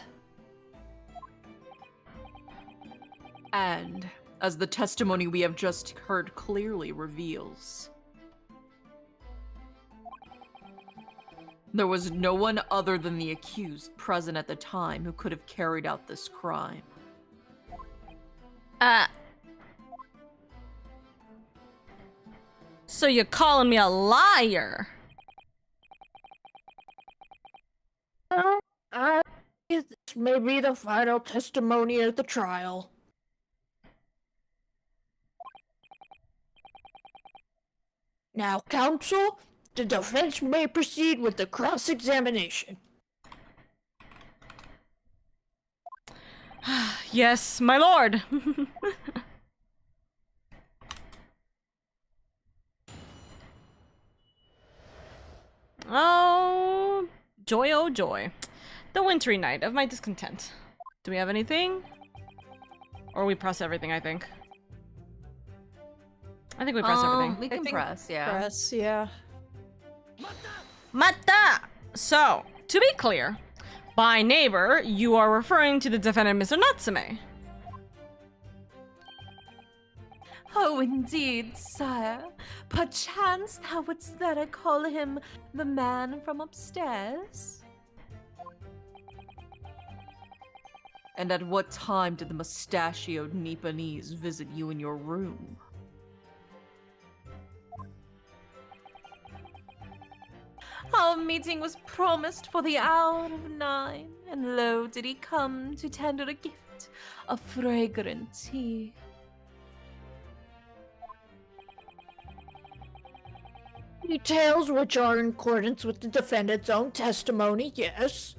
And, as the testimony we have just heard clearly reveals, there was no one other than the accused present at the time who could have carried out this crime. So you're calling me a liar? This may be the final testimony at the trial. Now, counsel, the defense may proceed with the cross-examination. Yes, my lord. Oh, joy, oh joy. The wintry night of my discontent. Do we have anything? Or we press everything, I think. I think we press everything. We can press, yeah. Press, yeah. Mata! So, to be clear, by neighbor, you are referring to the defendant, Mr. Natsume. Oh, indeed, sire. Perchance thou wouldst that I call him the man from upstairs? And at what time did the mustachioed Nipponese visit you in your room? Our meeting was promised for the hour of 9, and lo did he come to tender a gift, a fragrant tea. Details which are in accordance with the defendant's own testimony, yes.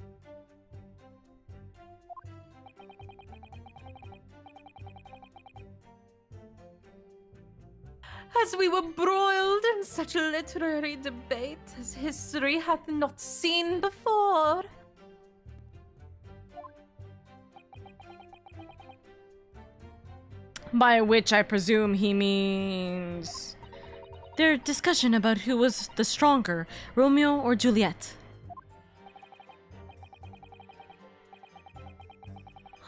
As we were broiled in such a literary debate as history hath not seen before. By which I presume he means their discussion about who was the stronger, Romeo or Juliet.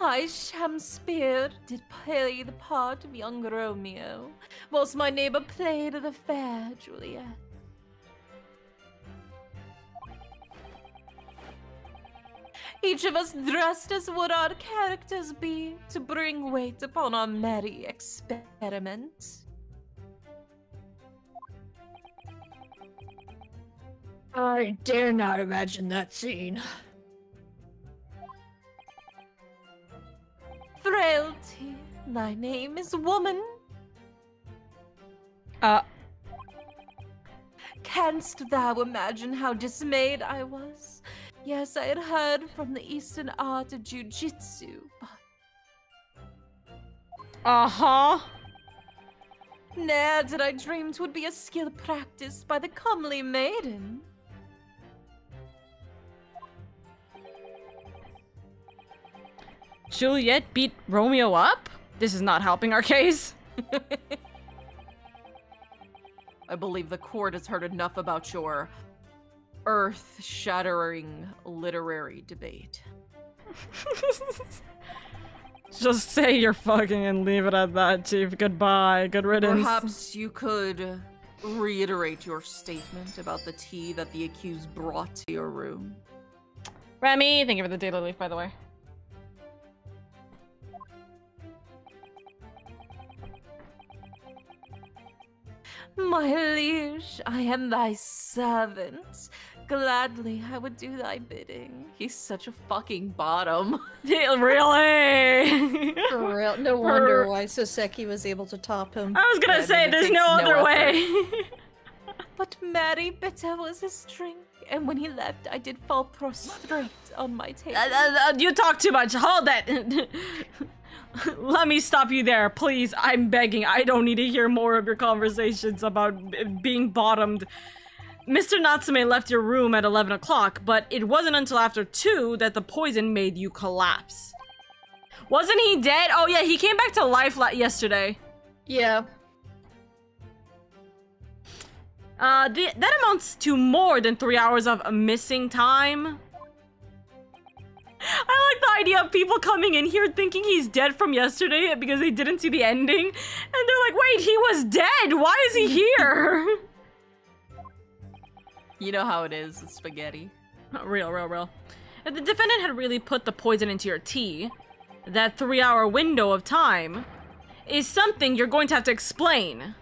I, Shamspeare, did play the part of young Romeo, whilst my neighbor played the fair Juliet. Each of us dressed as would our characters be, to bring weight upon our merry experiment. I dare not imagine that scene. Frailty, thy name is woman. Canst thou imagine how dismayed I was? Yes, I had heard from the Eastern art of jujitsu, but Uh-huh. ne'er did I dream 'twould be a skill practiced by the comely maiden. Juliet beat Romeo up? This is not helping our case. I believe the court has heard enough about your earth-shattering literary debate. Just say you're fucking and leave it at that, Chief. Goodbye. Good riddance. Perhaps you could reiterate your statement about the tea that the accused brought to your room. Remy, thank you for the daily leaf, by the way. My liege, I am thy servant. Gladly I would do thy bidding. He's such a fucking bottom. Really? For real. No wonder why Soseki was able to top him. I was gonna say, it there's takes no no other effort. way. But merry bitter was his drink, and when he left, I did fall prostrate on my table. You talk too much. Hold it. Let me stop you there, please. I'm begging. I don't need to hear more of your conversations about being bottomed. Mr. Natsume left your room at 11 o'clock, but it wasn't until after 2 that the poison made you collapse. Wasn't he dead? Oh yeah, he came back to life yesterday. Yeah. That amounts to more than 3 hours of missing time. I like the idea of people coming in here thinking he's dead from yesterday because they didn't see the ending. And they're like, wait, he was dead! Why is he here? You know how it is with spaghetti. Real. If the defendant had really put the poison into your tea, that 3-hour window of time is something you're going to have to explain.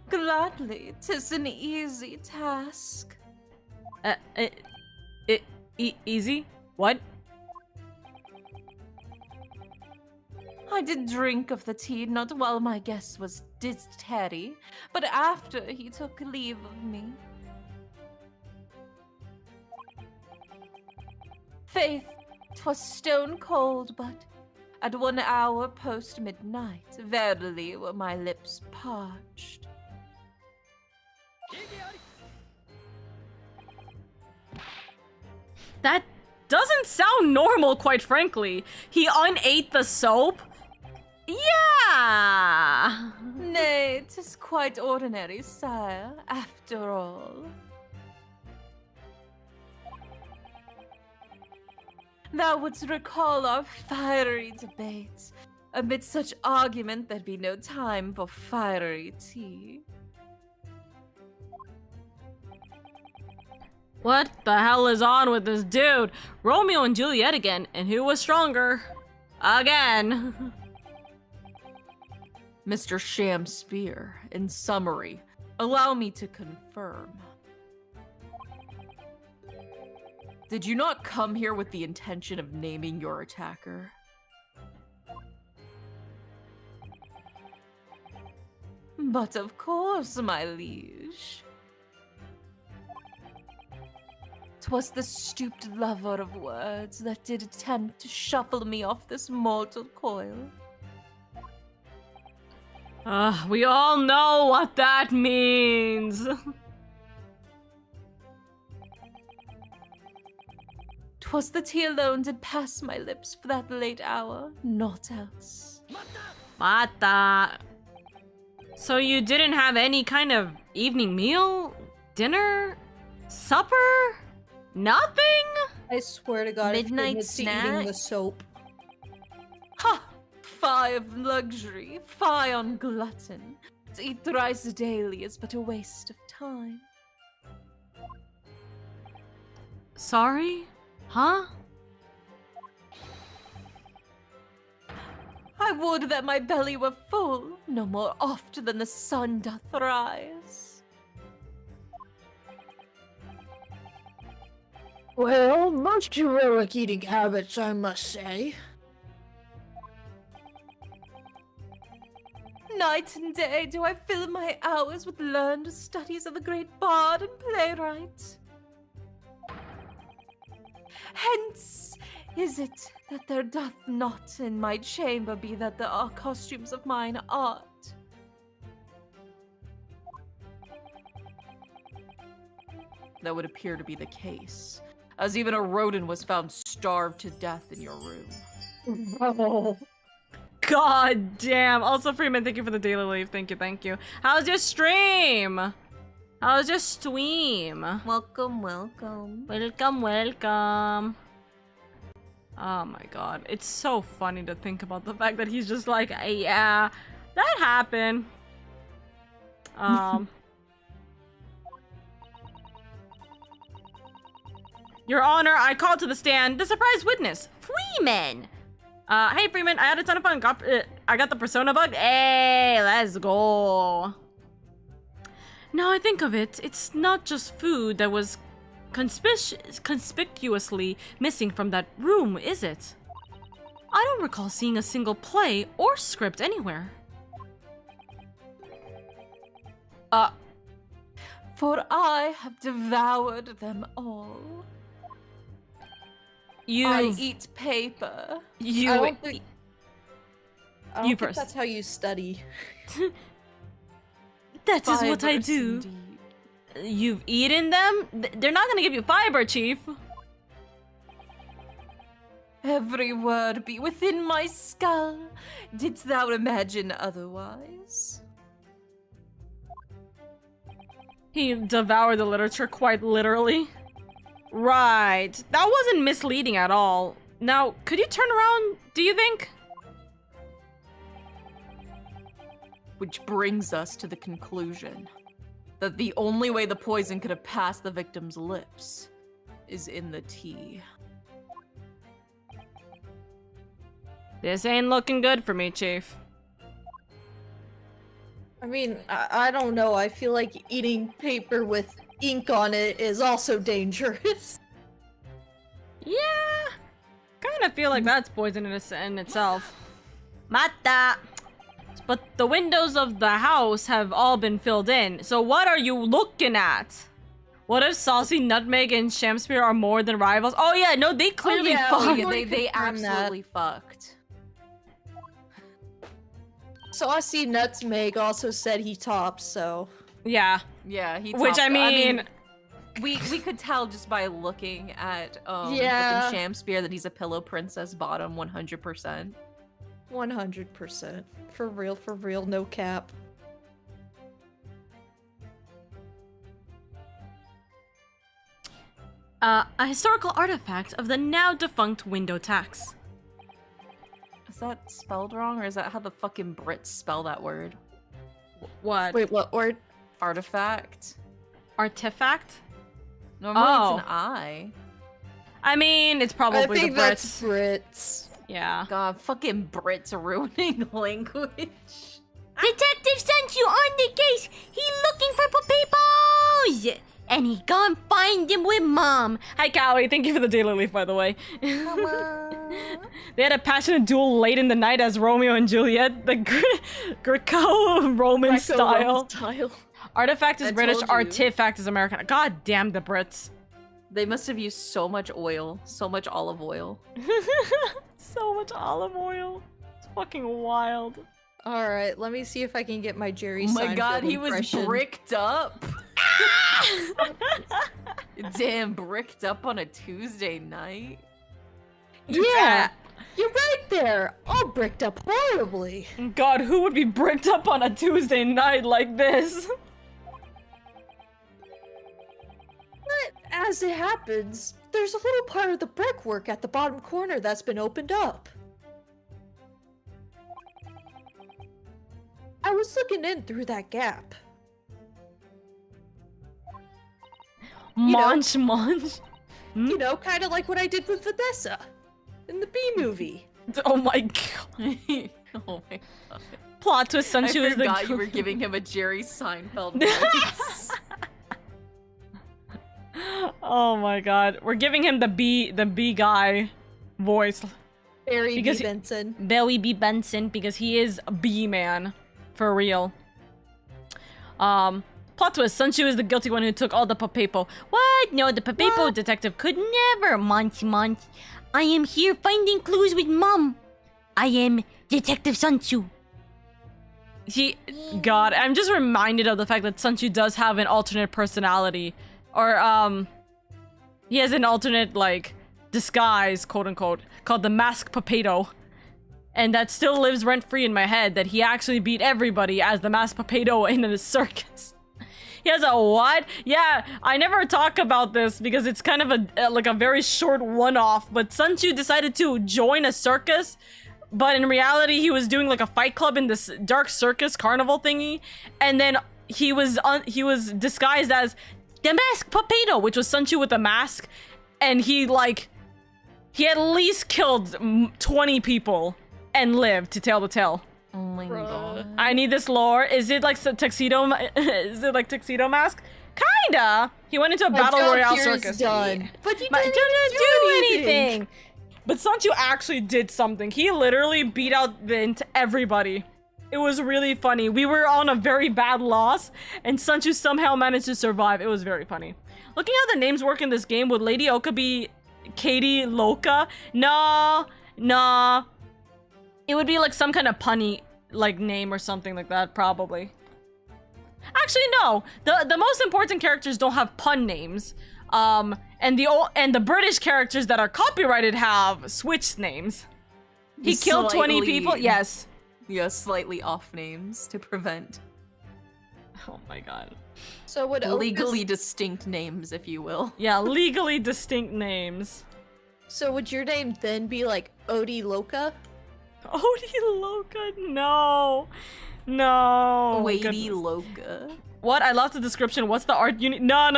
Gladly, 'tis an easy task. Easy? What? I did drink of the tea, not while my guest was tarry, but after he took leave of me. Faith, 'twas stone cold, but at 1 hour post midnight, verily were my lips parched. That doesn't sound normal, quite frankly. He unate the soap? Yeah! Nay, 'tis quite ordinary, sire, after all. Thou wouldst recall our fiery debate. Amid such argument, there'd be no time for fiery tea. What the hell is on with this dude? Romeo and Juliet again, and who was stronger? Again. Mr. Shamspear, in summary, allow me to confirm. Did you not come here with the intention of naming your attacker? But of course, my liege. 'Twas the stooped lover of words that did attempt to shuffle me off this mortal coil. We all know what that means. 'Twas the tea alone did pass my lips for that late hour, naught else. Mata. So you didn't have any kind of evening meal? Dinner? Supper? Nothing? I swear to God, Midnight if you snack? eating the soap. Ha! Fie of luxury, fie on glutton. To eat thrice daily is but a waste of time. Sorry? Huh? I would that my belly were full, no more oft than the sun doth rise. Well, most heroic eating habits, I must say. Night and day do I fill my hours with learned studies of the great bard and playwright. Hence is it that there doth not in my chamber be that there are costumes of mine art. That would appear to be the case, as even a rodent was found starved to death in your room. Oh. God damn. Also, Freeman, thank you for the daily leave. Thank you, thank you. How's your stream? How's your stream? Welcome, welcome. Welcome, welcome. Oh my god. It's so funny to think about the fact that he's just like, yeah, that happened. Your Honor, I call to the stand the surprise witness, Freeman. Hey Freeman, I had a ton of fun. I got the persona bug. Hey, let's go. Now I think of it, it's not just food that was conspicuously missing from that room, is it? I don't recall seeing a single play or script anywhere. For I have devoured them all. I eat paper. You I don't think first. that's how you study. That is what I Fibers, do. indeed. You've eaten them? They're not gonna give you fiber, Chief. Every word be within my skull. Didst thou imagine otherwise? He devoured the literature quite literally. Right. That wasn't misleading at all. Now, could you turn around, do you think? Which brings us to the conclusion that the only way the poison could have passed the victim's lips is in the tea. This ain't looking good for me, Chief. I mean, I don't know. I feel like eating paper with ink on it is also dangerous. Yeah. Kinda feel like that's poisonous in itself. Mata! But the windows of the house have all been filled in, so what are you looking at? What if Saucy, Nutmeg, and Shamspear are more than rivals? Oh yeah, no, they clearly yeah, fucked. Yeah, they confirm that. absolutely fucked. Saucy Nutmeg also said he tops, so... Yeah. Yeah, he Which, topped- I mean... we could tell just by looking at Yeah. frickin' Shamspear that he's a pillow princess bottom 100%. 100%. For real, no cap. A historical artifact of the now defunct window tax. Is that spelled wrong, or is that how the fucking Brits spell that word? What? Wait, what word? Artifact? Artifact? Normally Oh. it's an I. I mean, it's probably I think the Brits. that's Brits. Yeah. God, fucking Brits are ruining language. Detective sent you on the case. He looking for papers. And he gone find him with Mom. Hi, Callie. Thank you for the daily leaf, by the way. Hello. They had a passionate duel late in the night as Romeo and Juliet, the Greco-Roman style. Artifact is I British, told you. artifact is American. God damn the Brits. They must have used so much oil, so much olive oil. So much olive oil. It's fucking wild. Alright, let me see if I can get my Jerry Oh my Seinfeld god, he was impression. bricked up. Damn, bricked up on a Tuesday night. Yeah! You're right there! All bricked up horribly! God, who would be bricked up on a Tuesday night like this? But as it happens, there's a little part of the brickwork at the bottom corner that's been opened up. I was looking in through that gap. Munch. You know, kind of like what I did with Vanessa in the B movie. Oh my god. Oh my god. Plot twist, I she was the forgot you were giving him a Jerry Seinfeld voice. Oh my god. We're giving him the B guy voice. Barry Because B. Benson. Barry B. Benson, because he is a B-man. For real. Plot twist, Sunchu is the guilty one who took all the papepo. What? No, the papepo detective could never. Monty. I am here finding clues with Mom. I am Detective Sunchu. God, I'm just reminded of the fact that Sunchu does have an alternate personality. Or, he has an alternate, like, disguise, quote-unquote, called the Mask Papedo. And that still lives rent-free in my head, that he actually beat everybody as the Mask Papedo in a circus. He has a what? Yeah, I never talk about this because it's kind of a very short one-off, but Sunchu decided to join a circus, but in reality he was doing like a fight club in this dark circus carnival thingy, and then he was disguised as the Mask Papedo, which was Sunchu with a mask, and he at least killed 20 people and lived to tell the tale. Oh my god. I need this lore. Is it like tuxedo? Is it like tuxedo mask? Kinda. He went into a battle royale circus. Done. But you Didn't do anything. But Sanchu actually did something. He literally beat out everybody. It was really funny. We were on a very bad loss, and Sanchu somehow managed to survive. It was very funny. Looking how the names work in this game, would LadyOka be Katie Loka? No. It would be like some kind of punny like name or something like that, probably. Actually, no. The most important characters don't have pun names. And the British characters that are copyrighted have switched names. He killed 20 people. Yes. Yeah, slightly off names to prevent. Oh my god. So would legally distinct names, if you will. Yeah, legally distinct names. So would your name then be like Odie Loka? Odie Loka? No. Lady Loka. What? I lost the description. What's the art unit? No.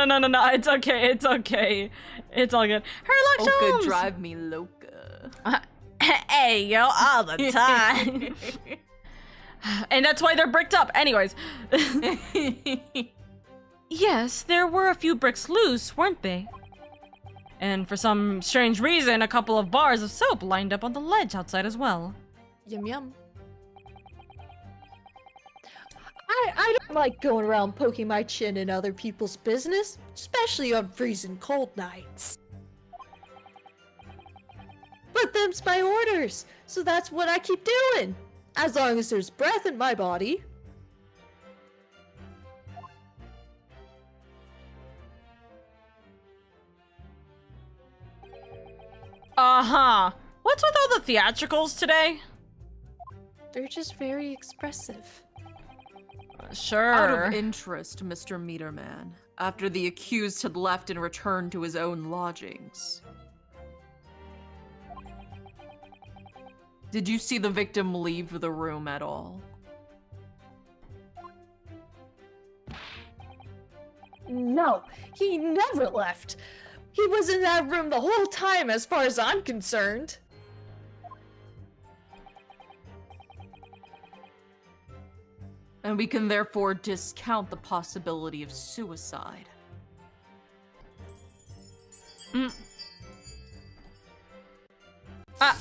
It's okay. It's all good. Herlock Oka Sholmes! drive me loca. Hey, yo, all the time. And that's why they're bricked up. Anyways. Yes, there were a few bricks loose, weren't they? And for some strange reason, a couple of bars of soap lined up on the ledge outside as well. Yum yum. I don't like going around poking my chin in other people's business, especially on freezing cold nights. But them's my orders, so that's what I keep doing. As long as there's breath in my body. Uh-huh. What's with all the theatricals today? They're just very expressive. Sure. Out of interest, Mr. Meterman, after the accused had left and returned to his own lodgings, did you see the victim leave the room at all? No, he never left. He was in that room the whole time as far as I'm concerned. And we can therefore discount the possibility of suicide.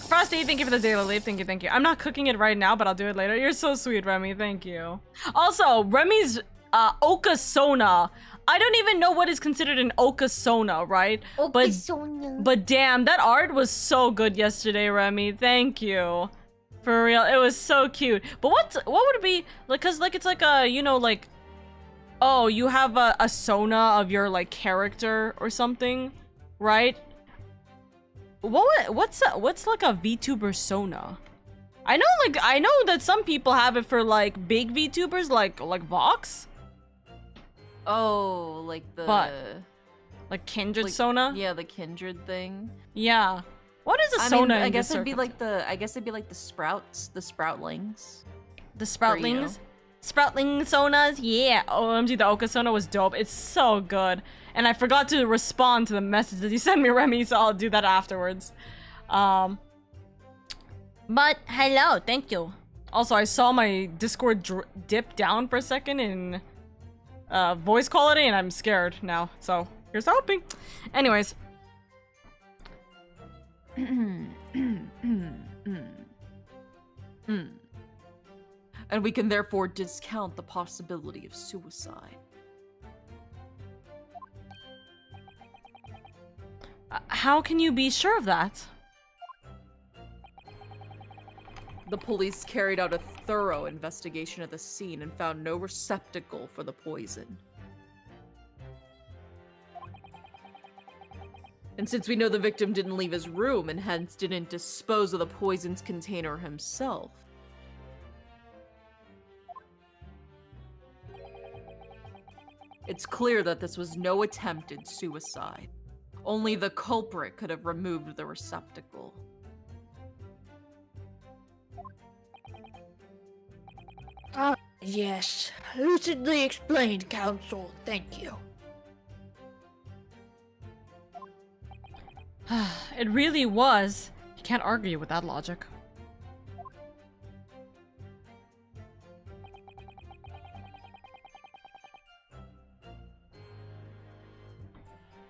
Frosty, thank you for the daily leaf. Thank you. I'm not cooking it right now, but I'll do it later. You're so sweet, Remy. Thank you. Also, Remy's Okasona. I don't even know what is considered an Okasona, right? But damn, that art was so good yesterday, Remy. Thank you. For real, it was so cute. But what would it be? Like, cause like it's like a, you know, like, oh, you have a sona of your like character or something, right? What's like a VTuber sona? I know that some people have it for like big VTubers like Vox. Oh, like the... But, like Kindred like, Sona? Yeah, the Kindred thing. Yeah. What is a Sona? I guess it'd be like the Sprouts, the Sproutlings. The Sproutlings? Sproutling Sonas? Yeah. OMG, the Oka Sona was dope. It's so good. And I forgot to respond to the message that you sent me, Remy, so I'll do that afterwards. But hello, thank you. Also, I saw my Discord dip down for a second in voice quality, and I'm scared now. So Here's hoping. Anyways. And we can therefore discount the possibility of suicide. How can you be sure of that? The police carried out a thorough investigation of the scene and found no receptacle for the poison. And since we know the victim didn't leave his room and hence didn't dispose of the poison's container himself, it's clear that this was no attempted suicide. Only the culprit could have removed the receptacle. Yes. Lucidly explained, Counsel. Thank you. It really was. You can't argue with that logic.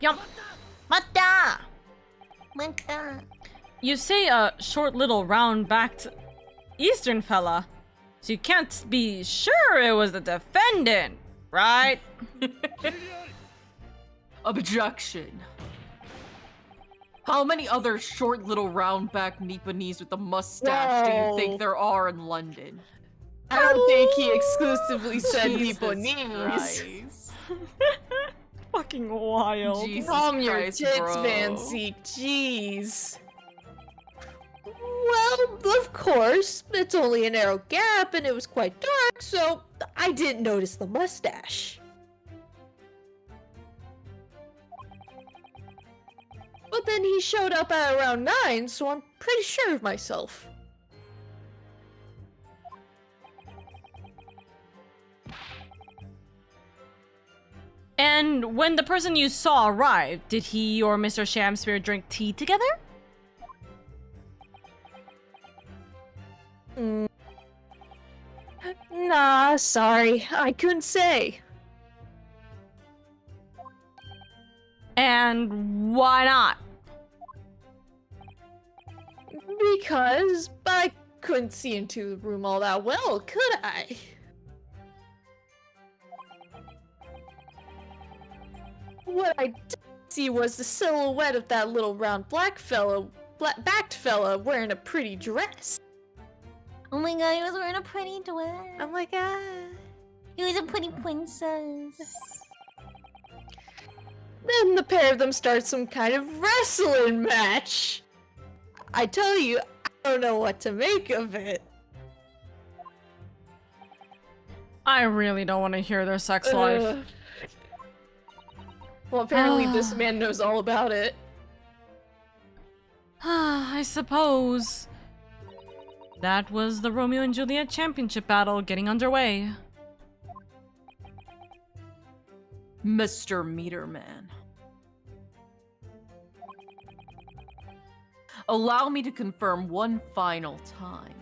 Yum. Mata! You say a short little round-backed Eastern fella, so you can't be sure it was the defendant, right? Objection. How many other short little round-backed Nipponese with a mustache do you think there are in London? I don't think he exclusively said Jesus Nipponese. Christ. Fucking wild. Jesus Calm your Christ, tits, bro. Van Seek. Jeez. Well, of course, it's only a narrow gap and it was quite dark, so I didn't notice the mustache. But then he showed up at around 9, so I'm pretty sure of myself. And when the person you saw arrived, did he or Mr. Shamspear drink tea together? Nah, sorry, I couldn't say. And why not? Because I couldn't see into the room all that well, could I? What I did see was the silhouette of that little round backed fella wearing a pretty dress. Oh my god, he was wearing a pretty dress. I'm like, ah. He was a pretty princess. Then the pair of them start some kind of wrestling match. I tell you, I don't know what to make of it. I really don't want to hear their sex life. Well, apparently this man knows all about it. I suppose. That was the Romeo and Juliet championship battle getting underway. Mr. Meterman. Allow me to confirm one final time.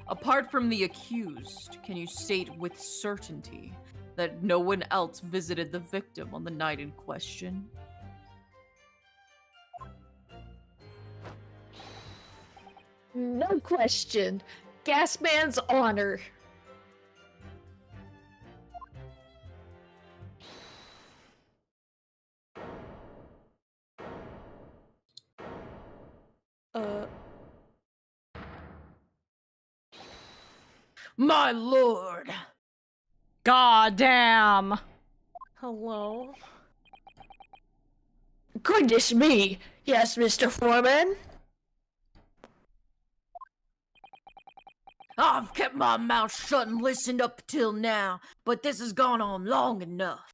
Apart from the accused, can you state with certainty that no one else visited the victim on the night in question? No question. Gasman's honor. My lord! God damn! Hello? Goodness me! Yes, Mr. Foreman? I've kept my mouth shut and listened up till now, but this has gone on long enough.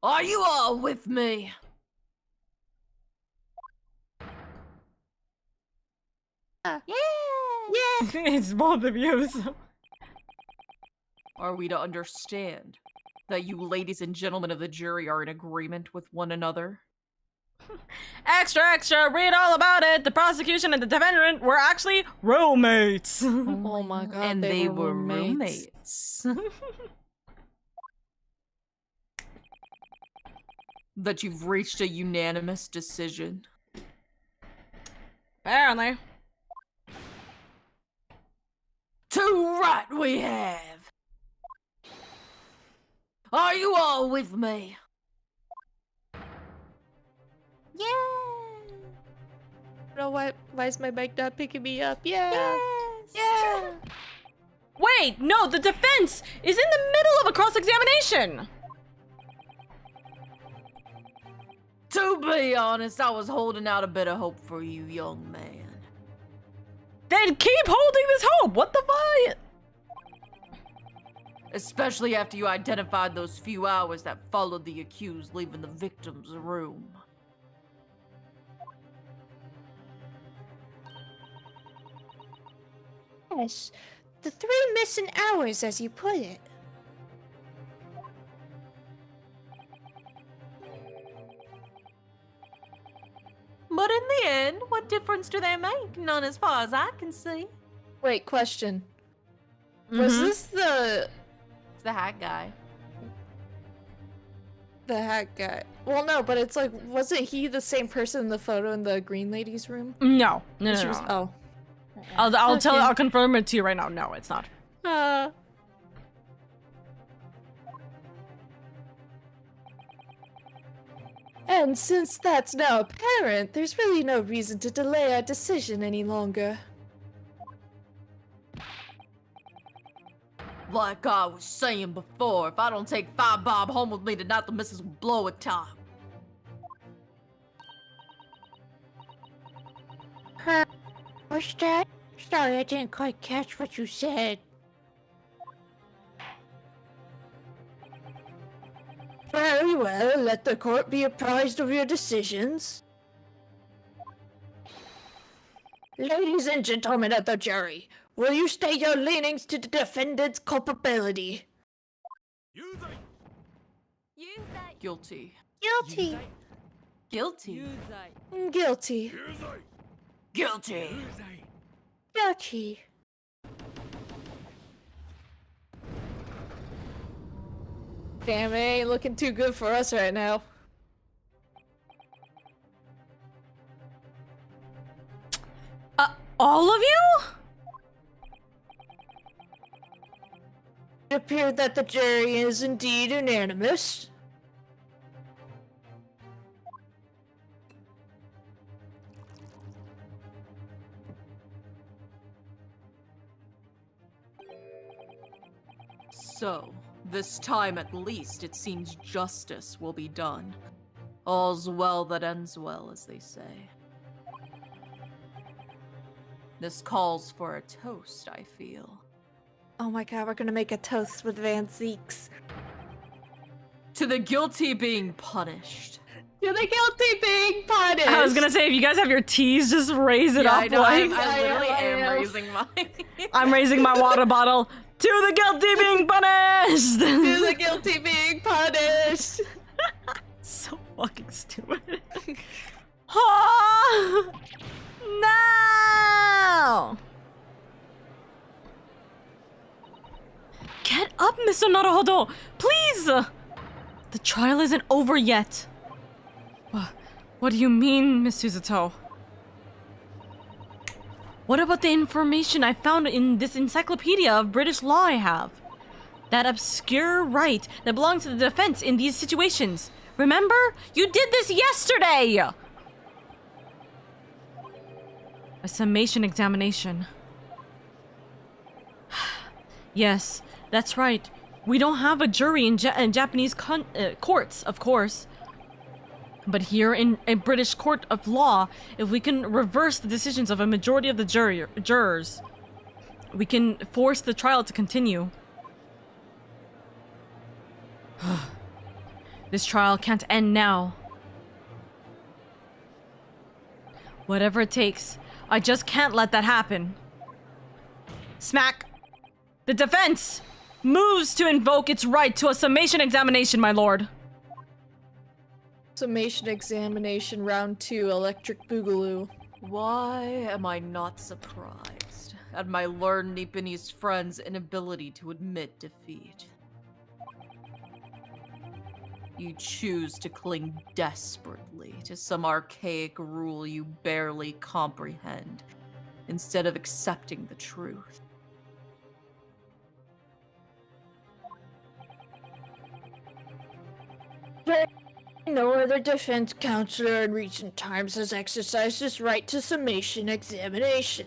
Are you all with me? Yeah! It's both of you, so... Are we to understand that you ladies and gentlemen of the jury are in agreement with one another? Extra, extra, read all about it. The prosecution and the defendant were actually roommates. Oh my god, And they were roommates. roommates. That you've reached a unanimous decision. Apparently. To right we have. Are you all with me? Yeah. No, why is my mic not picking me up? Yeah. Yeah. Wait, no, the defense is in the middle of a cross-examination. To be honest, I was holding out a bit of hope for you, young man. Then keep holding this hope. What the fuck? Especially after you identified those few hours that followed the accused leaving the victim's room. Yes, the 3 missing hours, as you put it. But in the end, what difference do they make? None as far as I can see. Wait, question. Was Mhm. this the It's the hat guy. hat guy? Well, no, but it's like, wasn't he the same person in the photo in the green lady's room? No, no, She no, was- no. Oh. I'll tell. Okay. I'll confirm it to you right now. No, it's not. And since that's now apparent, there's really no reason to delay our decision any longer. Like I was saying before, if I don't take 5 bob home with me tonight, the missus will blow a top. What's that? Sorry, I didn't quite catch what you said. Very well, let the court be apprised of your decisions. Ladies and gentlemen of the jury, will you state your leanings to the defendant's culpability? Guilty. Guilty. Guilty. Guilty. Guilty. Guilty. Damn, it ain't looking too good for us right now. All of you? It appeared that the jury is indeed unanimous. So, this time at least, it seems justice will be done. All's well that ends well, as they say. This calls for a toast, I feel. Oh my god, we're gonna make a toast with Van Zeeks. To the guilty being punished. To the guilty being punished! I was gonna say, if you guys have your teas, just raise it Yeah, up. I know, Like, I literally I am am. raising mine. I'm raising my water bottle. To the guilty being punished. To the guilty being punished! So fucking stupid. Oh, no! Get up, Mr. Naruhodo! Please! The trial isn't over yet. What do you mean, Miss Suzuto? What about the information I found in this encyclopedia of British law I have? That obscure right that belongs to the defense in these situations. Remember? You did this yesterday! A summation examination. Yes, that's right. We don't have a jury in Japanese courts, of course. But here in a British court of law, if we can reverse the decisions of a majority of the jurors, we can force the trial to continue. This trial can't end now. Whatever it takes, I just can't let that happen. Smack! The defense moves to invoke its right to a summation examination, my lord. Summation examination round 2, electric boogaloo. Why am I not surprised at my Lord Nipani's friend's inability to admit defeat? You choose to cling desperately to some archaic rule you barely comprehend, instead of accepting the truth. No other defense counselor in recent times has exercised his right to summation examination.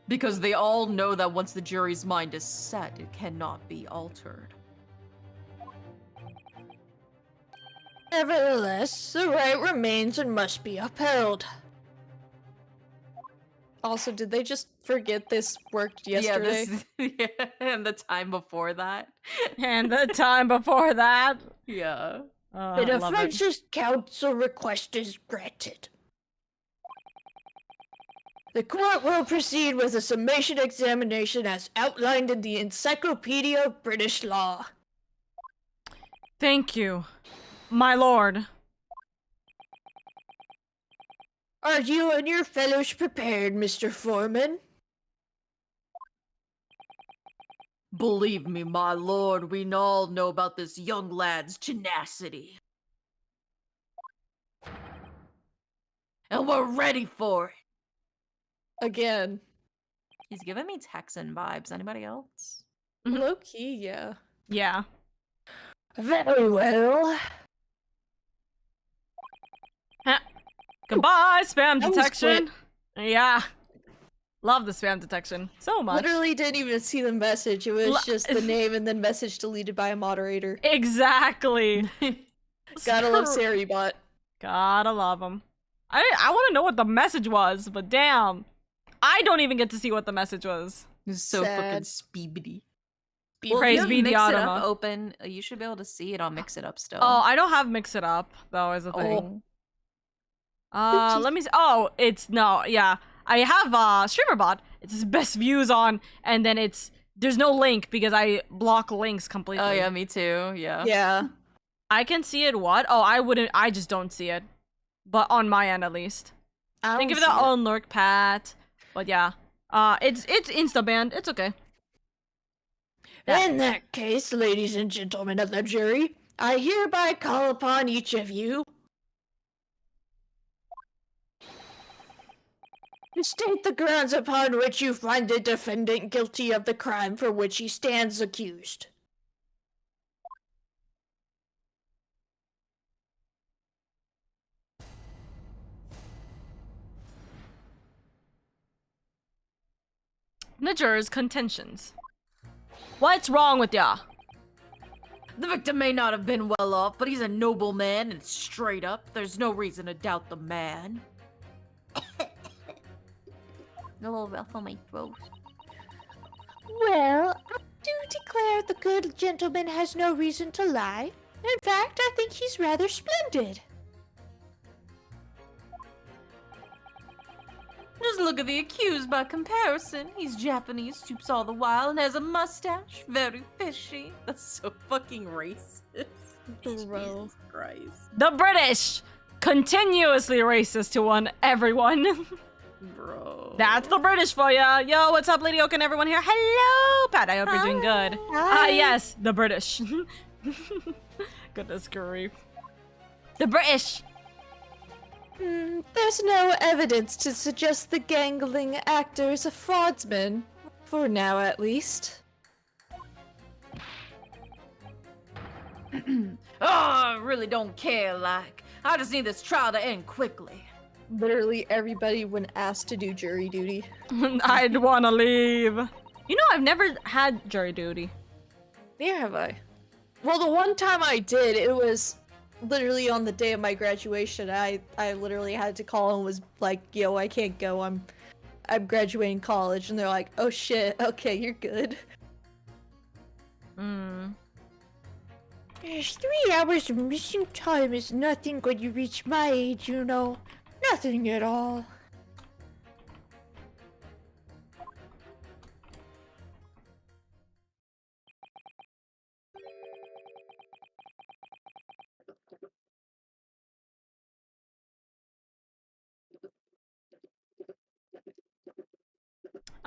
Because they all know that once the jury's mind is set, it cannot be altered. Nevertheless, the right remains and must be upheld. Also, did they just forget this worked yesterday? Yeah, and the time before that. And the time before that. Yeah. The I love it. defense's counsel request is granted. The court will proceed with a summation examination as outlined in the Encyclopedia of British Law. Thank you, my lord. Are you and your fellows prepared, Mr. Foreman? Believe me, my lord, we all know about this young lad's tenacity. And we're ready for it. Again. He's giving me Texan vibes. Anybody else? Mhm. Low key, yeah. Yeah. Very well. Ha. Goodbye, spam That was detection. Yeah. Love the spam detection so much. Literally didn't even see the message. It was L- just the name and then message deleted by a moderator. Exactly. Gotta love Screw- Saribot. Gotta love him. I want to know what the message was, but damn. I don't even get to see what the message was. It's so fucking Sad. speedy. Well, Praise if be you the Mix It Automa. Up open, you should be able to see it on Mix It Up still. Oh, I don't have Mix It Up, though, is the thing. Let me see. Oh, it's, no, yeah. I have, StreamerBot. It's his best views on, and then there's no link because I block links completely. Oh yeah, me too. Yeah. Yeah. I can see it, what? Oh, I just don't see it. But on my end, at least. I Think don't of it see on Lurk Pat. But yeah. It's insta-banned. It's okay. In that case, ladies and gentlemen of the jury, I hereby call upon each of you to state the grounds upon which you find the defendant guilty of the crime for which he stands accused. The jurors' contentions. What's wrong with ya? The victim may not have been well off, but he's a noble man and straight up. There's no reason to doubt the man. A little rough on my throat. Well, I do declare the good gentleman has no reason to lie. In fact, I think he's rather splendid. Just look at the accused by comparison. He's Japanese, stoops all the while, and has a mustache. Very fishy. That's so fucking racist. Bro. Jesus Christ. The British! Continuously racist to everyone. Bro. That's the British for ya. Yo, what's up, LadyOka and everyone here? Hello, Pat. I hope you're doing good. Ah, yes, the British. Goodness grief. The British! There's no evidence to suggest the gangling actor is a fraudsman. For now, at least. Oh, I really don't care, like. I just need this trial to end quickly. Literally everybody when asked to do jury duty. I'd wanna leave. You know, I've never had jury duty. Neither have I. Well, the one time I did, it was literally on the day of my graduation. I literally had to call and was like, yo, I can't go. I'm graduating college. And they're like, oh shit, okay, you're good. There's 3 hours of missing time is nothing when you reach my age, you know. Nothing at all.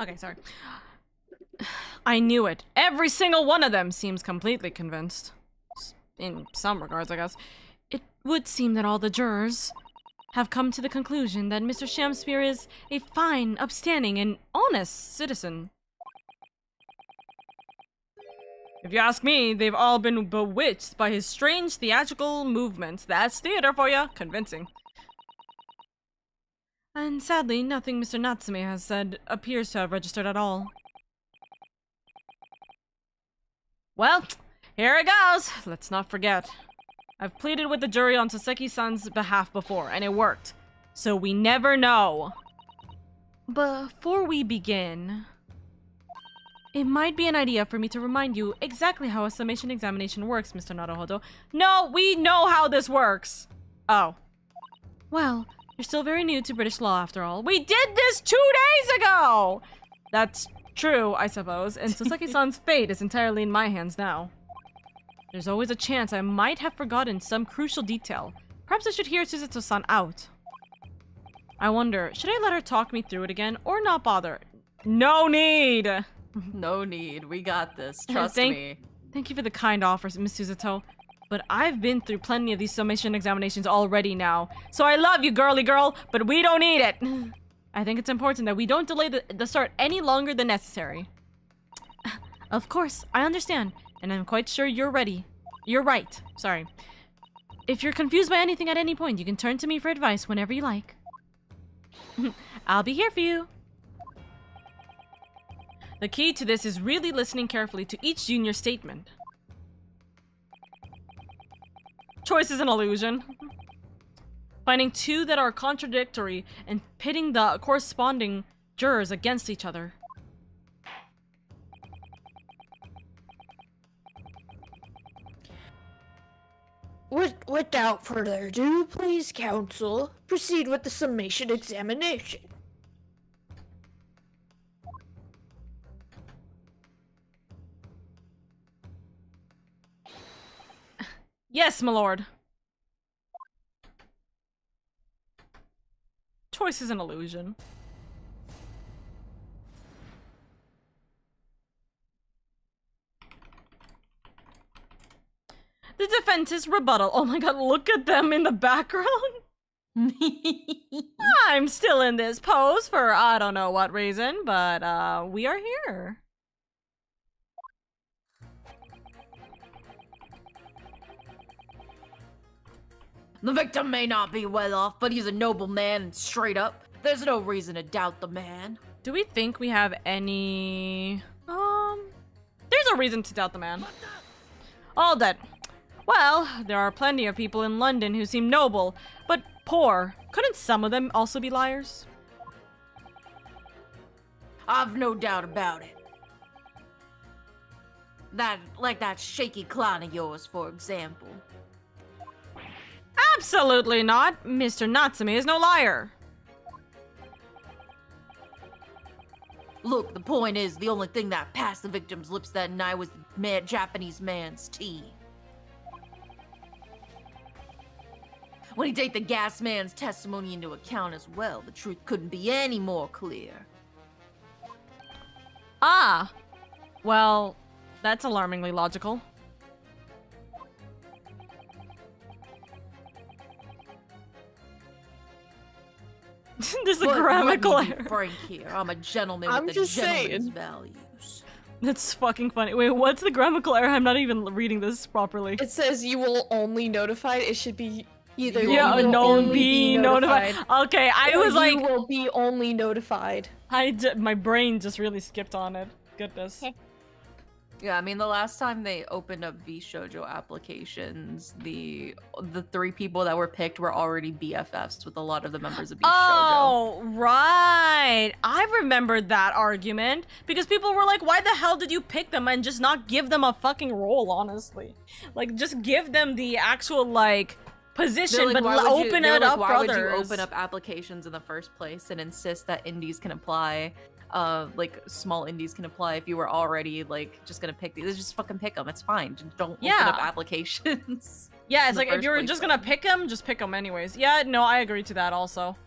Okay, sorry. I knew it. Every single one of them seems completely convinced. In some regards, I guess. It would seem that all the jurors have come to the conclusion that Mr. Shamspear is a fine, upstanding, and honest citizen. If you ask me, they've all been bewitched by his strange theatrical movements. That's theater for ya. Convincing. And sadly, nothing Mr. Natsume has said appears to have registered at all. Well, here it goes. Let's not forget. I've pleaded with the jury on Soseki-san's behalf before, and it worked. So we never know. Before we begin, it might be an idea for me to remind you exactly how a summation examination works, Mr. Naruhodo. No, we know how this works. Oh. Well, you're still very new to British law after all. We did this 2 days ago! That's true, I suppose, and Soseki-san's fate is entirely in my hands now. There's always a chance I might have forgotten some crucial detail. Perhaps I should hear Suzuto-san out. I wonder, should I let her talk me through it again, or not bother? No need! No need. We got this. Trust me. Thank you for the kind offer, Miss Suzuto. But I've been through plenty of these summation examinations already now. So I love you, girly girl, but we don't need it. I think it's important that we don't delay the start any longer than necessary. Of course, I understand, and I'm quite sure you're ready. You're right. Sorry. If you're confused by anything at any point, you can turn to me for advice whenever you like. I'll be here for you. The key to this is really listening carefully to each junior statement. Choice is an illusion. Finding two that are contradictory and pitting the corresponding jurors against each other. Without further ado, please, counsel, proceed with the summation examination. Yes, my lord. Choice is an illusion. The defense's rebuttal. Oh my god, look at them in the background. I'm still in this pose for I don't know what reason, but we are here. The victim may not be well off, but he's a noble man and straight up. There's no reason to doubt the man. Do we think we have any... There's a reason to doubt the man. All dead. Well, there are plenty of people in London who seem noble, but poor. Couldn't some of them also be liars? I've no doubt about it. Like that shaky clown of yours, for example. Absolutely not. Mr. Natsume is no liar. Look, the point is, the only thing that passed the victim's lips that night was the Japanese man's tea. When you take the gas man's testimony into account as well, the truth couldn't be any more clear. Ah. Well, that's alarmingly logical. There's a grammatical let me error. be frank here. I'm a gentleman I'm with the just gentleman's saying. values. That's fucking funny. Wait, what's the grammatical error? I'm not even reading this properly. It says you will only notify. It should be either Yeah, you will known only be notified. Okay, I or was like, you will be only notified. my brain just really skipped on it. Goodness. Yeah, I mean, the last time they opened up V-Shoujo applications, the 3 people that were picked were already BFFs with a lot of the members of V-Shoujo. Oh, right. I remembered that argument because people were like, why the hell did you pick them and just not give them a fucking role, honestly? Like, just give them the actual, like, position, Like, but why would you- open they're it like, up why for would you others. open up applications in the first place and insist that indies can apply? Like, small indies can apply if you were already, like, just gonna pick these. Just fucking pick them. It's fine. Just don't open up applications. Yeah, in it's the like, if first you were place, just though. gonna pick them, just pick them anyways. Yeah, no, I agree to that also.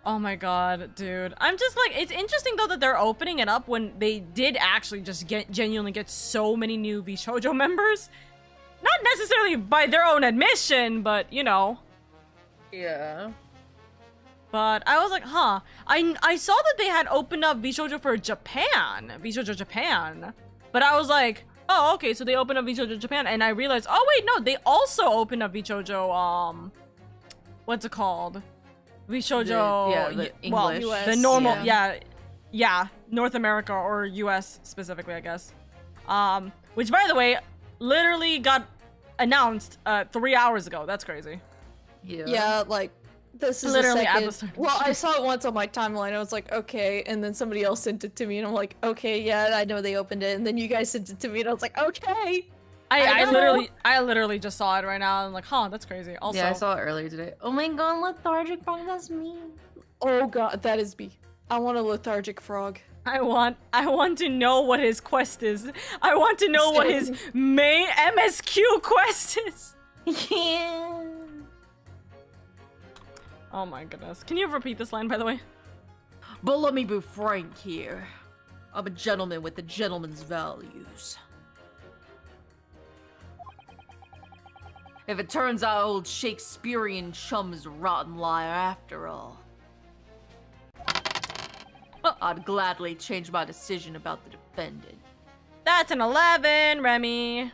Oh my god, dude. I'm just like, it's interesting though that they're opening it up when they did actually just genuinely get so many new VShojo members. Not necessarily by their own admission, but you know. Yeah. But I was like, huh. I saw that they had opened up VShojo for Japan. VShojo Japan. But I was like, oh, okay, so they opened up VShojo Japan. And I realized, oh wait, no, they also opened up VShojo, what's it called? VShojo, the well, English. the normal, yeah. yeah, North America or US specifically, I guess. Which by the way, literally got announced 3 hours ago. That's crazy. Yeah, like this is Literally a at second. the start. Well, I saw it once on my timeline. I was like, okay, and then somebody else sent it to me, and I'm like, okay, yeah, I know they opened it, and then you guys sent it to me, and I was like, okay. I literally just saw it right now. I'm like, huh, that's crazy. Also, Yeah, I saw it earlier today. Oh my god, lethargic frog, that's me. Oh god, that is me. I want a lethargic frog. I want to know what his quest is. I want to know what his main MSQ quest is. Yeah. Oh my goodness. Can you repeat this line, by the way? But let me be frank here. I'm a gentleman with a gentleman's values. If it turns out old Shakespearean chum is a rotten liar after all, I'd gladly change my decision about the defendant. That's an 11, Remy.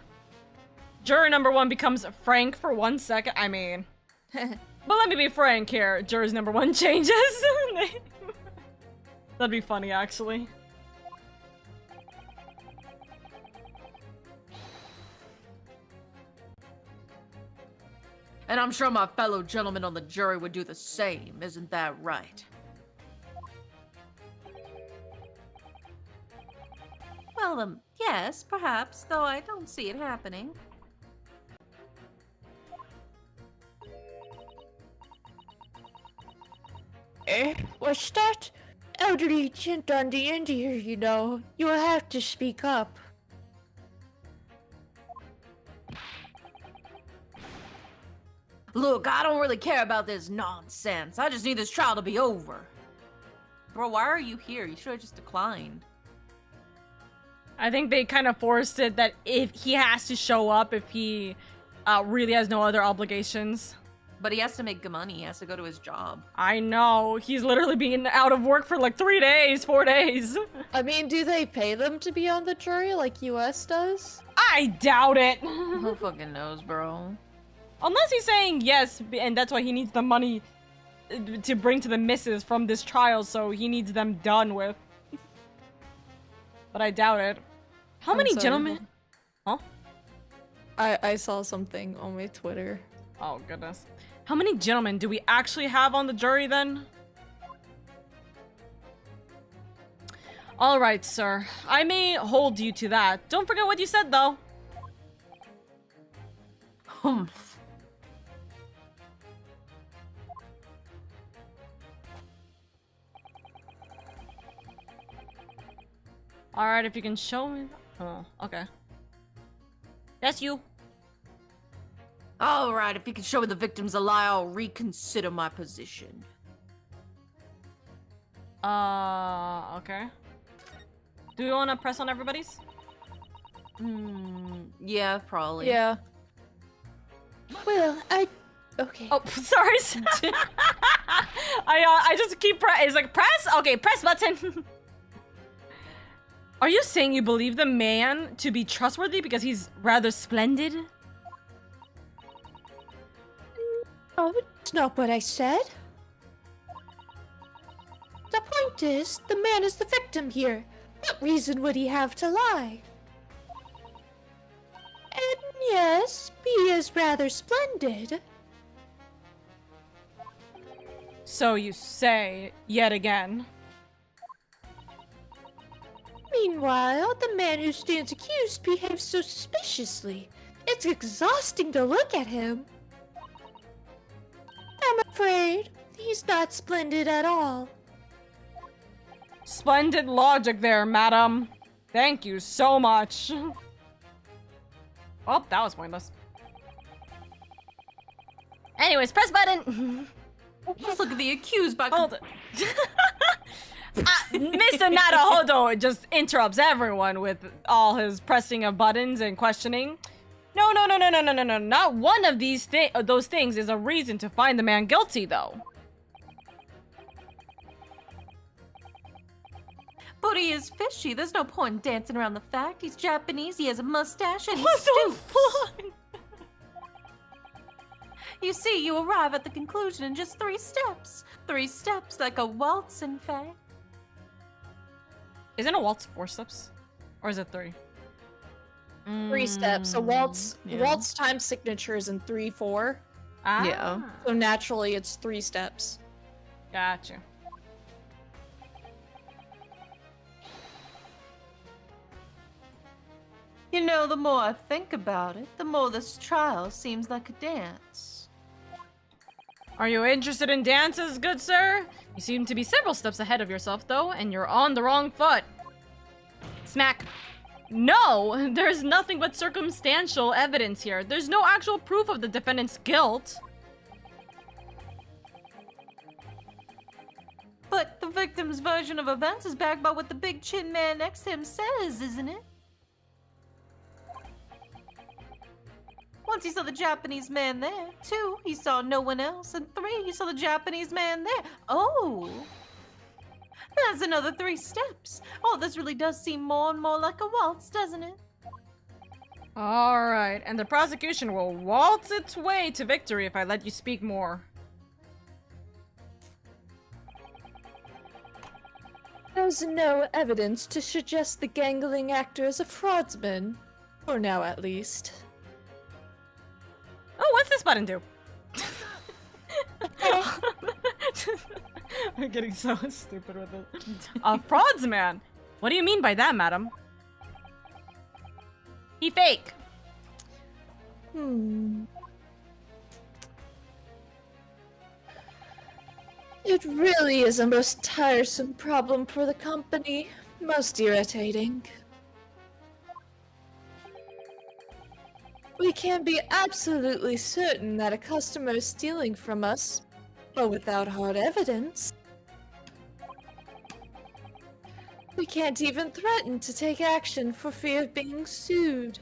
Juror number 1 becomes Frank for 1 second. I mean, but let me be frank here. Jurors number 1 changes. That'd be funny, actually. And I'm sure my fellow gentlemen on the jury would do the same, isn't that right? Well, yes, perhaps, though I don't see it happening. What's that? Elderly gent on the end here, you know. You will have to speak up. Look, I don't really care about this nonsense. I just need this trial to be over. Bro, why are you here? You should have just declined. I think they kind of forced it that if he has to show up if he really has no other obligations. But he has to make good money. He has to go to his job. I know. He's literally been out of work for like 3 days, 4 days. I mean, do they pay them to be on the jury like US does? I doubt it. Who fucking knows, bro? Unless he's saying yes, and that's why he needs the money to bring to the missus from this trial, so he needs them done with. But I doubt it. How many sorry, gentlemen? Huh? I saw something on my Twitter. Oh, goodness. How many gentlemen do we actually have on the jury, then? Alright, sir. I may hold you to that. Don't forget what you said, though. Humph. Alright, if you can show me... Oh, okay. That's you. Alright, if you can show me the victim's a lie, I'll reconsider my position. Okay. Do we want to press on everybody's? Yeah, probably. Yeah. Well, okay. Oh, sorry. I just keep it's like press. Okay, press button. Are you saying you believe the man to be trustworthy because he's rather splendid? No, it's not what I said. The point is, the man is the victim here. What reason would he have to lie? And yes, he is rather splendid. So you say, yet again. Meanwhile, the man who stands accused behaves so suspiciously. It's exhausting to look at him. I'm afraid he's not splendid at all. Splendid logic there, madam. Thank you so much. Oh, that was pointless. Anyways, press button. Let's look at the accused by. Hold it. Mr. Naruhodo just interrupts everyone with all his pressing of buttons and questioning. No. Not one of those things is a reason to find the man guilty, though. But he is fishy. There's no point in dancing around the fact. He's Japanese, he has a mustache, and he What the stoops. fuck? You see, you arrive at the conclusion in just 3 steps. 3 steps, like a waltz, in fact. Isn't a waltz 4 steps? Or is it 3? 3 steps. A waltz time signature is in 3/4. Ah. Yeah. So naturally, it's 3 steps. Gotcha. You know, the more I think about it, the more this trial seems like a dance. Are you interested in dances, good sir? You seem to be several steps ahead of yourself, though, and you're on the wrong foot. Smack. No, there's nothing but circumstantial evidence here. There's no actual proof of the defendant's guilt. But the victim's version of events is backed by what the big chin man next to him says, isn't it? Once he saw the Japanese man there. 2, he saw no one else. And 3, he saw the Japanese man there. Oh! That's another 3 steps. Oh, this really does seem more and more like a waltz, doesn't it? Alright, and the prosecution will waltz its way to victory if I let you speak more. There's no evidence to suggest the gangling actor is a fraudsman. For now, at least. Oh, what's this button do? I'm getting so stupid with it. A fraudsman? What do you mean by that, madam? He fake. It really is a most tiresome problem for the company. Most irritating. We can be absolutely certain that a customer is stealing from us, but without hard evidence. We can't even threaten to take action for fear of being sued.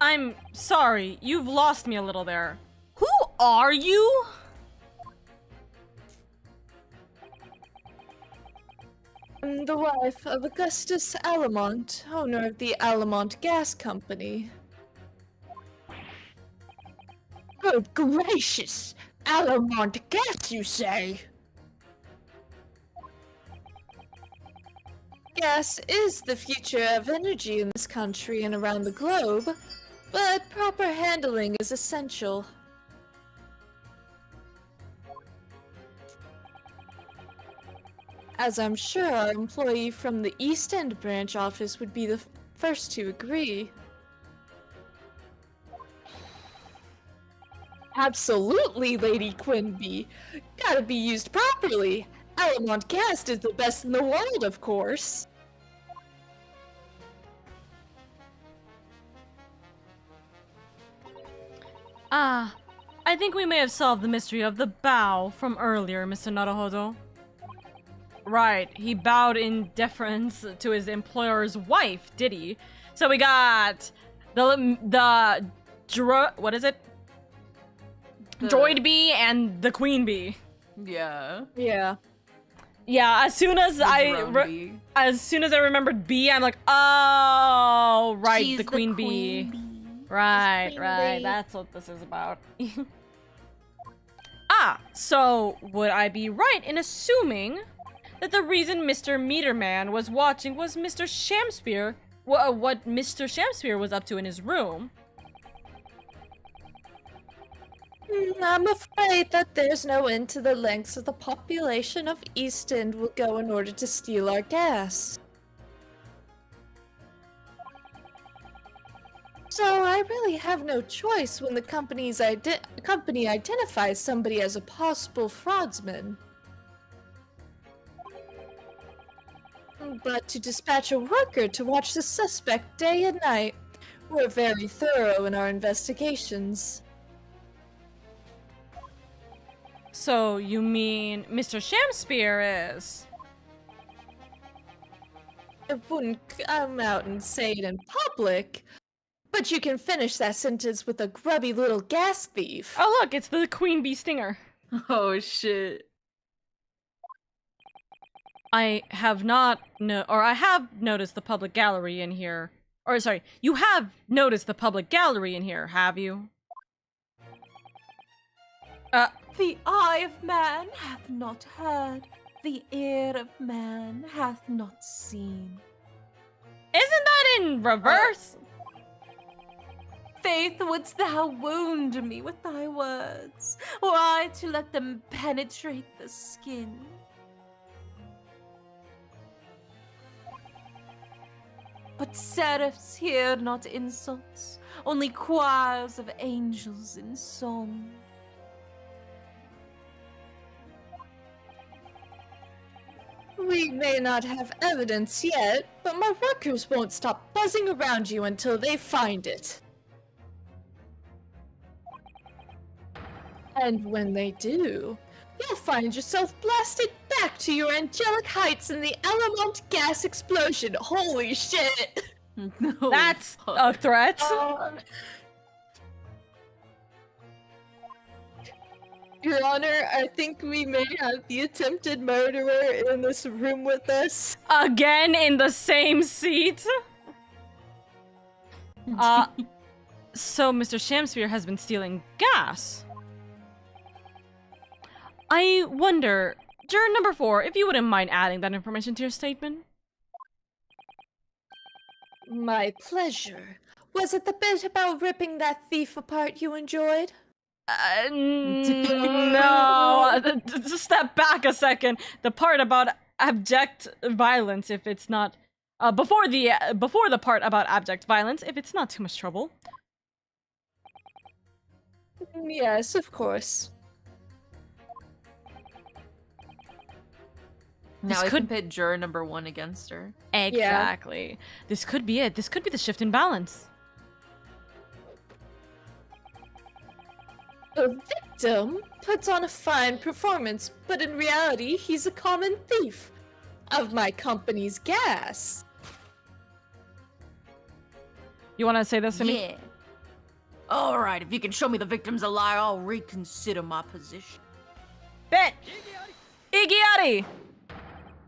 I'm sorry, you've lost me a little there. Who are you? I'm the wife of Augustus Allamont, owner of the Allamont Gas Company. Good gracious! Allamont Gas, you say? Gas is the future of energy in this country and around the globe, but proper handling is essential. As I'm sure our employee from the East End branch office would be the first to agree. Absolutely, Lady Quinby. Gotta be used properly. Allamont Cast is the best in the world, of course. Ah, I think we may have solved the mystery of the bow from earlier, Mr. Naruhodo. Right, he bowed in deference to his employer's wife, did he? So we got what is it? Droid bee and the queen bee. Yeah. Yeah. Yeah, as soon as I remembered bee, I'm like, oh, right, She's the queen bee. Right, right, that's what this is about. Ah, so would I be right in assuming that the reason Mr. Meterman was watching was Mr. Shamspear, what Mr. Shamspear was up to in his room? I'm afraid that there's no end to the lengths of the population of East End will go in order to steal our gas. So I really have no choice when the company identifies somebody as a possible fraudsman. But to dispatch a worker to watch the suspect day and night, We're very thorough in our investigations. So you mean Mr. Shamspear is? I wouldn't come out and say it in public, but you can finish that sentence with a grubby little gas thief. Oh look, it's the Queen Bee Stinger. Oh shit. I have not I have noticed the public gallery in here. Or sorry, you have noticed the public gallery in here, have you? The eye of man hath not heard, the ear of man hath not seen. Isn't that in reverse? Faith, wouldst thou wound me with thy words, or I to let them penetrate the skin? But seraphs hear not insults, only choirs of angels in song. We may not have evidence yet, but my workers won't stop buzzing around you until they find it. And when they do, you'll find yourself blasted back to your angelic heights in the Alamont gas explosion. Holy shit! No, That's fuck. a threat. Your Honor, I think we may have the attempted murderer in this room with us. Again in the same seat. So Mr. Shamspear has been stealing gas. I wonder, juror number 4, if you wouldn't mind adding that information to your statement. My pleasure. Was it the bit about ripping that thief apart you enjoyed? No. Just step back a second. The part about abject violence, if it's not before the part about abject violence, if it's not too much trouble. Yes, of course. Now I could- can pit juror number 1 against her. Exactly. This could be it. This could be the shift in balance. The victim puts on a fine performance, but in reality, he's a common thief of my company's gas. You want to say this to me? Yeah. All right, if you can show me the victim's a liar, I'll reconsider my position. Bet! Iggyati!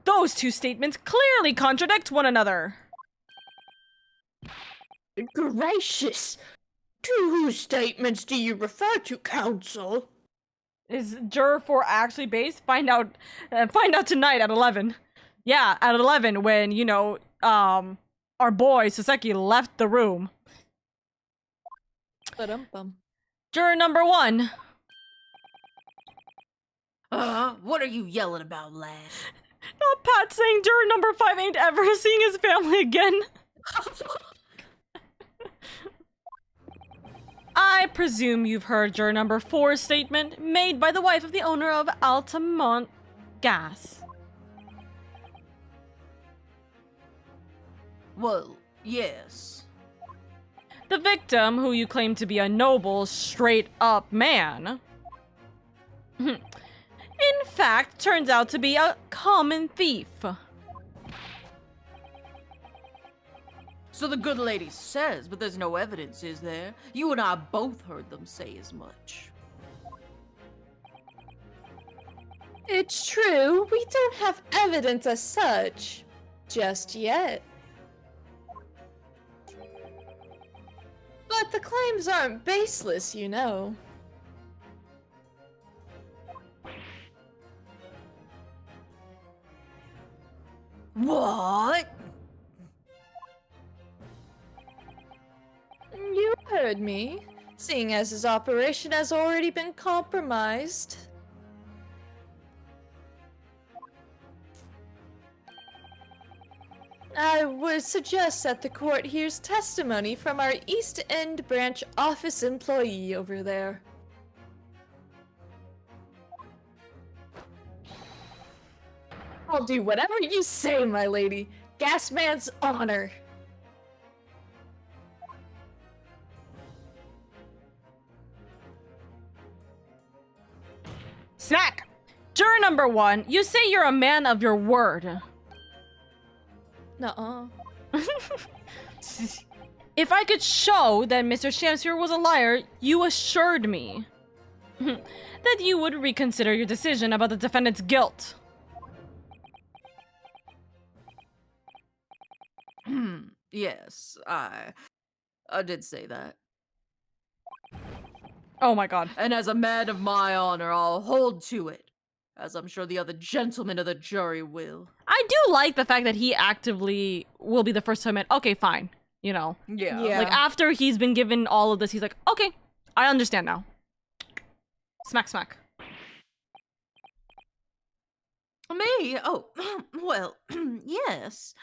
Those two statements clearly contradict one another. Gracious! To whose statements do you refer to, counsel? Is juror 4 actually based? Find out tonight at 11. Yeah, at 11 when, you know, our boy Saseki left the room. Ba-dum-bum. Juror number 1. What are you yelling about, lad? Not Pat saying juror number 5 ain't ever seeing his family again. I presume you've heard juror number 4's statement made by the wife of the owner of Altamont Gas. Well, yes. The victim, who you claim to be a noble, straight-up man, in fact turns out to be a common thief. So the good lady says, but there's no evidence, is there? You and I both heard them say as much. It's true, we don't have evidence as such. Just yet. But the claims aren't baseless, you know. What? You heard me, seeing as his operation has already been compromised. I would suggest that the court hears testimony from our East End branch office employee over there. I'll do whatever you say, my lady. Gasman's honor. Snack! Juror number 1, you say you're a man of your word. Nuh-uh. If I could show that Mr. Shamsir was a liar, you assured me that you would reconsider your decision about the defendant's guilt. Yes, I did say that. Oh my god. And as a man of my honor, I'll hold to it, as I'm sure the other gentlemen of the jury will. I do like the fact that he actively will be the first to admit, okay, fine, you know. Yeah. Like, after he's been given all of this, he's like, okay, I understand now. Smack, smack. Me? Oh, well, yes.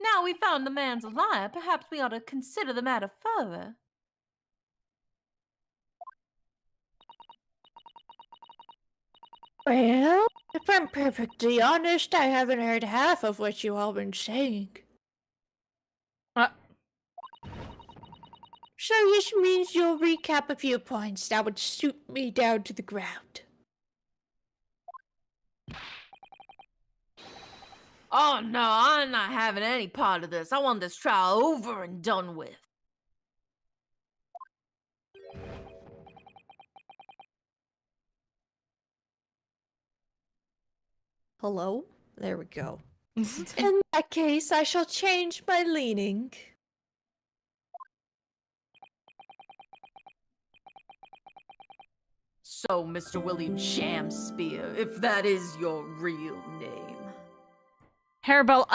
Now we found the man's a liar, perhaps we ought to consider the matter further. Well, if I'm perfectly honest, I haven't heard half of what you all been saying. So this means you'll recap a few points that would suit me down to the ground. Oh no, I'm not having any part of this. I want this trial over and done with. Hello? There we go. In that case, I shall change my leaning. So, Mr. William Shamspear, if that is your real name. Harebell,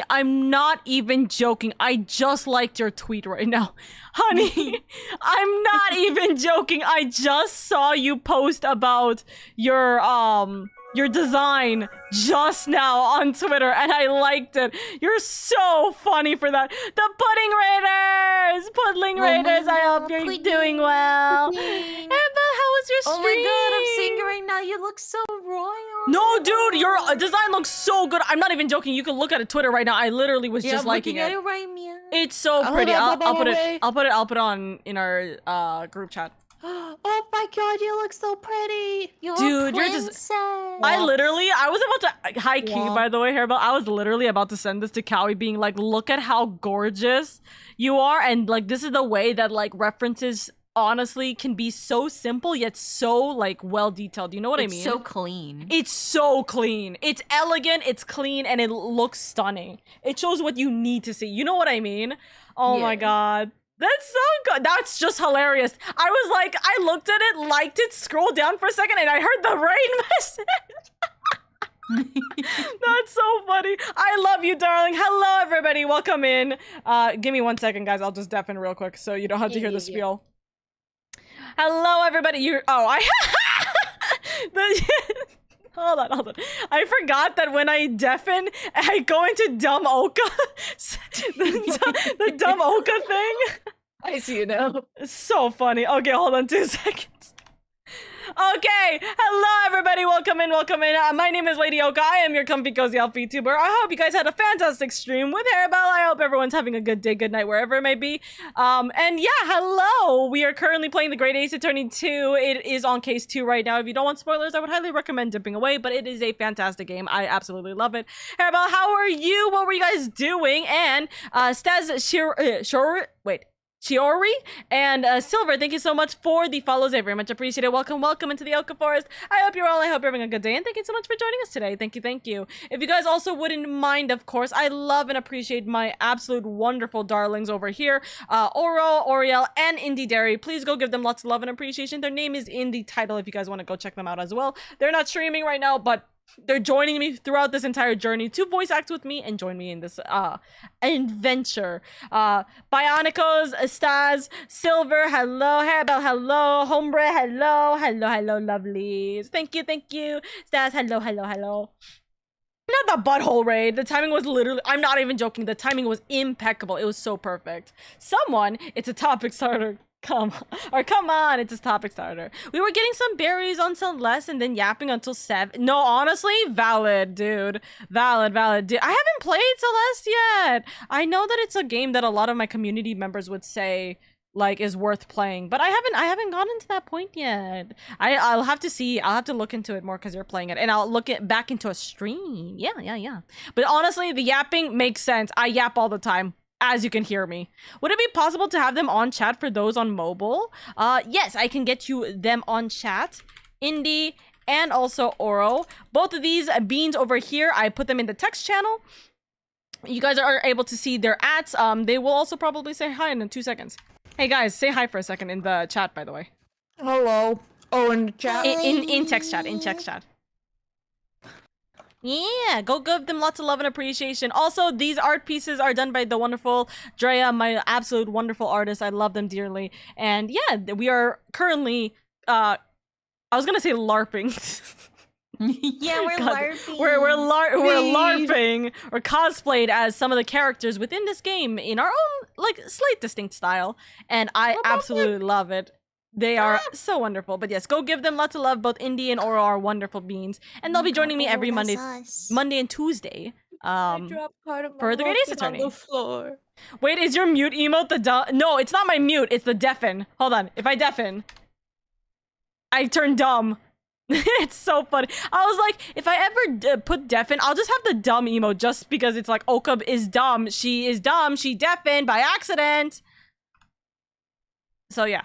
I'm not even joking. I just liked your tweet right now. Honey, I'm not even joking. I just saw you post about your design just now on Twitter, and I liked it. You're so funny for that. The Puddling Raiders, I hope you're doing well. Harebell, how was your stream? Oh my god, I'm seeing you right now. You look so royal. No, dude, your design looks so good. I'm not even joking. You can look at it Twitter right now. I literally was just liking it. I'm looking at it right now. It's so pretty. I'll put it on in our group chat. Oh my god, you look so pretty. Dude, you're just I was about to high key, by the way, Harebell. I was literally about to send this to Cowie being like, look at how gorgeous you are, and like this is the way that like references honestly can be so simple yet so like well detailed. You know what I mean? It's so clean. It's so clean. It's elegant, it's clean, and it looks stunning. It shows what you need to see. You know what I mean? Oh my god. That's so good. That's just hilarious. I was like, I looked at it, liked it, scrolled down for a second, and I heard the rain message. That's so funny. I love you, darling. Hello, everybody. Welcome in. Give me 1 second, guys. I'll just deafen real quick so you don't have to hear the spiel. Hello, everybody. Hold on. I forgot that when I deafen, I go into dumb Oka. the dumb Oka thing. I see you now. It's so funny. Okay, hold on 2 seconds. Okay, hello everybody, welcome in. My name is LadyOka. I am your comfy cozy elf VTuber. I hope you guys had a fantastic stream with Harebell. I hope everyone's having a good day, good night, wherever it may be. And yeah, hello. We are currently playing the Great Ace Attorney 2. It is on case 2 right now. If you don't want spoilers, I would highly recommend dipping away, but it is a fantastic game. I absolutely love it. Harebell, how are you? What were you guys doing? And Chiori and Silver, thank you so much for the follows. I very much appreciate it. Welcome into the Oka Forest. I hope you're having a good day, and thank you so much for joining us today. Thank you. If you guys also wouldn't mind, of course, I love and appreciate my absolute wonderful darlings over here, Oro, Oriel, and Indie Dairy. Please go give them lots of love and appreciation. Their name is in the title if you guys want to go check them out as well. They're not streaming right now, but they're joining me throughout this entire journey to voice act with me and join me in this adventure. Bionicos, Staz, Silver, hello, Harebell, hello, Hombre, hello, lovelies. Thank you. Staz, hello. Not the butthole raid. The timing was literally, I'm not even joking, the timing was impeccable. It was so perfect. It's a topic starter. Come on, it's a topic starter. We were getting some berries on Celeste and then yapping until 7. No, honestly, valid, dude. Valid. I haven't played Celeste yet. I know that it's a game that a lot of my community members would say like is worth playing. But I haven't gotten to that point yet. I'll have to see. I'll have to look into it more because you're playing it, and I'll look it back into a stream. Yeah. But honestly, the yapping makes sense. I yap all the time, as you can hear me. Would it be possible to have them on chat for those on mobile? Yes, I can get you them on chat. Indie and also Oro. Both of these beans over here, I put them in the text channel. You guys are able to see their ads. They will also probably say hi in 2 seconds. Hey guys, say hi for a second in the chat, by the way. Hello. Oh, in the chat. In text chat. Yeah, go give them lots of love and appreciation. Also, these art pieces are done by the wonderful Drea, my absolute wonderful artist. I love them dearly. And yeah, we are currently, I was gonna say LARPing. Yeah, we're God, LARPing. We're LARPing or cosplayed as some of the characters within this game in our own, like, slight distinct style. And I absolutely love it. They are so wonderful. But yes, go give them lots of love. Both Indie and Oro are wonderful beings. And they'll be joining me every Monday and Tuesday. For the Great Ace Attorney. On the floor. Wait, is your mute emote the No, it's not my mute. It's the deafen. Hold on. If I deafen, I turn dumb. It's so funny. I was like, if I ever put deafen, I'll just have the dumb emote just because it's like, Oka is dumb. She is dumb. She deafened by accident. So yeah.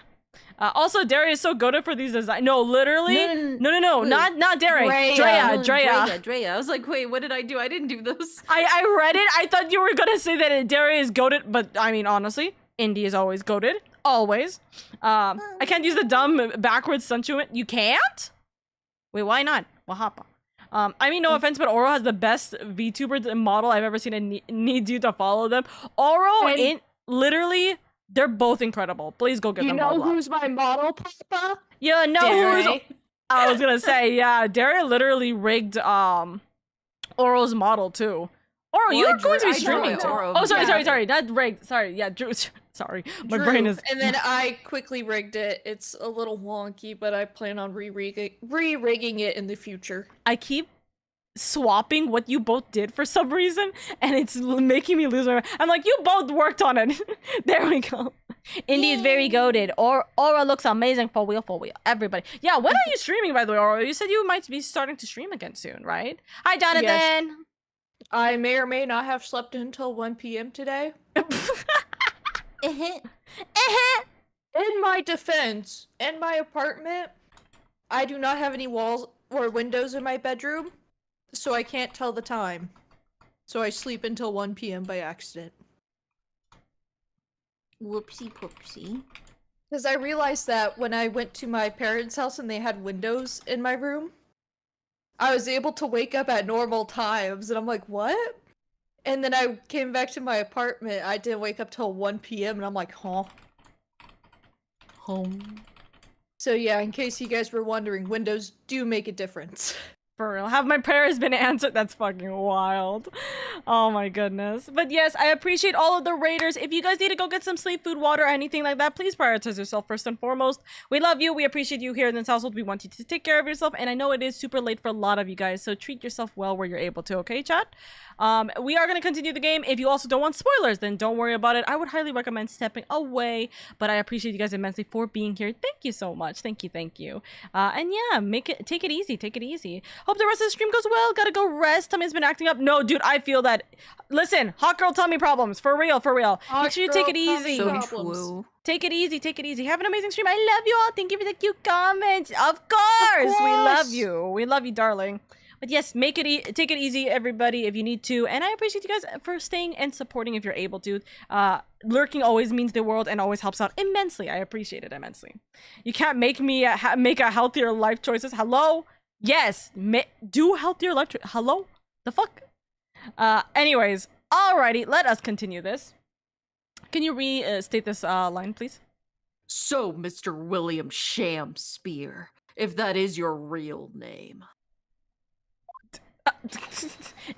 Also, Darius is so goated for these designs. No, literally. No. Not Darius. Drea. I was like, wait, what did I do? I didn't do those. I read it. I thought you were gonna say that Darius is goated, but I mean, honestly, Indie is always goated. Always. I can't use the dumb backwards sensuant. You can't? Wait, why not? Wahapa. I mean, no offense, but Oro has the best VTuber model I've ever seen and needs you to follow them. Oro, literally, they're both incredible. Please go get them all. You know who's my model, Papa? Yeah, no, who's... I was gonna say, yeah, Daria literally rigged, Oro's model, too. Oro, you're going to be streaming, too. Oh, sorry, not rigged. Sorry, yeah, Drew. Sorry, my brain is... And then I quickly rigged it. It's a little wonky, but I plan on re-rigging it in the future. I keep swapping what you both did for some reason, and it's making me lose my mind. I'm like, you both worked on it. There we go. Indie is very goated. Oro looks amazing for real. Everybody. Yeah, when are you streaming, by the way, Oro? You said you might be starting to stream again soon, right? Hi, Jonathan! Yes. I may or may not have slept until 1 p.m. today. In my defense, in my apartment, I do not have any walls or windows in my bedroom, so I can't tell the time. So I sleep until 1 p.m. by accident. Whoopsie poopsie. Because I realized that when I went to my parents' house and they had windows in my room, I was able to wake up at normal times, and I'm like, what? And then I came back to my apartment, I didn't wake up till 1 p.m. and I'm like, huh? Home. So yeah, in case you guys were wondering, windows do make a difference. For real. Have my prayers been answered? That's fucking wild. Oh my goodness. But yes, I appreciate all of the raiders. If you guys need to go get some sleep, food, water, anything like that, please prioritize yourself first and foremost. We love you. We appreciate you here in this household. We want you to take care of yourself. And I know it is super late for a lot of you guys, so treat yourself well where you're able to, okay, chat? We are going to continue the game. If you also don't want spoilers, then don't worry about it. I would highly recommend stepping away, but I appreciate you guys immensely for being here. Thank you so much. Thank you. And yeah, take it easy. Hope the rest of the stream goes well. Gotta go rest. Tummy's been acting up. No, dude, I feel that. Listen, hot girl tummy problems. For real. Make sure you take it easy. So true. Take it easy. Have an amazing stream. I love you all. Thank you for the cute comments. Of course. We love you. We love you, darling. But yes, take it easy, everybody, if you need to. And I appreciate you guys for staying and supporting if you're able to. Lurking always means the world and always helps out immensely. I appreciate it immensely. You can't make me make a healthier life choices. Hello? Yes, do healthier life choices. Hello? The fuck? Anyways, alrighty, let us continue this. Can you restate this line, please? So, Mr. William Shamspear, if that is your real name. Is it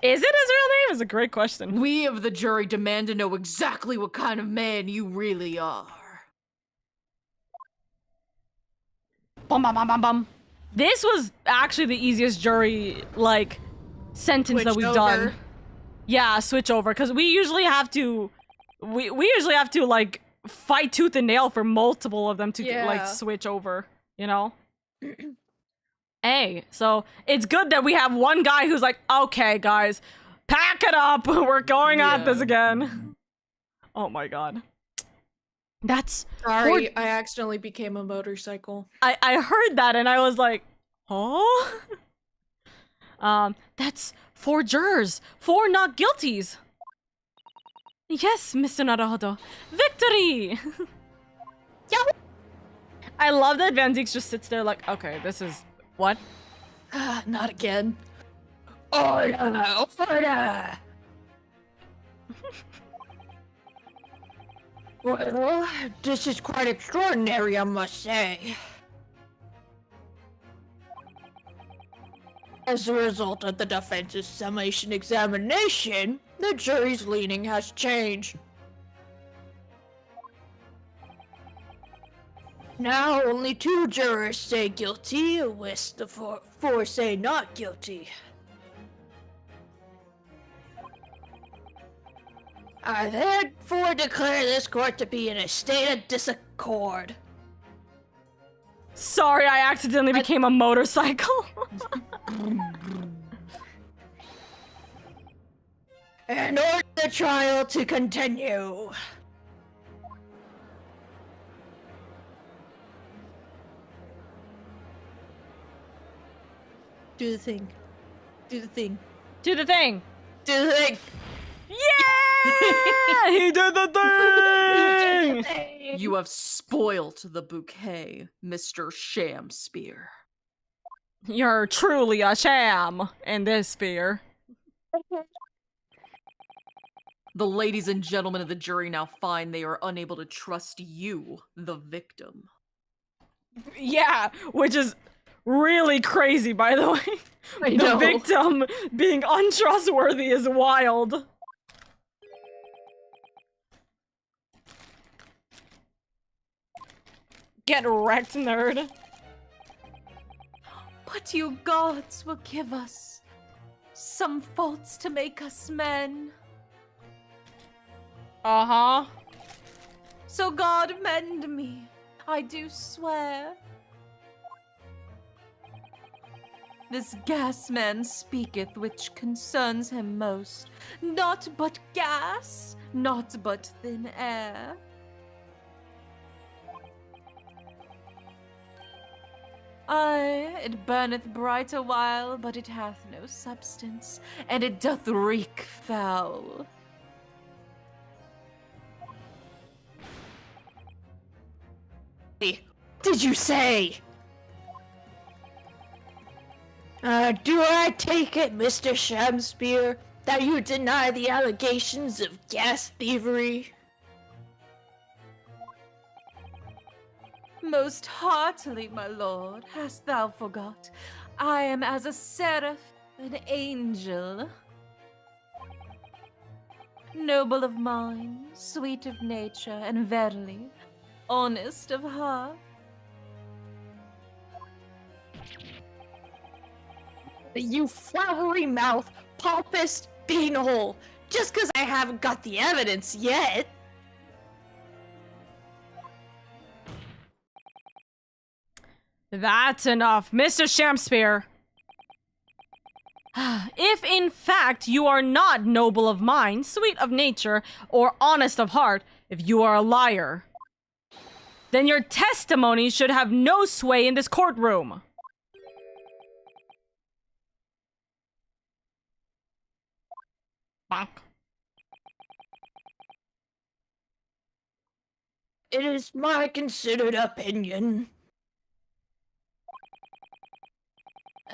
his real name? It's a great question. We of the jury demand to know exactly what kind of man you really are. Bum. This was actually the easiest jury, like, sentence that we've done. Yeah, switch over, because we usually have to, like, fight tooth and nail for multiple of them to like Yeah. switch over, you know? Hey, so it's good that we have one guy who's like, okay, guys, pack it up. We're going at this again. Oh my god. That's Sorry, I accidentally became a motorcycle. I heard that and I was like, oh? That's 4 jurors, 4 not guilties. Yes, Mr. Naruhodo. Victory! I love that Van Zeeks just sits there like, okay, this is... What? Not again. Order! Order! Well, this is quite extraordinary, I must say. As a result of the defense's summation examination, the jury's leaning has changed. Now only 2 jurors say guilty, with the 4 say not guilty. I therefore declare this court to be in a state of disaccord. Sorry, I accidentally became a motorcycle. And order the trial to continue. Do the thing. Do the thing. Do the thing. Do the thing. Yeah! He did the thing! You have spoilt the bouquet, Mr. Shamspear. You're truly a sham in this sphere. The ladies and gentlemen of the jury now find they are unable to trust you, the victim. Yeah, which is really crazy, by the way. I The know. victim being untrustworthy is wild. Get wrecked, nerd. But you gods will give us some faults to make us men. Uh-huh. So God mend me, I do swear. This gas man speaketh which concerns him most, not but gas, not but thin air. Aye, it burneth bright a while, but it hath no substance, and it doth reek foul. Did you say? Do I take it, Mr. Shamspear, that you deny the allegations of gas thievery? Most heartily, my lord, hast thou forgot? I am as a seraph, an angel. Noble of mind, sweet of nature, and verily, honest of heart. You flowery mouth, pompous beanhole. Just because I haven't got the evidence yet. That's enough, Mr. Shamspear. If in fact you are not noble of mind, sweet of nature, or honest of heart, if you are a liar, then your testimony should have no sway in this courtroom. Bonk. It is my considered opinion.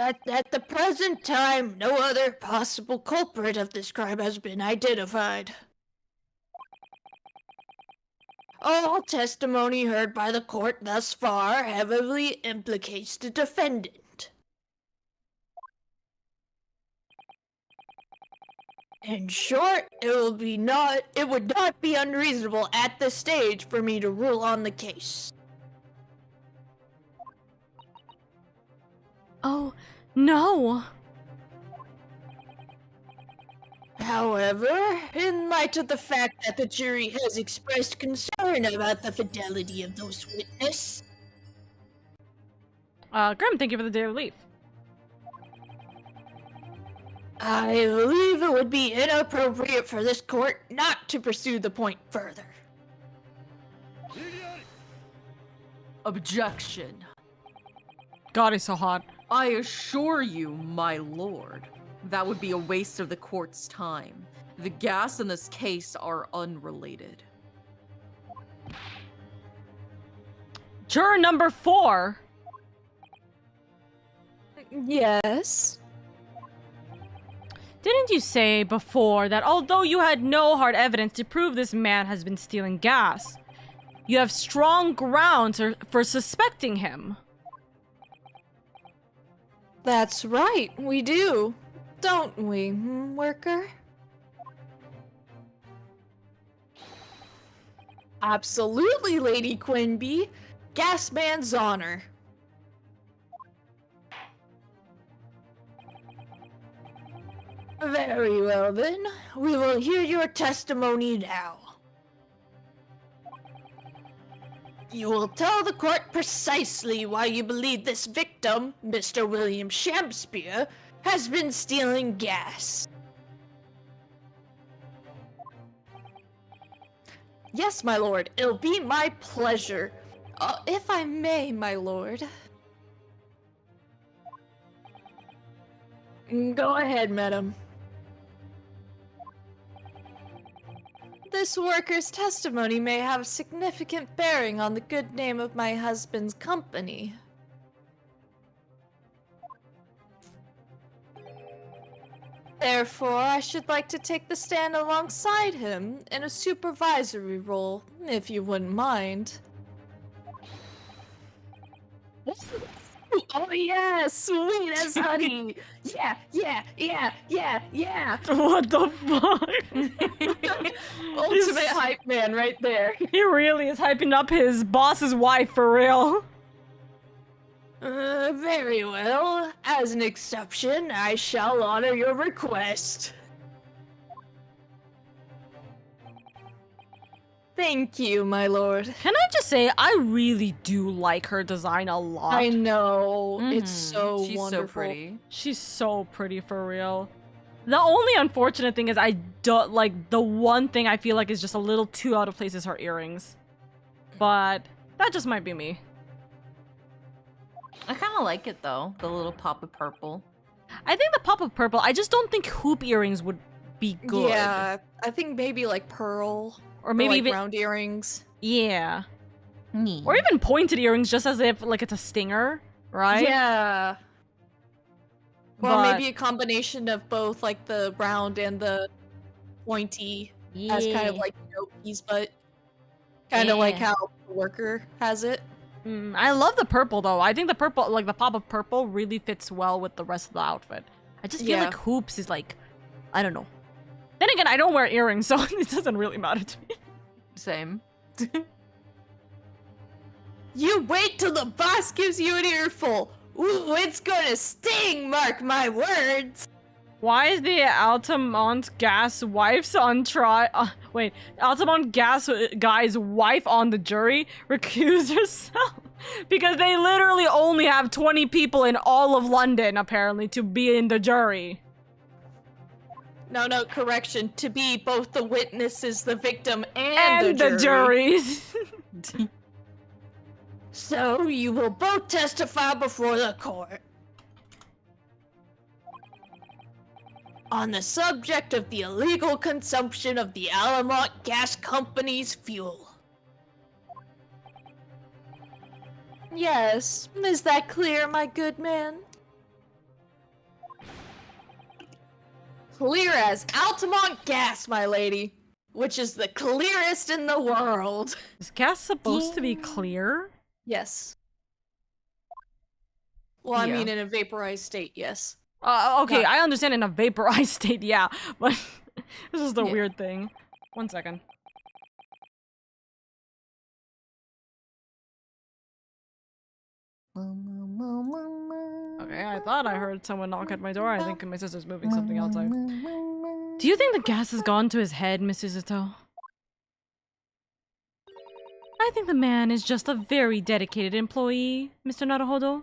At the present time, no other possible culprit of this crime has been identified. All testimony heard by the court thus far heavily implicates the defendant. In short, it would not be unreasonable at this stage for me to rule on the case. Oh, no. However, in light of the fact that the jury has expressed concern about the fidelity of those witnesses, Grim, thank you for the day of leave. I believe it would be inappropriate for this court not to pursue the point further. Objection. God, he's so hot. I assure you, my lord, that would be a waste of the court's time. The gas in this case are unrelated. Juror number 4. Yes. Didn't you say before that although you had no hard evidence to prove this man has been stealing gas, you have strong grounds for suspecting him? That's right, we do. Don't we, worker? Absolutely, Lady Quinby. Gasman's honor. Very well then, we will hear your testimony now. You will tell the court precisely why you believe this victim, Mr. William Shakespeare, has been stealing gas. Yes, my lord, it'll be my pleasure. If I may, my lord. Go ahead, madam. This worker's testimony may have significant bearing on the good name of my husband's company. Therefore, I should like to take the stand alongside him in a supervisory role, if you wouldn't mind. Oh yeah, sweet as honey. Yeah. What the fuck? Ultimate hype man right there. He really is hyping up his boss's wife for real. Very well. As an exception, I shall honor your request. Thank you, my lord. Can I just say, I really do like her design a lot. I know. It's so She's wonderful. so pretty. She's so pretty for real. The only unfortunate thing is I don't like the one thing I feel like is just a little too out of place is her earrings. But that just might be me. I kind of like it though, the little pop of purple. I think the pop of purple, I just don't think hoop earrings would be good. Yeah, I think maybe like pearl. Or maybe like even round earrings. Yeah. Or even pointed earrings just as if like it's a stinger, right? Yeah. Well, But- maybe a combination of both, like the round and the pointy, as kind of like Noki's butt. Kind of like Yeah. how the worker has it. I love the purple though. I think the purple, like the pop of purple, really fits well with the rest of the outfit. I just feel Yeah. like hoops is like, I don't know. Then again, I don't wear earrings, so it doesn't really matter to me. Same. You wait till the boss gives you an earful. Ooh, it's gonna sting, mark my words. Why is the Altamont gas wife's on trial? Wait, Altamont gas guy's wife on the jury recused herself because they literally only have 20 people in all of London apparently to be in the jury. No, correction. To be both the witnesses, the victim, and the juries. So you will both testify before the court. On the subject of the illegal consumption of the Altamont Gas Company's fuel. Yes, is that clear, my good man? Clear as Altamont gas, my lady. Which is the clearest in the world. Is gas supposed to be clear? Yes. Well, I Yeah. mean in a vaporized state, yes. Okay, I understand in a vaporized state, yeah, but this is the Yeah. weird thing. 1 second. Okay, I thought I heard someone knock at my door. I think my sister's moving something outside. Do you think the gas has gone to his head, Miss Izuto? I think the man is just a very dedicated employee, Mr. Naruhodo.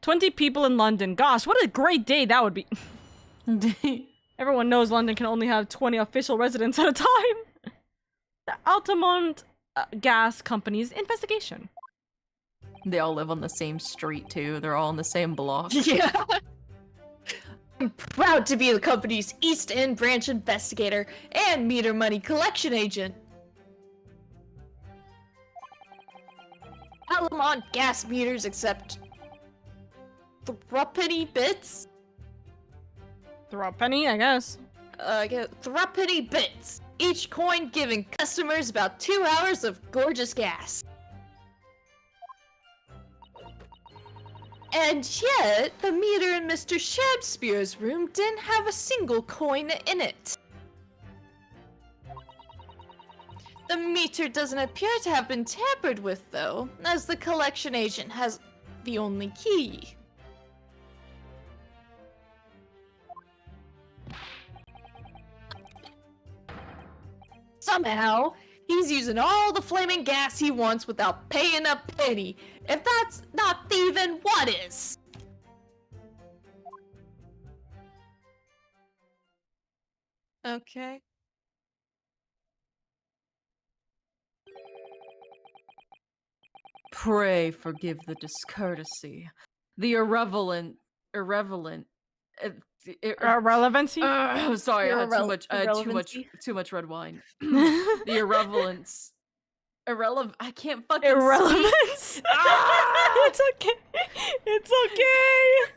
20 people in London. Gosh, what a great day that would be. Everyone knows London can only have 20 official residents at a time. The Altamont Gas Company's investigation. They all live on the same street too. They're all in the same block. Yeah. I'm proud to be the company's East End branch investigator and meter money collection agent. Altamont gas meters accept threepenny bits. Threepenny, I guess. Threepenny bits. Each coin giving customers about 2 hours of gorgeous gas. And yet, the meter in Mr. Shakespeare's room didn't have a single coin in it. The meter doesn't appear to have been tampered with, though, as the collection agent has the only key. Somehow, he's using all the flaming gas he wants without paying a penny. If that's not thieving, what is? Okay. Pray forgive the discourtesy, the irrelevancy. Relevancy? Sorry, I had Irrelevancy? too much red wine. The irrelevance. I can't fucking Irrelevance. speak. Ah! It's okay. It's okay.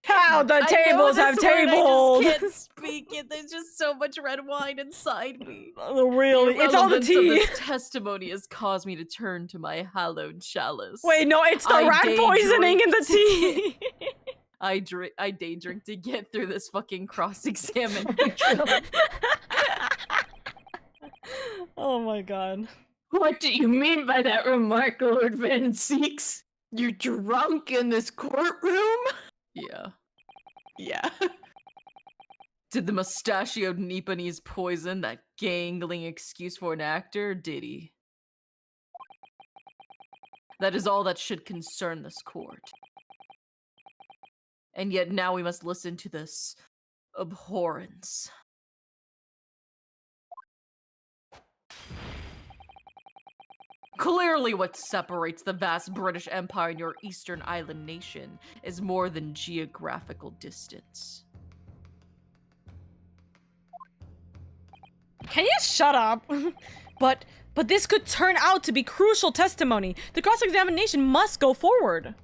How the I know tables this have word, I tabled. just can't speak it. There's just so much red wine inside me. Really? It's all the irrelevance of tea. this testimony has caused me to turn to my hallowed chalice. Wait, no, it's the I rat day poisoning in drink the tea. I day drink to get through this fucking cross-examination. Oh my god. What do you mean by that remark, Lord Van Seeks? You're drunk in this courtroom? Yeah. Yeah. Did the mustachioed Nipponese poison that gangling excuse for an actor? Did he? That is all that should concern this court. And yet now we must listen to this abhorrence. Clearly what separates the vast British Empire and your Eastern Island nation is more than geographical distance. Can you shut up? But this could turn out to be crucial testimony. The cross-examination must go forward.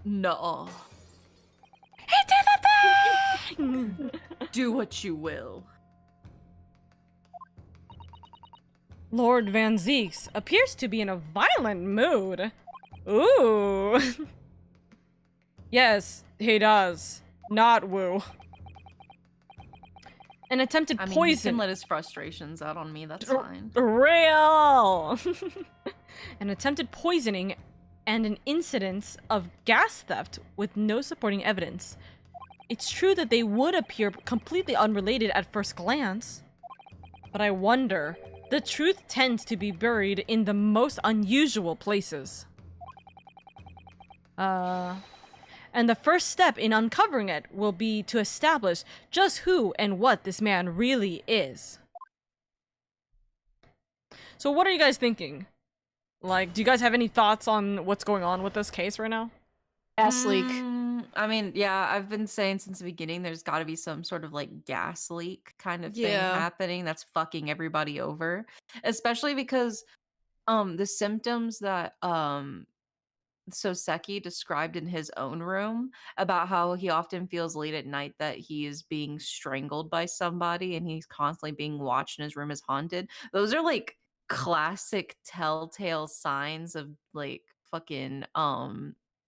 Nuh-uh. He did the thing! Do what you will. Lord Van Zeeks appears to be in a violent mood. Ooh. Yes, he does. Not woo. An attempted I mean, poison. he can let his frustrations out on me, that's fine. Real! An attempted poisoning and an incidence of gas theft with no supporting evidence. It's true that they would appear completely unrelated at first glance, but I wonder, the truth tends to be buried in the most unusual places. And the first step in uncovering it will be to establish just who and what this man really is. So what are you guys thinking? Like, do you guys have any thoughts on what's going on with this case right now? Gas leak. I mean, yeah, I've been saying since the beginning there's got to be some sort of like gas leak kind of thing Yeah. happening that's fucking everybody over, especially because the symptoms that Soseki described in his own room about how he often feels late at night that he is being strangled by somebody and he's constantly being watched and his room is haunted. Those are like classic telltale signs of like fucking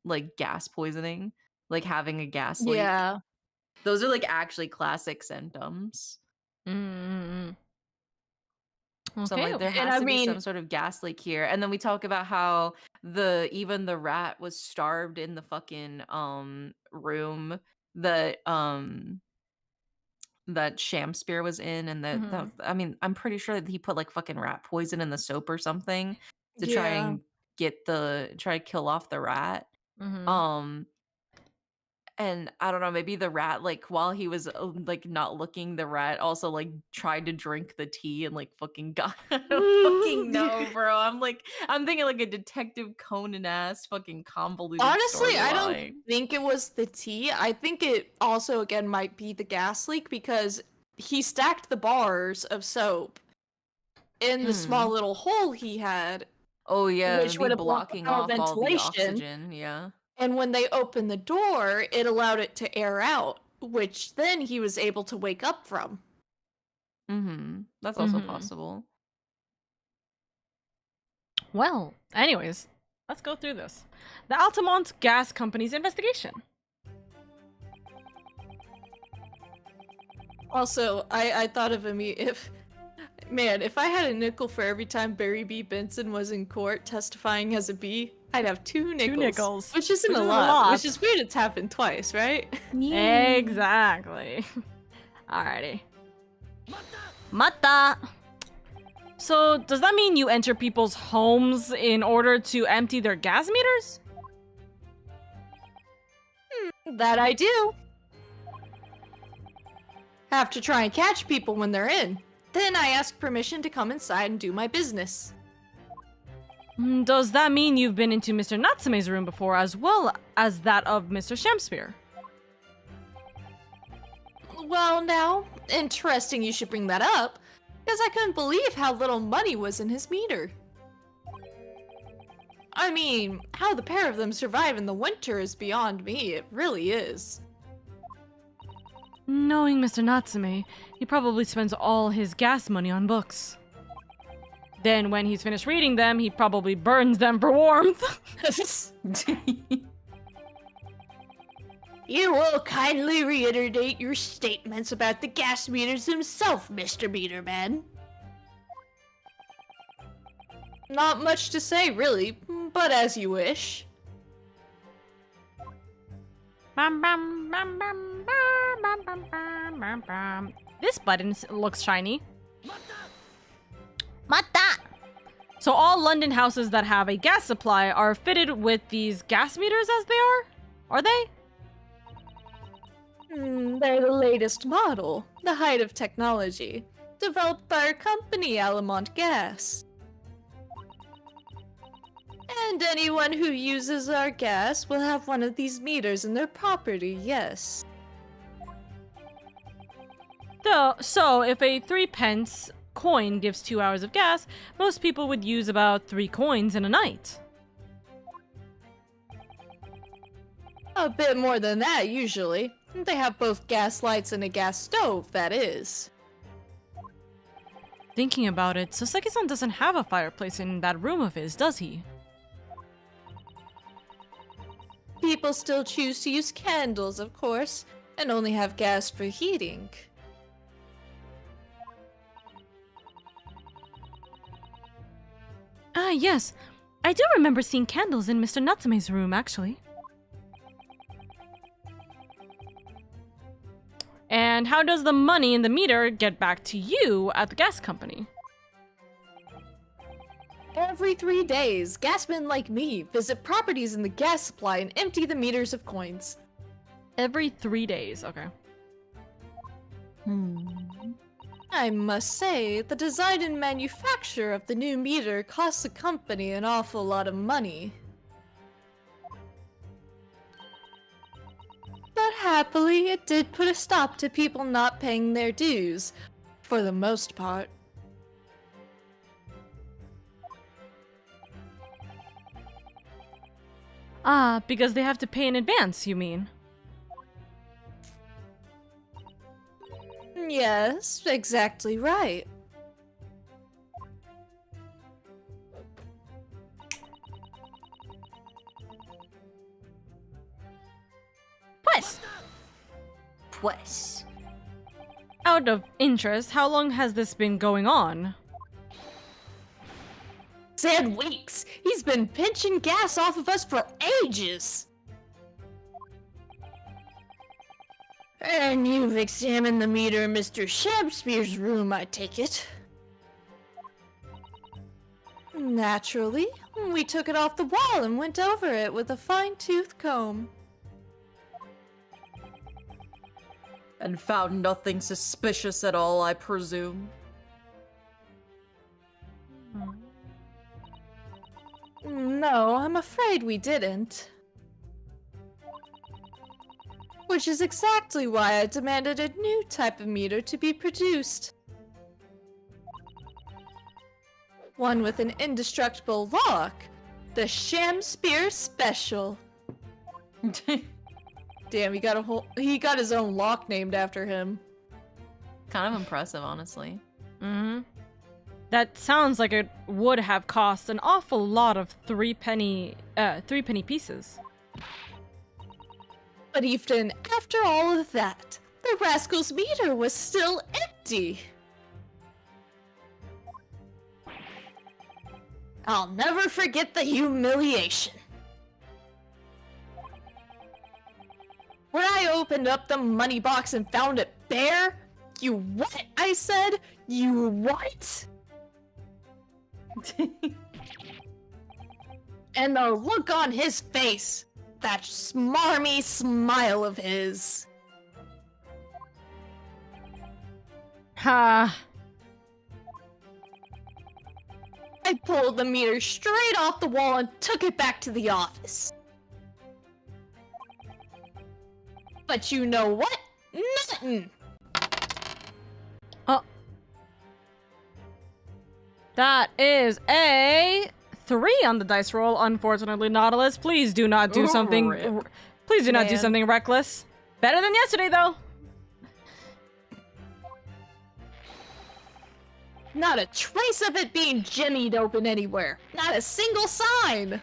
like gas poisoning, like having a gas leak. Yeah. Those are like actually classic symptoms. So Okay, like there And has I to be mean- some sort of gas leak here. And then we talk about how even the rat was starved in the fucking room that that Shamspear was in, and Mhm. I mean, I'm pretty sure that he put like fucking rat poison in the soap or something to try Yeah. and try to kill off the rat. Mhm. Um, and I don't know, maybe the rat, like, while he was, like, not looking, the rat also, like, tried to drink the tea and, like, fucking got I don't fucking know, bro. I'm thinking, like, a Detective Conan-ass fucking convoluted Honestly, I don't storyline. think it was the tea. I think it also again might be the gas leak because he stacked the bars of soap in the small Mm. little hole he had, Oh, yeah, which the would have blocked blocking our off all the ventilation. oxygen, yeah. And when they opened the door, it allowed it to air out, which then he was able to wake up from. Mhm. That's also Mhm. possible. Well, anyways, let's go through this. The Altamont Gas Company's investigation. Also, I thought of if I had a nickel for every time Barry B. Benson was in court testifying as a B, I'd have 2 nickels. nickels, Which isn't which a isn't a lot. lot. Which is weird it's happened twice, right? Exactly. Alrighty. Mata! So, does that mean you enter people's homes in order to empty their gas meters? That I do. Have to try and catch people when they're in. Then I ask permission to come inside and do my business. Does that mean you've been into Mr. Natsume's room before as well as that of Mr. Shamspear? Well, now, interesting you should bring that up, because I couldn't believe how little money was in his meter. I mean, how the pair of them survive in the winter is beyond me, it really is. Knowing Mr. Natsume, he probably spends all his gas money on books. Then when he's finished reading them, he probably burns them for warmth. You will kindly reiterate your statements about the gas meters himself, Mr. Meterman. Not much to say, really, but as you wish. This button looks shiny. Mata! So all London houses that have a gas supply are fitted with these gas meters as they are? Are they? They're the latest model, the height of technology, developed by our company, Alamont Gas. And anyone who uses our gas will have one of these meters in their property, yes. So if a 3p coin gives 2 hours of gas, most people would use about 3 coins in a night. A bit more than that, usually. They have both gas lights and a gas stove, that is. Thinking about it, Soseki-san doesn't have a fireplace in that room of his, does he? People still choose to use candles, of course, and only have gas for heating. Ah, yes. I do remember seeing candles in Mr. Natsume's room, actually. And how does the money in the meter get back to you at the gas company? Every 3 days, gasmen like me visit properties in the gas supply and empty the meters of coins. Every 3 days, okay. I must say, the design and manufacture of the new meter costs the company an awful lot of money. But happily, it did put a stop to people not paying their dues, for the most part. Ah, because they have to pay in advance, you mean? Yes, exactly right. Pues. Out of interest, how long has this been going on? Said weeks. He's been pinching gas off of us for ages. And you've examined the meter in Mr. Shakespeare's room, I take it. Naturally, we took it off the wall and went over it with a fine-tooth comb. And found nothing suspicious at all, I presume. No, I'm afraid we didn't. Which is exactly why I demanded a new type of meter to be produced. One with an indestructible lock. The Shakespeare Special. Damn, he got his own lock named after him. Kind of impressive, honestly. Mm-hmm. That sounds like it would have cost an awful lot of three-penny pieces. But even after all of that, the rascal's meter was still empty. I'll never forget the humiliation. When I opened up the money box and found it bare, you what? I said, you what? And the look on his face, that smarmy smile of his. Ha! I pulled the meter straight off the wall and took it back to the office. But you know what? Nothing! That is a 3 on the dice roll, unfortunately, Nautilus. Please do not do something... rip. Please do not do Man. something reckless. Better than yesterday, though. Not a trace of it being jimmied open anywhere. Not a single sign.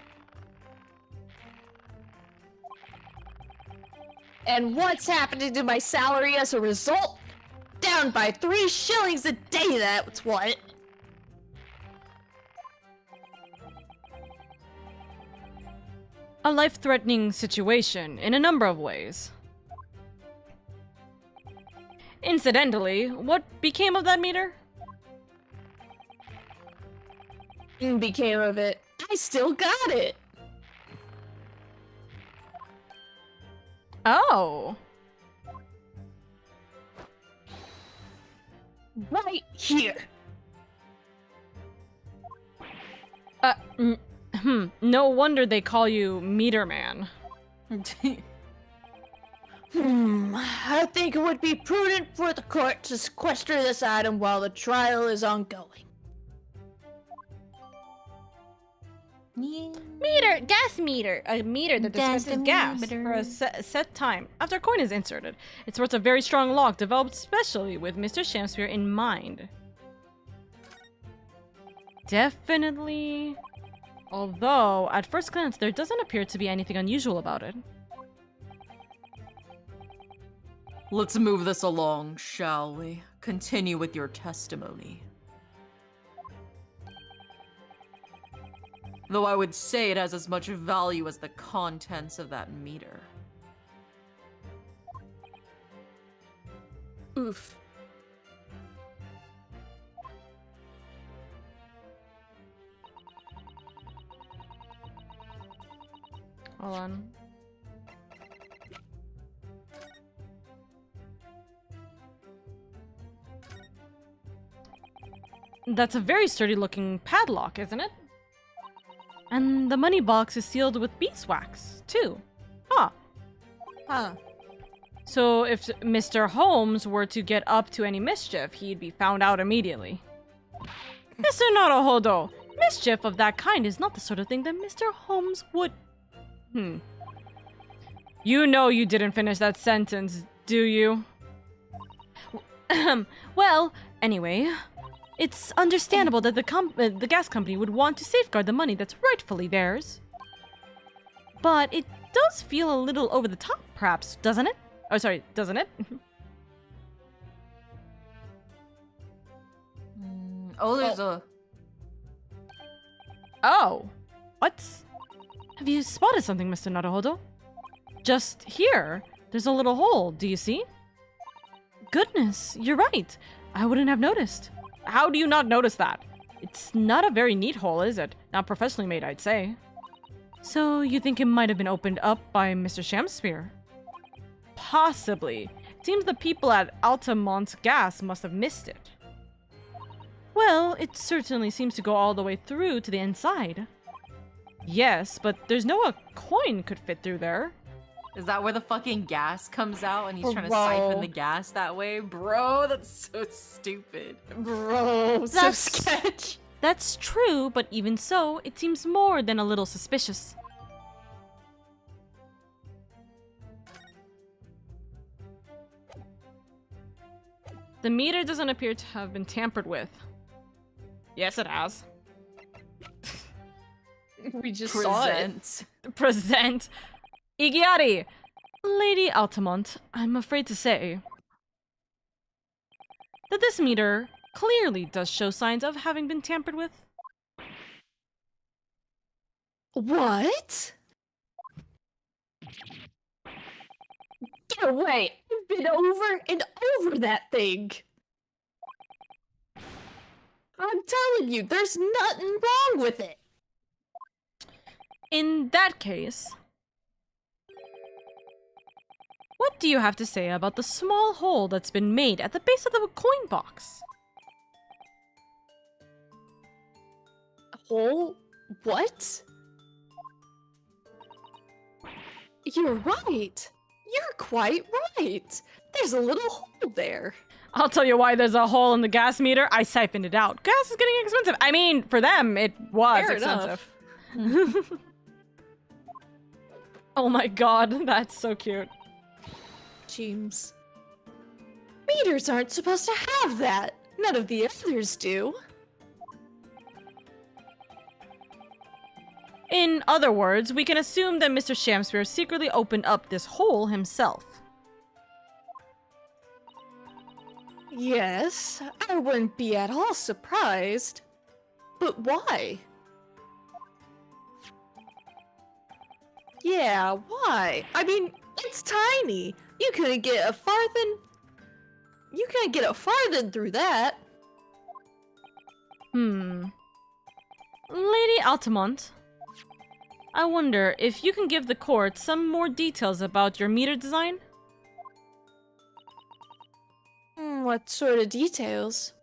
And what's happening to my salary as a result? Down by 3 shillings a day, that's what. A life-threatening situation in a number of ways. Incidentally, what became of that meter? Became of it. I still got it. Oh. Right here. No wonder they call you Meter Man. I think it would be prudent for the court to sequester this item while the trial is ongoing. Gas meter. A meter that dispenses gas for a set time after a coin is inserted. It sports a very strong lock developed specially with Mr. Shakespeare in mind. Definitely. Although, at first glance, there doesn't appear to be anything unusual about it. Let's move this along, shall we? Continue with your testimony. Though I would say it has as much value as the contents of that meter. Oof. Hold on. That's a very sturdy looking padlock, isn't it? And the money box is sealed with beeswax, too. Huh. Huh. So if Mr. Holmes were to get up to any mischief, he'd be found out immediately. Mr. Naruhodo, mischief of that kind is not the sort of thing that Mr. Holmes would... You know you didn't finish that sentence, do you? Well, anyway... It's understandable that the gas company would want to safeguard the money that's rightfully theirs. But it does feel a little over the top, perhaps, doesn't it? Oh, sorry, doesn't it? Oh, there's a... Oh. What? Have you spotted something, Mr. Naruhodo? Just here. There's a little hole, do you see? goodness, you're right. I wouldn't have noticed. How do you not notice that? It's not a very neat hole, is it? Not professionally made, I'd say. So, you think it might have been opened up by Mr. Shamsphere? Possibly. It seems the people at Altamont Gas must have missed it. Well, it certainly seems to go all the way through to the inside. Yes, but there's no a coin could fit through there. Is that where the fucking gas comes out and he's Oh, trying to wow. siphon the gas that way? Bro, that's so stupid. Bro, so That's- sketch. That's true, but even so, it seems more than a little suspicious. The meter doesn't appear to have been tampered with. Yes, it has. We just saw it. Present. Present. Igiari! Lady Altamont, I'm afraid to say that this meter clearly does show signs of having been tampered with. What? Get away! I've been over and over that thing. I'm telling you, there's nothing wrong with it. In that case, what do you have to say about the small hole that's been made at the base of the coin box? Hole? What? You're right. You're quite right. There's a little hole there. I'll tell you why there's a hole in the gas meter. I siphoned it out. Gas is getting expensive. I mean, for them, it was Fair expensive. enough. Oh my god, that's so cute. James. Meters aren't supposed to have that. None of the others do. In other words, we can assume that Mr. Shamsphere secretly opened up this hole himself. Yes, I wouldn't be at all surprised. But why? Yeah, why? I mean, it's tiny. You couldn't get a farthing. You couldn't get a farthing through that. Lady Altamont, I wonder if you can give the court some more details about your meter design? What sort of details?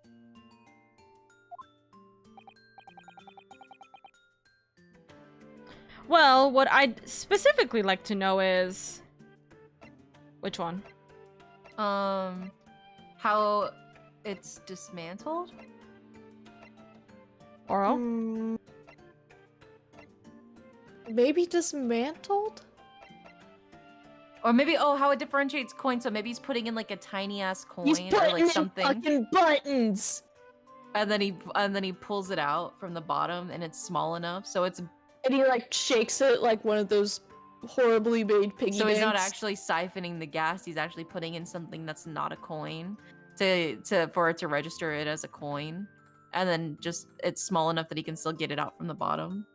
Well, what I'd specifically like to know is... Which one? How it's dismantled? Oro? Maybe dismantled? Or maybe, how it differentiates coins. So maybe he's putting in like a tiny ass coin He's or putting like in something, fucking buttons. and then he pulls it out from the bottom, and it's small enough so it's And he like shakes it like one of those horribly made piggy so he's not banks. actually siphoning the gas. He's actually putting in something that's not a coin for it to register it as a coin, and then just it's small enough that he can still get it out from the bottom.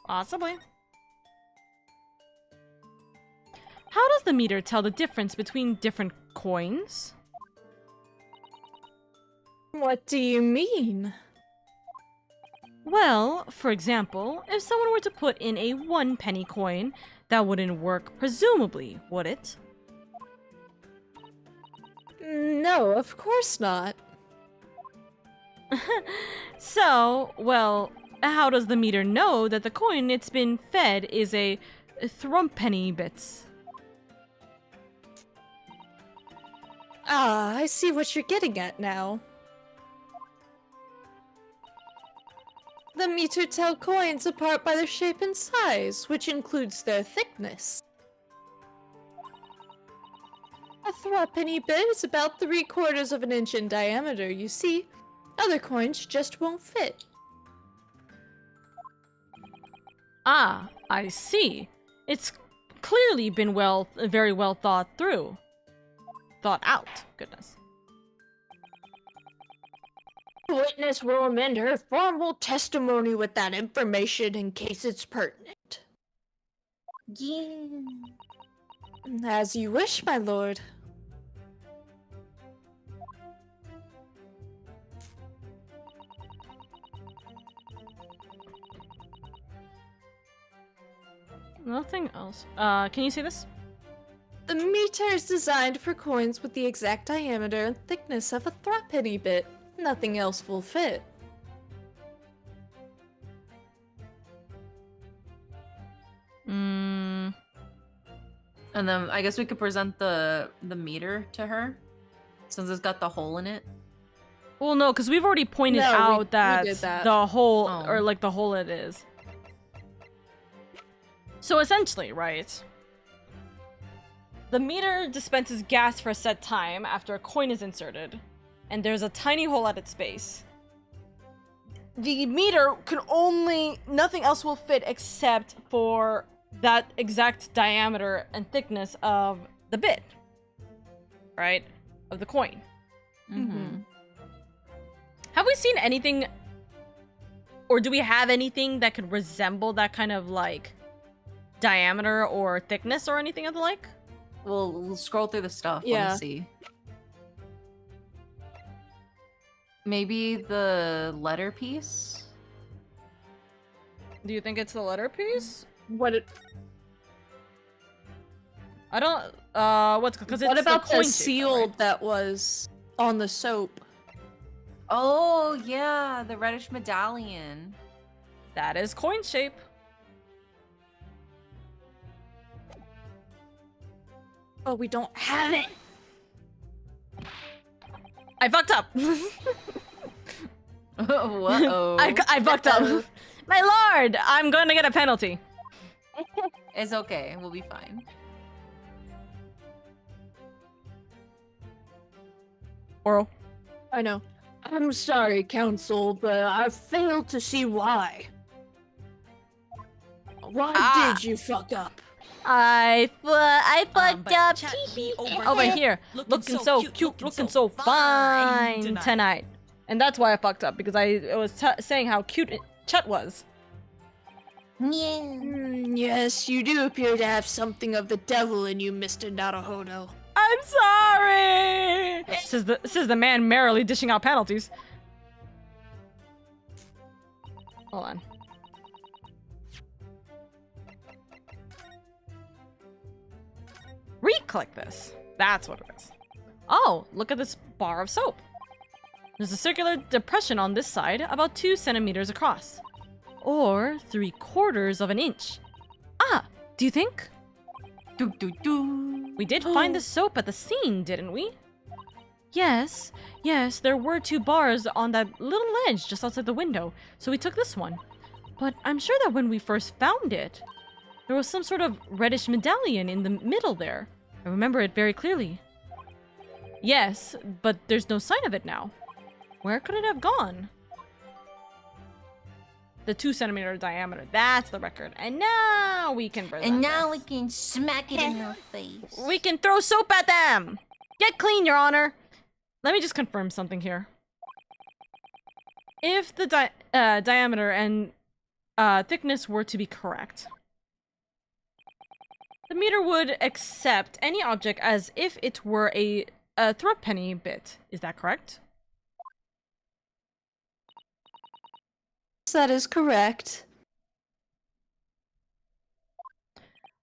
Possibly. How does the meter tell the difference between different coins? What do you mean? Well, for example, if someone were to put in a 1 penny coin, that wouldn't work presumably, would it? No, of course not. So, well, how does the meter know that the coin it's been fed is a thrumppenny bits? Ah, I see what you're getting at now. The meter tell coins apart by their shape and size, which includes their thickness. A threepenny bit is about 3/4 of an inch in diameter, you see. Other coins just won't fit. Ah, I see. It's clearly been very well thought through. Thought out, goodness. Witness will amend her formal testimony with that information in case it's pertinent. Yeah. As you wish, my lord. Nothing else. Can you see this? The meter is designed for coins with the exact diameter and thickness of a threepenny bit. Nothing else will fit. Mm. And then I guess we could present the meter to her, since it's got the hole in it. Well, no, because we've already pointed No, out we that, did that. the hole, Oh. or like the hole it is. So essentially, right? The meter dispenses gas for a set time after a coin is inserted, and there's a tiny hole at its base. The meter can nothing else will fit except for that exact diameter and thickness of the bit, right? Of the coin. Mm-hmm. Have we seen anything, or do we have anything that could resemble that kind of like diameter or thickness or anything of the like? We'll scroll through the stuff. Let Yeah. me see. Maybe the letter piece? Do you think it's the letter piece? What? I don't. What's because it's What about the coin the shape, seal though, right? that was on the soap? Oh, yeah, the reddish medallion. That is coin shape. Oh, we don't have it. I fucked up. Whoa. I fucked up. My lord, I'm going to get a penalty. It's okay. We'll be fine. Oral. I know. I'm sorry, Council, but I failed to see why. Why did you fuck up? I fucked but up. chat be Over here, looking so cute, looking so fine tonight. And that's why I fucked up, because I was saying how cute Chet was. Yes, you do appear to have something of the devil in you, Mr. Naruhodo. I'm sorry! Says the man merrily dishing out penalties. Hold on. Re-click this. That's what it is. Oh, look at this bar of soap. There's a circular depression on this side, about 2 centimeters across. Or 3/4 of an inch. Ah, do you think? Do, do, do. We did find the soap at the scene, didn't we? Yes, there were 2 bars on that little ledge just outside the window, so we took this one. But I'm sure that when we first found it, there was some sort of reddish medallion in the middle there. I remember it very clearly. Yes, but there's no sign of it now. Where could it have gone? The 2 centimeter diameter, that's the record. And now we can present And now we this. can smack it in their face. We can throw soap at them! Get clean, Your Honor! Let me just confirm something here. If the diameter and thickness were to be correct, the meter would accept any object as if it were a threepenny bit. Is that correct? That is correct.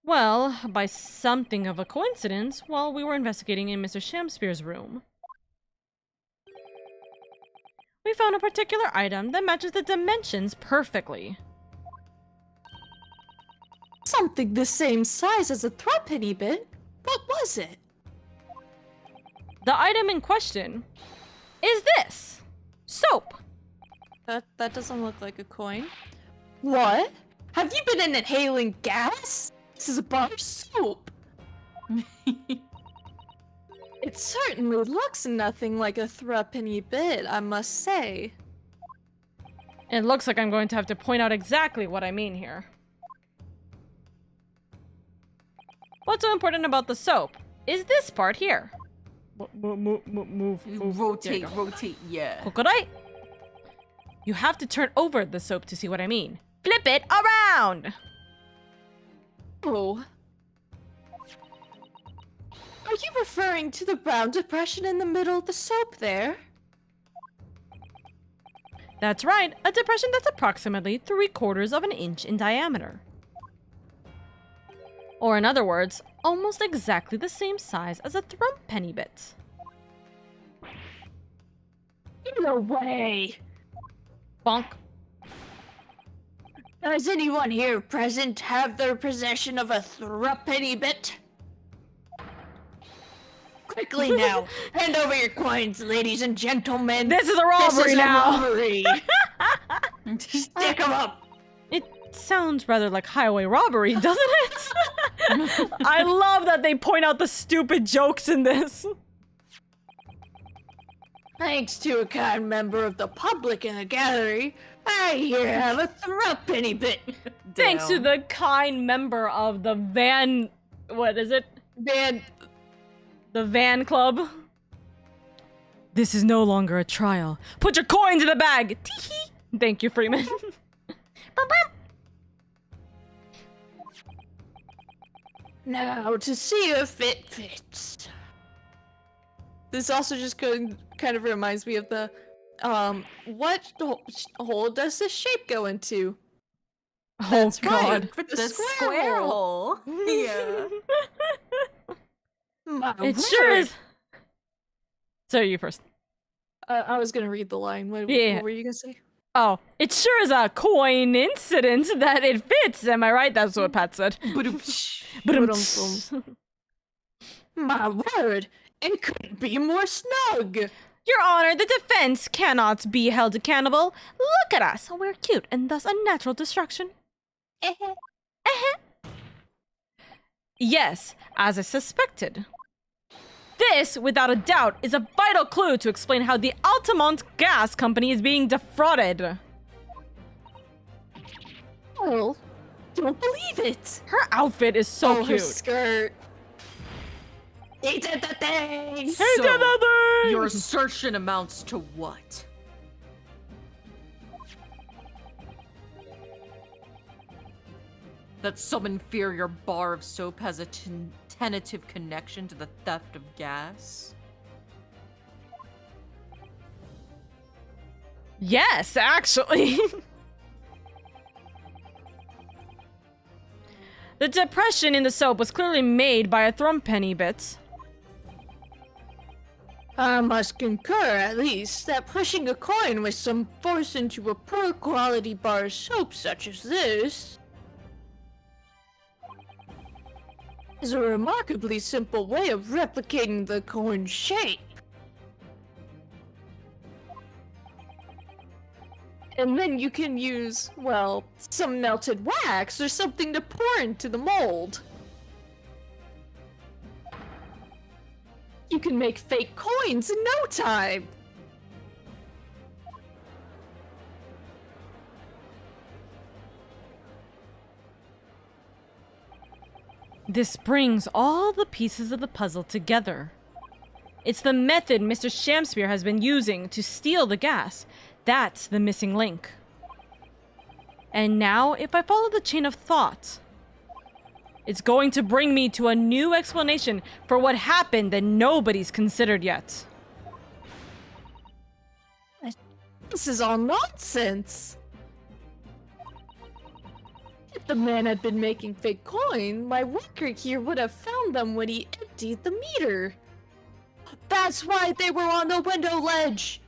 Well, by something of a coincidence, while we were investigating in Mr. Shamspeare's room, we found a particular item that matches the dimensions perfectly. Something the same size as a threepenny bit? What was it? The item in question is this soap. That doesn't look like a coin. What? Have you been inhaling gas? This is a bar of soap. It certainly looks nothing like a threepenny bit, I must say. It looks like I'm going to have to point out exactly what I mean here. What's so important about the soap is this part here. Move. There you Rotate, go. rotate, yeah. Kokodai! You have to turn over the soap to see what I mean. Flip it around! Oh. Are you referring to the brown depression in the middle of the soap there? That's right, a depression that's approximately 3/4 of an inch in diameter. Or in other words, almost exactly the same size as a thrumppenny bit. No way. Bonk. Does anyone here present have their possession of a threepenny bit? Quickly now, hand over your coins, ladies and gentlemen. This is a robbery This is now! a robbery. Stick 'em up. It sounds rather like highway robbery, doesn't it? I love that they point out the stupid jokes in this. Thanks to a kind member of the public in the gallery, I here have a threepenny bit. Thanks to the kind member of the van... What is it? The van club. This is no longer a trial. Put your coins in the bag! Tee-hee! Thank you, Freeman. Now to see if it fits. This also just kind of reminds me of the, what hole does this shape go into? Oh, That's God. right, The square hole. Yeah. My It sure word. is. So you first. I was gonna read the line. What were you gonna say? Oh, it sure is a coincidence that it fits. Am I right? That's what Pat said. My word, it couldn't be more snug. Your Honor, the defense cannot be held accountable. Look at us. We're cute and thus a natural distraction. Yes, as I suspected. This, without a doubt, is a vital clue to explain how the Altamont Gas Company is being defrauded. Oh, don't believe it. Her outfit is so Her cute. skirt. He did the thing. Hey, did the thing! Your assertion amounts to what? That some inferior bar of soap has a tentative connection to the theft of gas? Yes, actually. The depression in the soap was clearly made by a thrumppenny bit. I must concur, at least, that pushing a coin with some force into a poor quality bar of soap such as this is a remarkably simple way of replicating the coin's shape. And then you can use, well, some melted wax or something to pour into the mold. You can make fake coins in no time. This brings all the pieces of the puzzle together. It's the method Mr. Shamspeare has been using to steal the gas. That's the missing link. And now, if I follow the chain of thought, it's going to bring me to a new explanation for what happened that nobody's considered yet. This is all nonsense. If the man had been making fake coin, my worker here would have found them when he emptied the meter. That's why they were on the window ledge.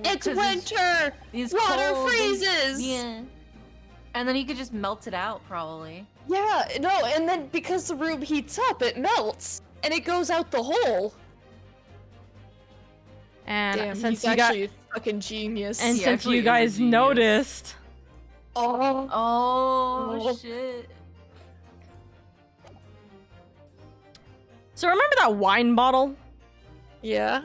It's 'Cause winter. It's Water cold, freezes. Yeah. And then you could just melt it out, probably. Yeah, no, and then because the room heats up, it melts and it goes out the hole. And Damn, since he's you got, actually a fucking genius. and He since actually you is a guys genius. noticed, Oh, Oh, shit. so remember that wine bottle, yeah.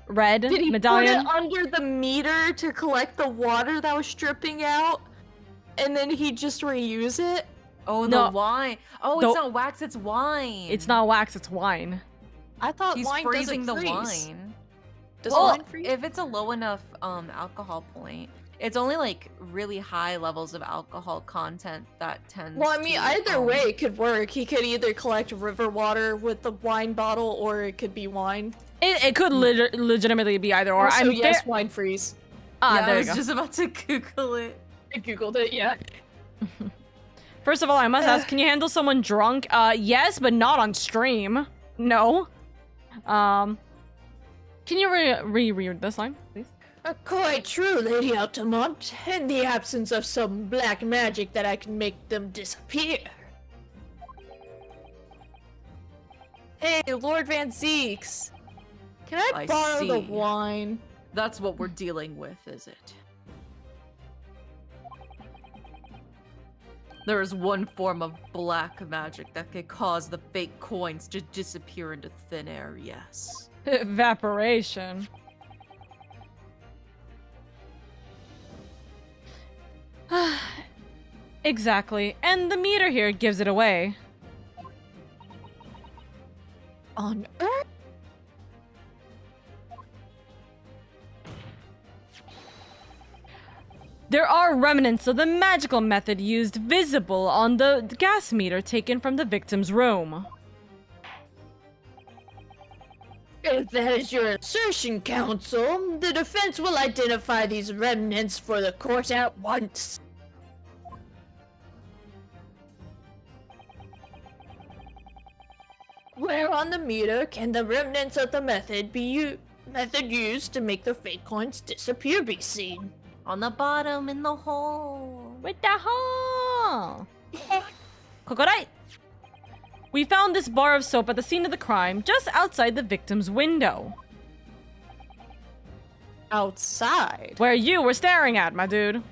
red Did he medallion? put it under the meter to collect the water that was dripping out, and then he just reuse it? Oh, the No. wine. Oh, The- it's not wax, it's wine. It's not wax, it's wine. I thought He's wine freezing the doesn't freeze. wine. Does Well, wine freeze? if it's a low enough alcohol point, it's only like really high levels of alcohol content that tends Well, I mean, to, either way it could work. He could either collect river water with the wine bottle, or it could be wine. It could legitimately be either or. Also, I'm yes, fair- wine freeze. Ah, Yeah, there I you was go. just about to Google it. I googled it, yeah. First of all, I must ask, can you handle someone drunk? Yes, but not on stream. No. Can you reread this line, please? Quite true, Lady Altamont. In the absence of some black magic that I can make them disappear. Hey, Lord Van Zeeks. Can I borrow the see. wine? That's what we're dealing with, is it? There is one form of black magic that can cause the fake coins to disappear into thin air, yes. Evaporation. Exactly. And the meter here gives it away. On Earth? There are remnants of the magical method used visible on the gas meter taken from the victim's room. If that is your assertion, Counsel, the defense will identify these remnants for the court at once. Where on the meter can the remnants of the method used to make the fake coins disappear be seen? On the bottom in the hole. With the hole! Kokorai! We found this bar of soap at the scene of the crime, just outside the victim's window. Outside? Where you were staring at, my dude.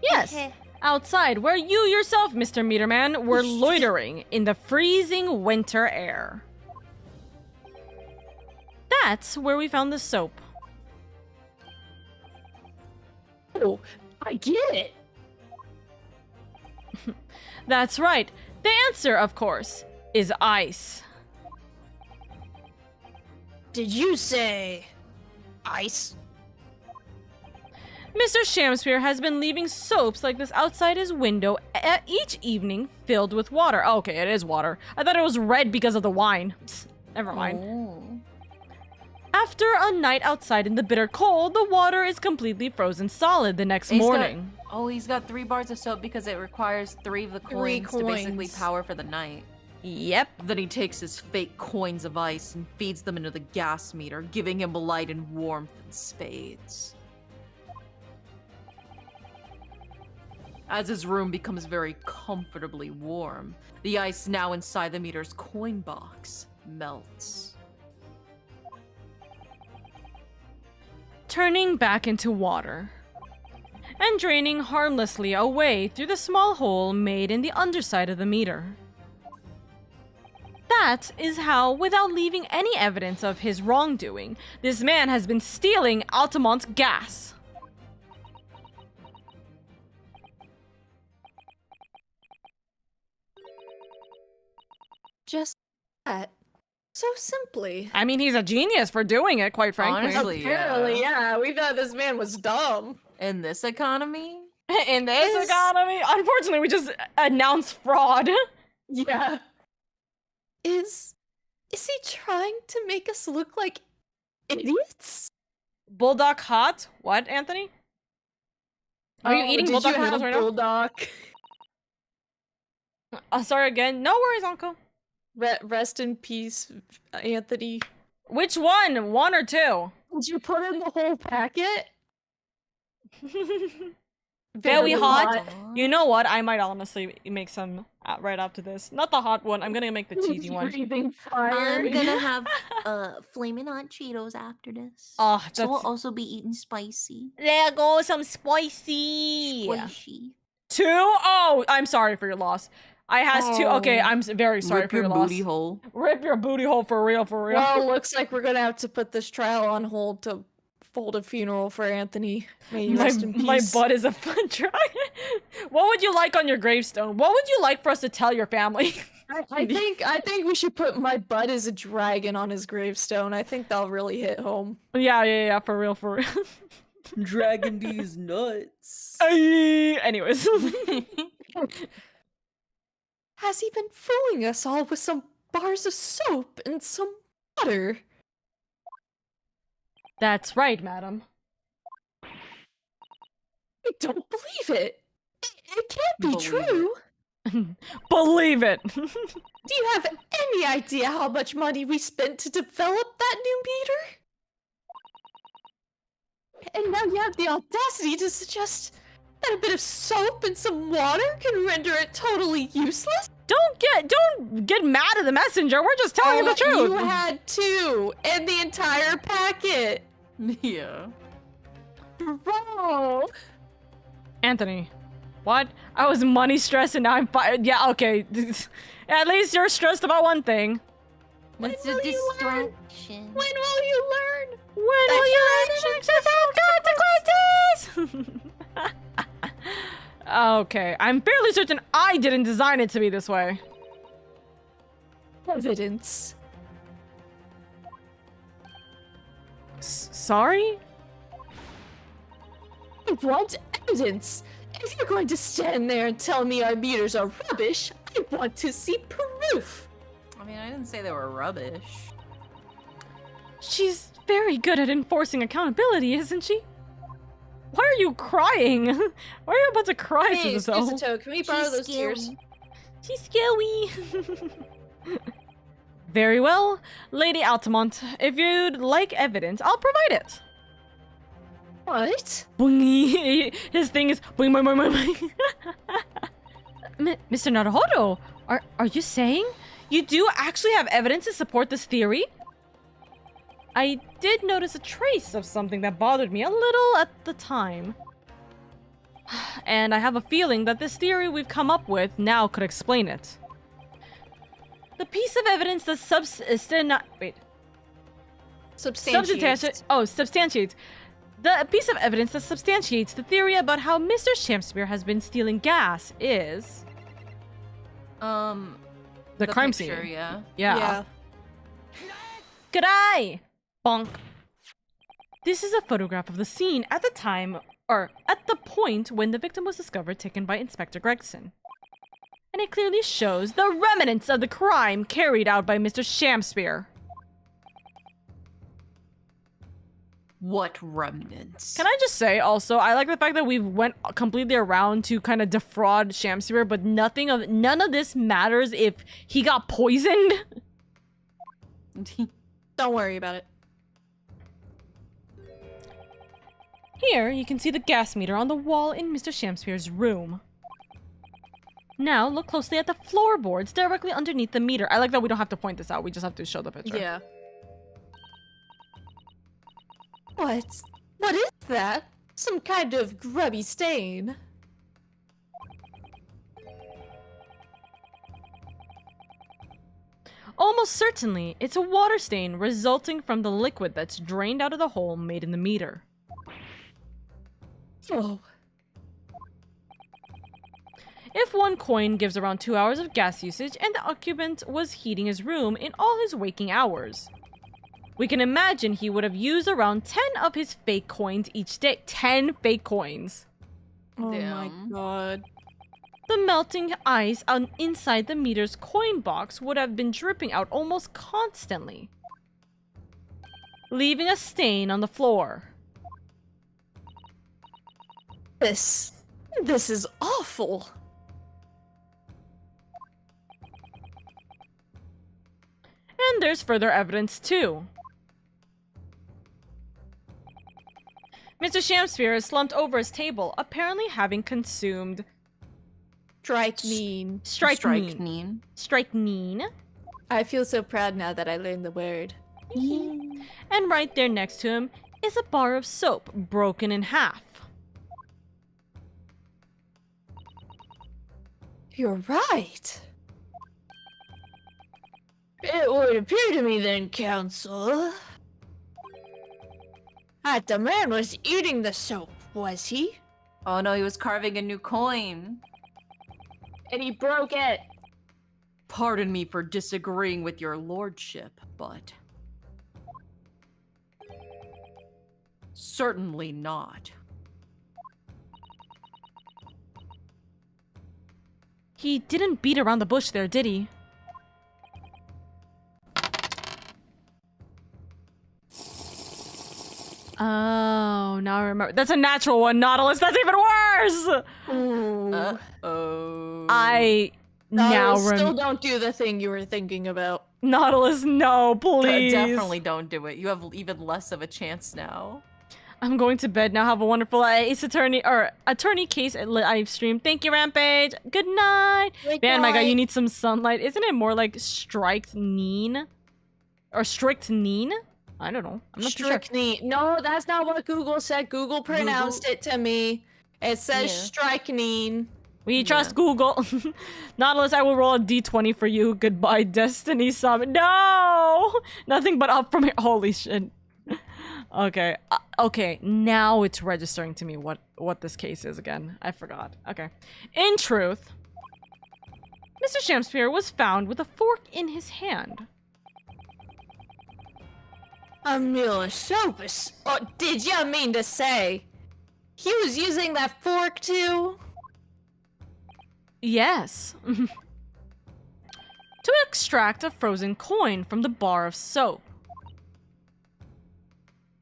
Yes, outside, where you yourself, Mr. Meterman, were loitering in the freezing winter air. That's where we found the soap. Oh, I get it. That's right. The answer, of course, is ice. Did you say ice? Mr. Shamsphere has been leaving soaps like this outside his window each evening filled with water. Oh, okay, it is water. I thought it was red because of the wine. Psst, never mind. Oh. After a night outside in the bitter cold, the water is completely frozen solid the next morning. He's got 3 bars of soap because it requires 3 of the coins to basically power for the night. Yep. Then he takes his fake coins of ice and feeds them into the gas meter, giving him light and warmth in spades. As his room becomes very comfortably warm, the ice now inside the meter's coin box melts. Turning back into water. And draining harmlessly away through the small hole made in the underside of the meter. That is how, without leaving any evidence of his wrongdoing, this man has been stealing Altamont's gas. Just that. So simply. I mean, he's a genius for doing it, quite frankly. Honestly, Apparently, yeah. We thought this man was dumb. In this economy? In this economy, unfortunately, we just announced fraud. Yeah. Is he trying to make us look like idiots? Bulldog hot? What, Anthony? Are you eating did bulldog you noodles have right bulldog? now? Sorry again. No worries, Uncle. Rest in peace, Anthony. Which one? 1 or 2? Did you put in the whole packet? Very hot. You know what? I might honestly make some right after this. Not the hot one. I'm gonna make the cheesy one. Breathing fire. I'm gonna have flaming hot Cheetos after this. Oh, So we'll that's... also be eating spicy. There goes some spicy. Squishy. 2? Oh, I'm sorry for your loss. I has 2. Okay, I'm very sorry Rip for your your loss. booty hole. Rip your booty hole for real, for real. Well, looks like we're gonna have to put this trial on hold to hold a funeral for Anthony. May you rest in peace. My butt is a fun dragon. What would you like on your gravestone? What would you like for us to tell your family? I think we should put my butt as a dragon on his gravestone. I think that'll really hit home. Yeah, for real, for real. Dragon D's nuts. Anyways. Has he been fooling us all with some bars of soap and some water? That's right, madam. I don't believe it. It can't be Believe true. Believe it. Do you have any idea how much money we spent to develop that new meter? And now you have the audacity to suggest that a bit of soap and some water can render it totally useless? Don't get mad at the messenger. We're just telling you the truth. You had 2 in the entire packet. Yeah. Bro. Anthony, what? I was money stressed and now I'm yeah, okay. At least you're stressed about one thing. It's a will you learn? distraction. When will you learn? When will you access have consequences? Okay, I'm fairly certain I didn't design it to be this way. Evidence. Sorry? I want evidence. If you're going to stand there and tell me our meters are rubbish, I want to see proof. I mean, I didn't say they were rubbish. She's very good at enforcing accountability, isn't she? Why are you crying? Why are you about to cry, Hey, Suzuto? Suzuto, can we borrow those tears? She's scary. Very well, Lady Altamont. If you'd like evidence, I'll provide it. What? Boing. His thing is boing, boing, boing, boing, boing. Mr. Naruhodo, are you saying you do actually have evidence to support this theory? I did notice a trace of something that bothered me a little at the time. And I have a feeling that this theory we've come up with now could explain it. The piece of evidence that substantiates. The piece of evidence that substantiates the theory about how Mr. Shamspeare has been stealing gas is... the crime picture, scene. Yeah. Yeah. G'day! Bonk. This is a photograph of the scene at the time, or at the point when the victim was discovered, taken by Inspector Gregson. And it clearly shows the remnants of the crime carried out by Mr. Shamspeare. What remnants? Can I just say also, I like the fact that we went completely around to kind of defraud Shamspeare, but none of this matters if he got poisoned. Don't worry about it. Here, you can see the gas meter on the wall in Mr. Shamspeare's room. Now, look closely at the floorboards directly underneath the meter. I like that we don't have to point this out, we just have to show the picture. Yeah. What? What is that? Some kind of grubby stain. Almost certainly, it's a water stain resulting from the liquid that's drained out of the hole made in the meter. Oh. If one coin gives around 2 hours of gas usage and the occupant was heating his room in all his waking hours, we can imagine he would have used around 10 of his fake coins each day. 10 fake coins. Oh my Damn. god. The melting ice on inside the meter's coin box would have been dripping out almost constantly, leaving a stain on the floor. This is awful. And there's further evidence too. Mr. Shamspeare is slumped over his table, apparently having consumed Strychnine. Strychnine. I feel so proud now that I learned the word. And right there next to him is a bar of soap broken in half. You're right. It would appear to me then, Counsel, that the man was eating the soap, was he? Oh no, he was carving a new coin. And he broke it. Pardon me for disagreeing with your lordship, but... certainly not. He didn't beat around the bush there, did he? Oh, Oh, now I remember. That's a natural one, Nautilus. That's even worse. Ooh. Oh. I now Nautilus, still don't do the thing you were thinking about. Nautilus, no, please. Definitely don't do it. You have even less of a chance now. I'm going to bed now. Have a wonderful Ace Attorney or Attorney Case live stream. Thank you, Rampage. Good night. Man, my God, you need some sunlight. Isn't it more like strychnine? Or strychnine? I don't know. I'm not too sure. Strychnine. No, that's not what Google said. Google pronounced it to me. It says strychnine. We trust Google. Nautilus, I will roll a d20 for you. Goodbye, Destiny Summit. No! Nothing but up from here. Holy shit. Okay. Okay, now it's registering to me what this case is again. I forgot. Okay. In truth, Mr. Shamspeare was found with a fork in his hand. Amilosopus. Oh, did you mean to say he was using that fork too? Yes. To extract a frozen coin from the bar of soap.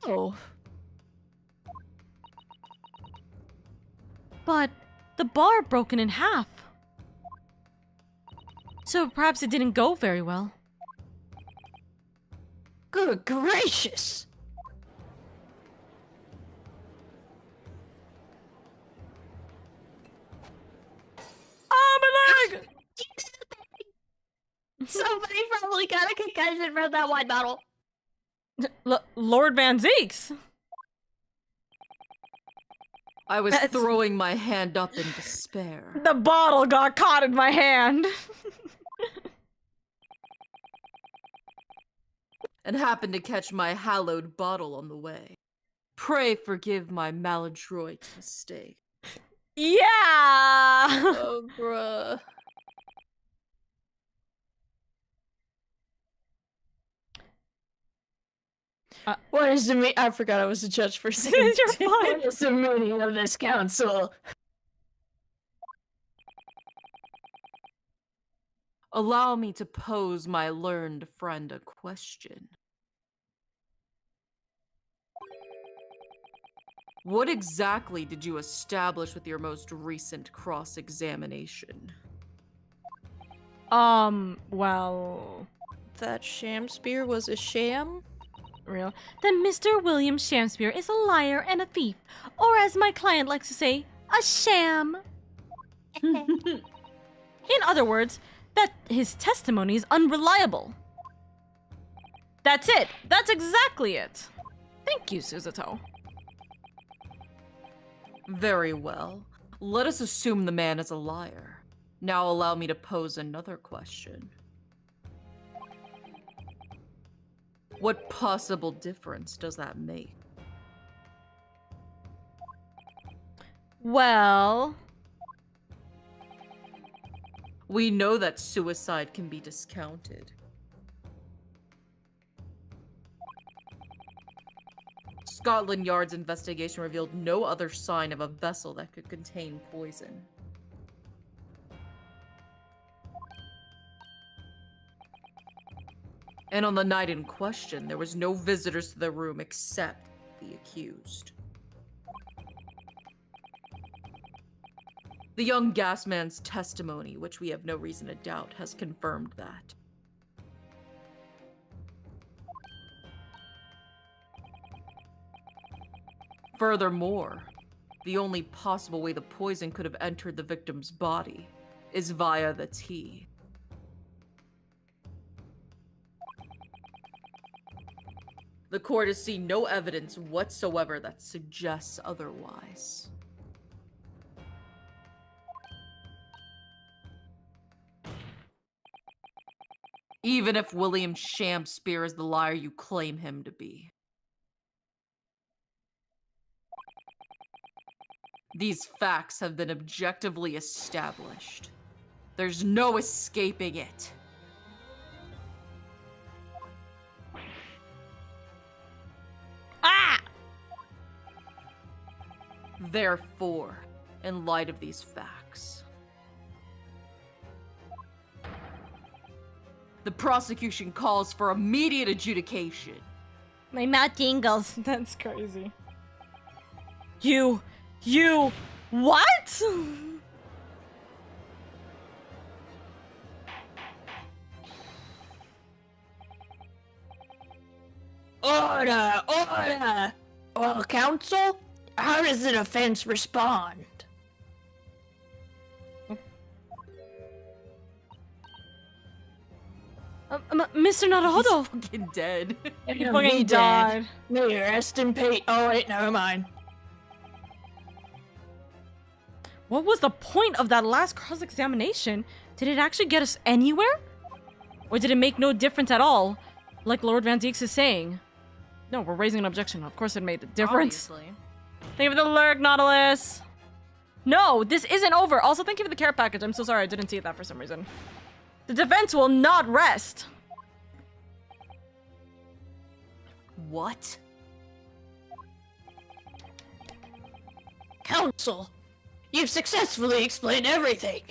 Oh. But the bar broken in half. So perhaps it didn't go very well. Good gracious. Oh, my leg! Somebody probably got a concussion from that wine bottle. Lord Van Zeeks! I was throwing my hand up in despair. The bottle got caught in my hand. And happened to catch my hallowed bottle on the way. Pray forgive my maladroit mistake. Yeah! Oh, bruh. What is the I forgot I was a judge for a second. You're fine. What is the meaning of this council? Allow me to pose my learned friend a question. What exactly did you establish with your most recent cross-examination? Well... That Shamspeare was a sham? Real. Then Mr. William Shamspeare is a liar and a thief. Or as my client likes to say, a sham. In other words, that his testimony is unreliable. That's it. That's exactly it. Thank you, Suzato. Very well. Let us assume the man is a liar. Now allow me to pose another question. What possible difference does that make? Well... We know that suicide can be discounted. Scotland Yard's investigation revealed no other sign of a vessel that could contain poison. And on the night in question, there was no visitors to the room except the accused. The young gas man's testimony, which we have no reason to doubt, has confirmed that. Furthermore, the only possible way the poison could have entered the victim's body is via the tea. The court has seen no evidence whatsoever that suggests otherwise. Even if William Shamspeare is the liar you claim him to be. These facts have been objectively established. There's no escaping it. Ah! Therefore, in light of these facts, the prosecution calls for immediate adjudication. My mouth tingles. That's crazy. You, what? Order! Order! Well, counsel, how does the defense respond? Mr. Naruhodo. Fucking dead. He May fucking died. May you rest in peace. Oh wait, never mind. What was the point of that last cross-examination? Did it actually get us anywhere? Or did it make no difference at all? Like Lord Van Deeks is saying. No, we're raising an objection. Of course it made a difference. Obviously. Thank you for the lurk, Nautilus. No, this isn't over. Also, thank you for the care package. I'm so sorry I didn't see that for some reason. The defense will not rest. What? Counsel, you've successfully explained everything.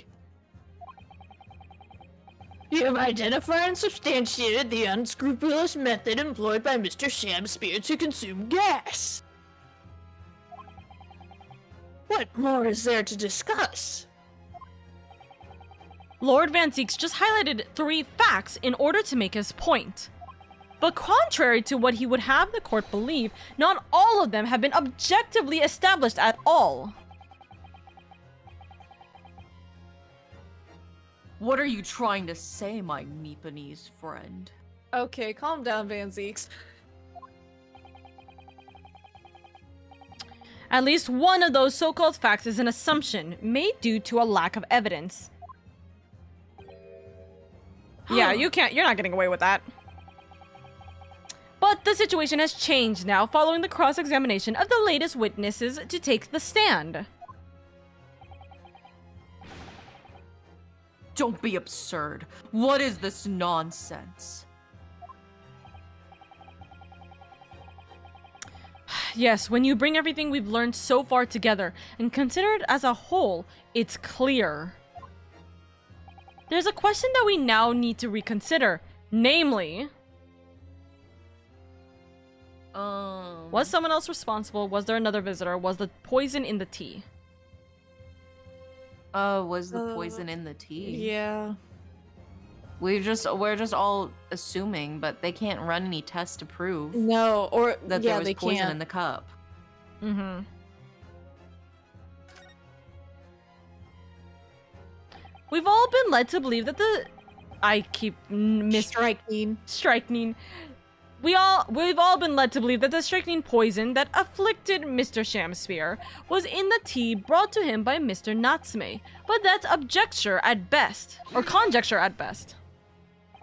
You have identified and substantiated the unscrupulous method employed by Mr. Shamspear to consume gas. What more is there to discuss? Lord Van Deeks just highlighted 3 facts in order to make his point. But contrary to what he would have the court believe, not all of them have been objectively established at all. What are you trying to say, my Nipponese friend? Okay, calm down, Van Zeeks. At least one of those so-called facts is an assumption made due to a lack of evidence. Yeah, you're not getting away with that. But the situation has changed now following the cross-examination of the latest witnesses to take the stand. Don't be absurd. What is this nonsense? Yes, when you bring everything we've learned so far together and consider it as a whole, it's clear. There's a question that we now need to reconsider, namely... Was someone else responsible? Was there another visitor? Was the poison in the tea? Was the poison in the tea? Yeah. We're just all assuming, but they can't run any tests to prove No, or that yeah, there was they poison can't. in the cup. Mm-hmm. We've all been led to believe that the... I keep Strychnine. We've all been led to believe that the strychnine poison that afflicted Mr. Shamspear was in the tea brought to him by Mr. Natsume, but that's conjecture at best.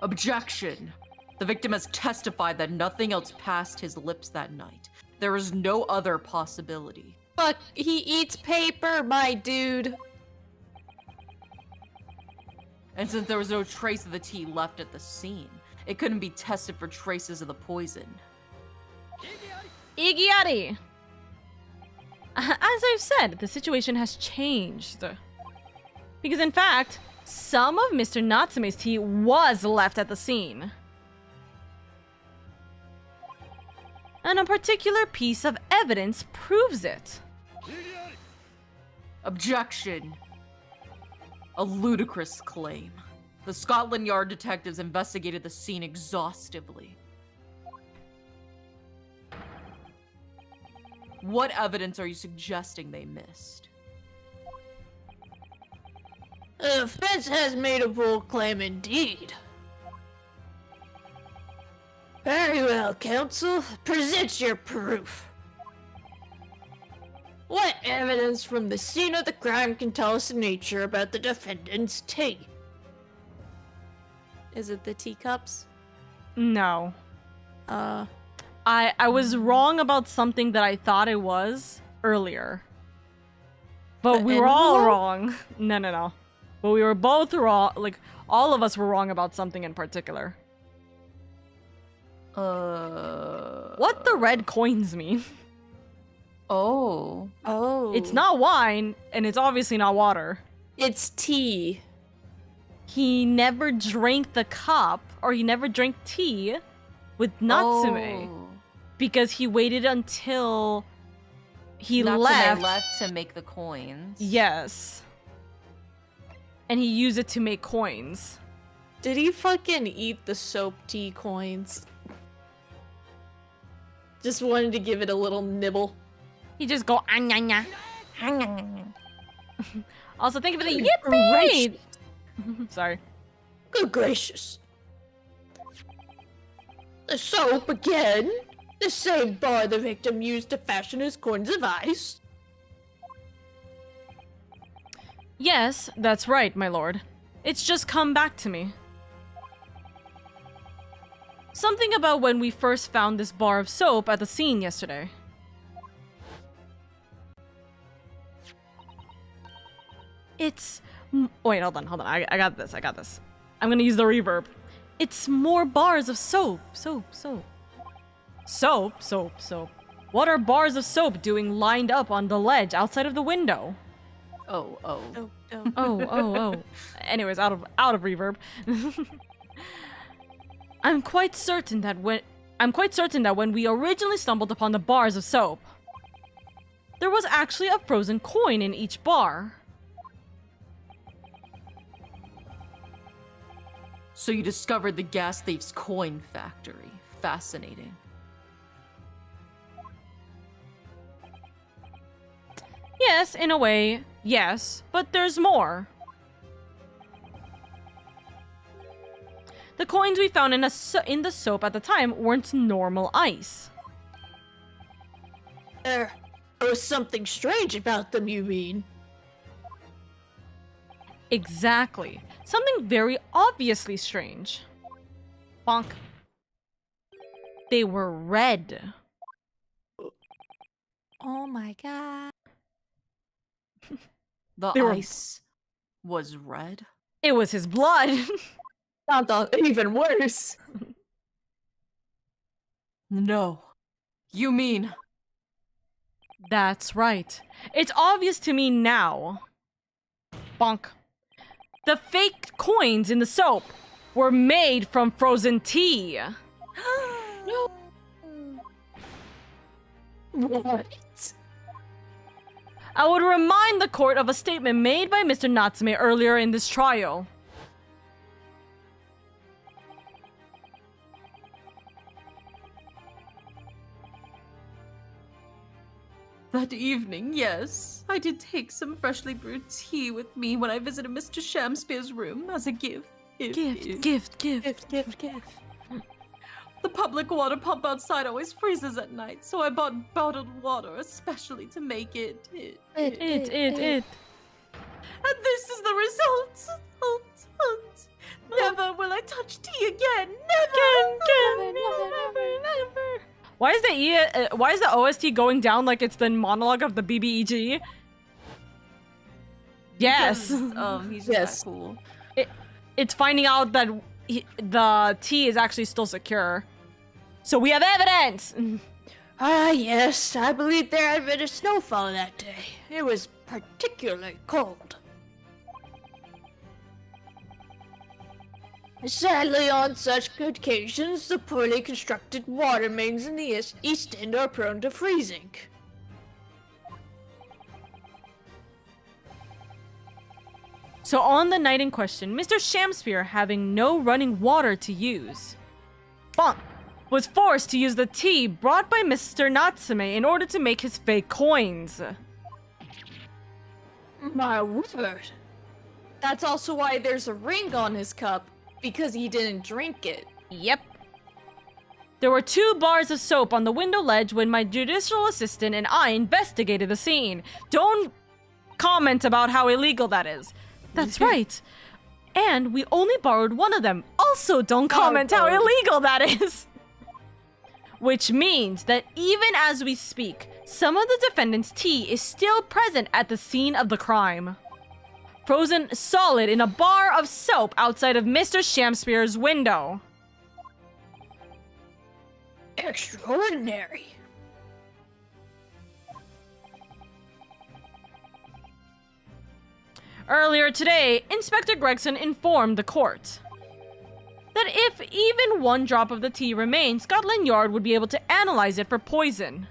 Objection! The victim has testified that nothing else passed his lips that night. There is no other possibility. Fuck, he eats paper, my dude. And since there was no trace of the tea left at the scene, it couldn't be tested for traces of the poison. Igiari! As I've said, the situation has changed. Because in fact, some of Mr. Natsume's tea was left at the scene. And a particular piece of evidence proves it. Objection! A ludicrous claim. The Scotland Yard detectives investigated the scene exhaustively. What evidence are you suggesting they missed? The defense has made a bold claim indeed. Very well, counsel. Present your proof. What evidence from the scene of the crime can tell us the nature about the defendant's tea? Is it the teacups? No. I was wrong about something that I thought it was earlier. But we were all wrong. No. But we were both wrong. Like, all of us were wrong about something in particular. What the red coins mean? Oh. It's not wine, and it's obviously not water. It's tea. He never drank the cup, or he never drank tea with Natsume. Oh. Because he waited until he Natsume left. to make the coins. Yes. And he used it to make coins. Did he fucking eat the soap tea coins? Just wanted to give it a little nibble. He just go anya. Also, think of it. Good Yippee! Sorry. Good gracious. The soap again? The same bar the victim used to fashion his coins of ice? Yes, that's right, my lord. It's just come back to me. Something about when we first found this bar of soap at the scene yesterday. It's... Wait, hold on. I got this. I'm gonna use the reverb. It's more bars of soap. Soap. What are bars of soap doing lined up on the ledge outside of the window? Oh. Anyways, out of reverb. I'm quite certain that when we originally stumbled upon the bars of soap, there was actually a frozen coin in each bar. So you discovered the gas thief's coin factory. Fascinating. Yes, in a way, yes, but there's more. The coins we found in the soap at the time weren't normal ice. There was something strange about them, you mean? Exactly. Something very obviously strange. Bonk. They were red. Oh my god. The They were- ice was red? It was his blood. Sounds even worse. No. You mean... That's right. It's obvious to me now. Bonk. The fake coins in the soap were made from frozen tea. What? I would remind the court of a statement made by Mr. Natsume earlier in this trial. That evening, yes. I did take some freshly brewed tea with me when I visited Mr. Shamspeare's room as a gift. Gift. The public water pump outside always freezes at night, so I bought bottled water especially to make it. It. And this is the result. Never will I touch tea again. Never. Why is the OST going down like it's the monologue of the BBEG? Yes. He's just that cool. It's finding out that the tea is actually still secure. So we have evidence! Ah, yes, I believe there had been a snowfall that day. It was particularly cold. Sadly, on such occasions, the poorly constructed water mains in the East End are prone to freezing. So on the night in question, Mr. Shamspeare, having no running water to use, was forced to use the tea brought by Mr. Natsume in order to make his fake coins. My word. That's also why there's a ring on his cup, because he didn't drink it. Yep. There were 2 bars of soap on the window ledge when my judicial assistant and I investigated the scene. Don't comment about how illegal that is. That's right. And we only borrowed one of them. Also, don't comment how illegal that is. Which means that even as we speak, some of the defendant's tea is still present at the scene of the crime. Frozen solid in a bar of soap outside of Mr. Shamspeare's window. Extraordinary. Earlier today, Inspector Gregson informed the court that if even one drop of the tea remained, Scotland Yard would be able to analyze it for poison.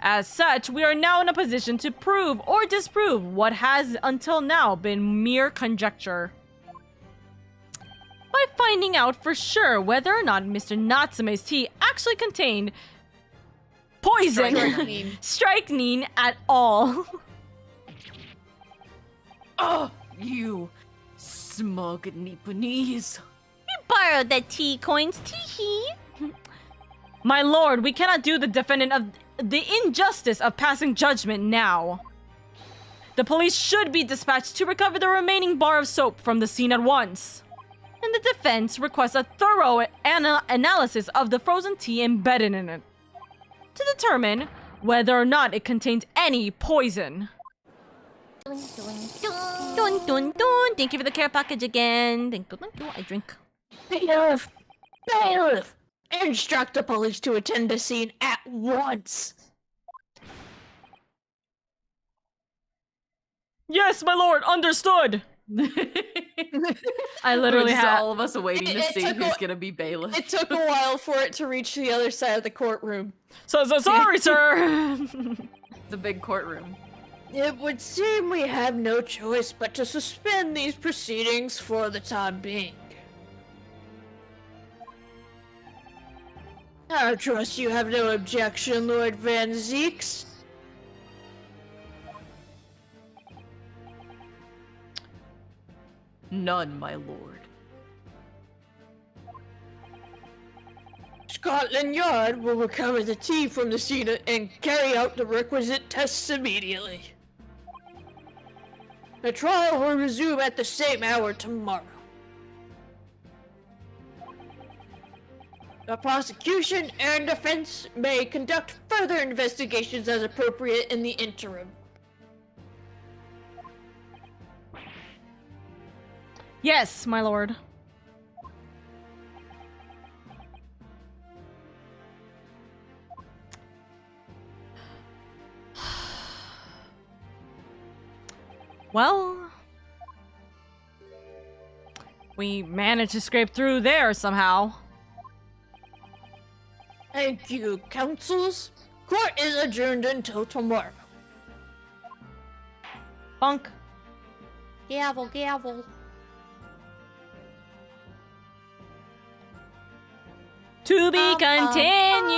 As such, we are now in a position to prove or disprove what has until now been mere conjecture. By finding out for sure whether or not Mr. Natsume's tea actually contained poison, strychnine at all. Oh, you smug Nipponese. Borrow the tea coins, tee-hee. My lord, we cannot do the defendant of the injustice of passing judgment now. The police should be dispatched to recover the remaining bar of soap from the scene at once. And the defense requests a thorough analysis of the frozen tea embedded in it to determine whether or not it contains any poison. Dun, dun, dun. Dun, dun, dun. Thank you for the care package again. Thank you. I drink. Bailiff! Bailiff! Instruct the police to attend the scene at once! Yes, my lord, understood! I literally Just had all of us waiting to It see took who's a- gonna be bailiff. It took a while for it to reach the other side of the courtroom. So sorry, sir. The big courtroom. It would seem we have no choice but to suspend these proceedings for the time being. I trust you have no objection, Lord Van Zeeks. None, my lord. Scotland Yard will recover the tea from the scene and carry out the requisite tests immediately. The trial will resume at the same hour tomorrow. The prosecution and defense may conduct further investigations as appropriate in the interim. Yes, my lord. Well, we managed to scrape through there somehow. Thank you, counsels. Court is adjourned until tomorrow. Bunk. Gavel, gavel. To be continued.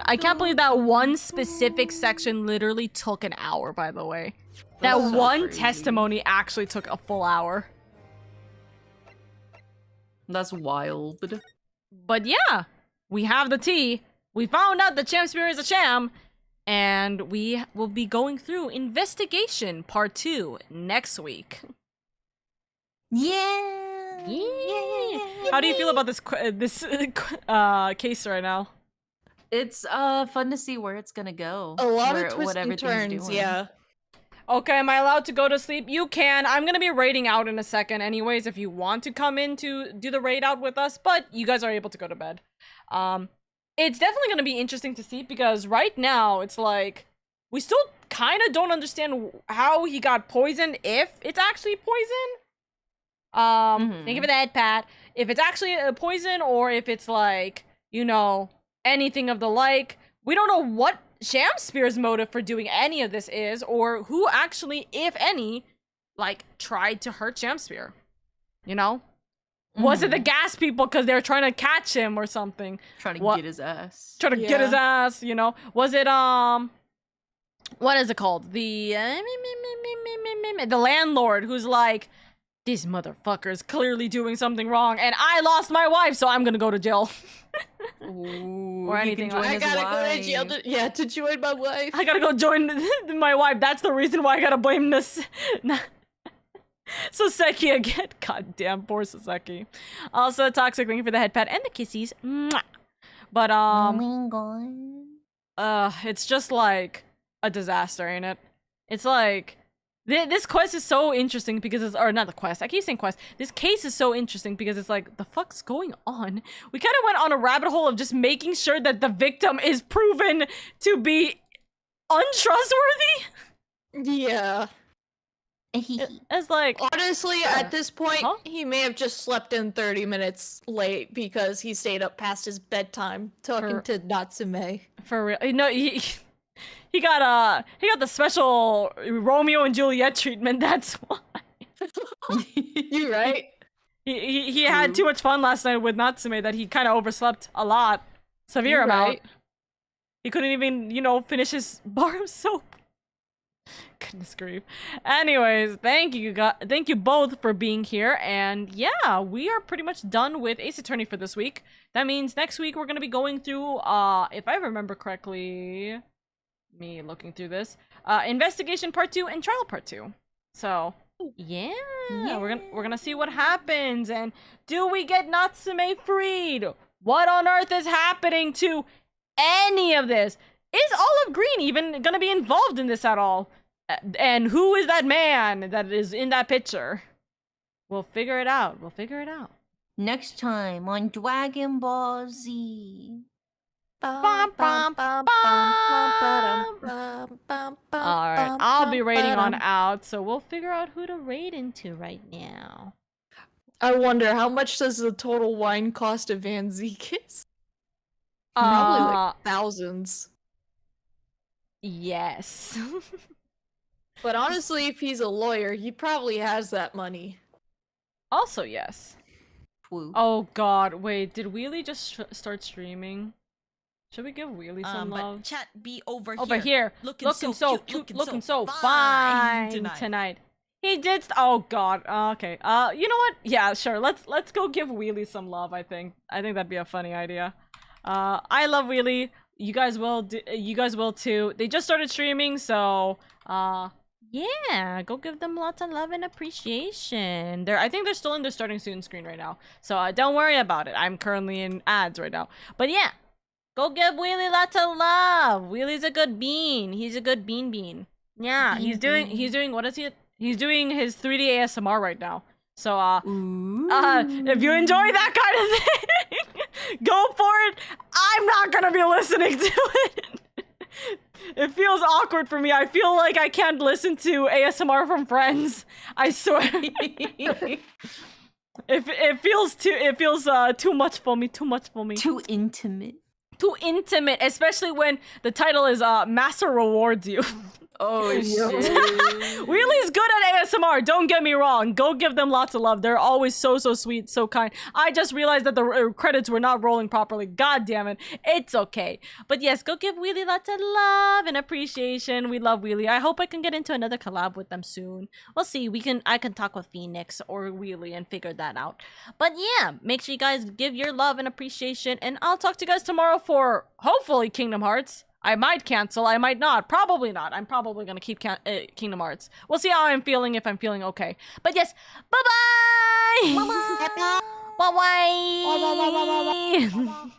I can't believe that one specific section literally took an hour, by the way. That That's so one crazy. testimony actually took a full hour. That's wild. But yeah, we have the tea. We found out the Champ Spear is a sham. And we will be going through Investigation Part 2 next week. Yeah. How do you feel about this case right now? It's fun to see where it's gonna go. A lot where, of twists what and everything's turns, doing. yeah. Okay, am I allowed to go to sleep? You can. I'm gonna be raiding out in a second anyways if you want to come in to do the raid out with us, but you guys are able to go to bed. It's definitely gonna be interesting to see because right now it's like we still kind of don't understand how he got poisoned, if it's actually poison. Thank you for that, Pat. If it's actually a poison or if it's like, you know, anything of the like. We don't know what Shamspear's motive for doing any of this is, or who actually, if any, like, tried to hurt Shamspear. You know? Was it the gas people because they were trying to catch him or something? Trying to get his ass. Trying to get his ass, you know? Was it, what is it called? The landlord who's like, this motherfucker is clearly doing something wrong, and I lost my wife, so I'm gonna go to jail. Ooh, Or anything like I his gotta go to jail wife. to join my wife. I gotta go join my wife. That's the reason why I gotta blame this. Soseki again. God damn, poor Soseki. Also, toxic link for the head pat and the kissies. Mwah. But it's just like a disaster, ain't it? It's like this quest is so interesting because it's, or not the quest. I keep saying quest. This case is so interesting because it's like, the fuck's going on? We kind of went on a rabbit hole of just making sure that the victim is proven to be untrustworthy. Yeah. It's like, Honestly, at this point, Huh? he may have just slept in 30 minutes late because he stayed up past his bedtime talking For- to Natsume. for real. No, He got the special Romeo and Juliet treatment. That's why. You're right. He had too much fun last night with Natsume that he kind of overslept a lot, severe You're amount. right. He couldn't even finish his bar of soap. Goodness grief. Anyways, thank you both for being here, and yeah, we are pretty much done with Ace Attorney for this week. That means next week we're gonna be going through, if I remember correctly, me looking through this, Investigation Part 2 and Trial Part 2. So yeah, we're gonna see what happens, and do we get Natsume freed? What on earth is happening to any of this? Is Olive Green even gonna be involved in this at all? And who is that man that is in that picture? We'll figure it out. Next time on Dragon Ball Z. Alright, I'll be raiding on out, so we'll figure out who to raid into right now. I wonder how much does the total wine cost of Van Zeke is? Probably like thousands. Yes. But honestly, if he's a lawyer, he probably has that money. Also, yes. Woo. Oh god, wait, did Wheelie just start streaming? Should we give Wheelie some love? But chat be over here. Looking so cute, looking so fine tonight. He did. Oh god. Okay. You know what? Yeah, sure. Let's go give Wheelie some love. I think that'd be a funny idea. I love Wheelie. You guys will. You guys will too. They just started streaming, so yeah, go give them lots of love and appreciation. I think they're still in their starting student screen right now, so don't worry about it. I'm currently in ads right now, but yeah, go give Wheelie lots of love. Wheelie's a good bean. He's a good bean. Yeah, he's doing what is he? He's doing his 3D ASMR right now. So if you enjoy that kind of thing, go for it. I'm not gonna be listening to it. It feels awkward for me. I feel like I can't listen to ASMR from friends. I swear. It feels too much for me. Too intimate. Too intimate, especially when the title is Master Rewards You. Oh shit. Wheelie's good at ASMR, don't get me wrong. Go give them lots of love. They're always so sweet, so kind. I just realized that the credits were not rolling properly. God damn it. It's okay. But yes, go give Wheelie lots of love and appreciation. We love Wheelie. I hope I can get into another collab with them soon. We'll see. I can talk with Phoenix or Wheelie and figure that out. But yeah, make sure you guys give your love and appreciation, and I'll talk to you guys tomorrow for hopefully Kingdom Hearts. I might cancel, I might not. Probably not. I'm probably gonna keep Kingdom Hearts. We'll see how I'm feeling, if I'm feeling okay. But yes, bye-bye! Bye-bye! Bye-bye!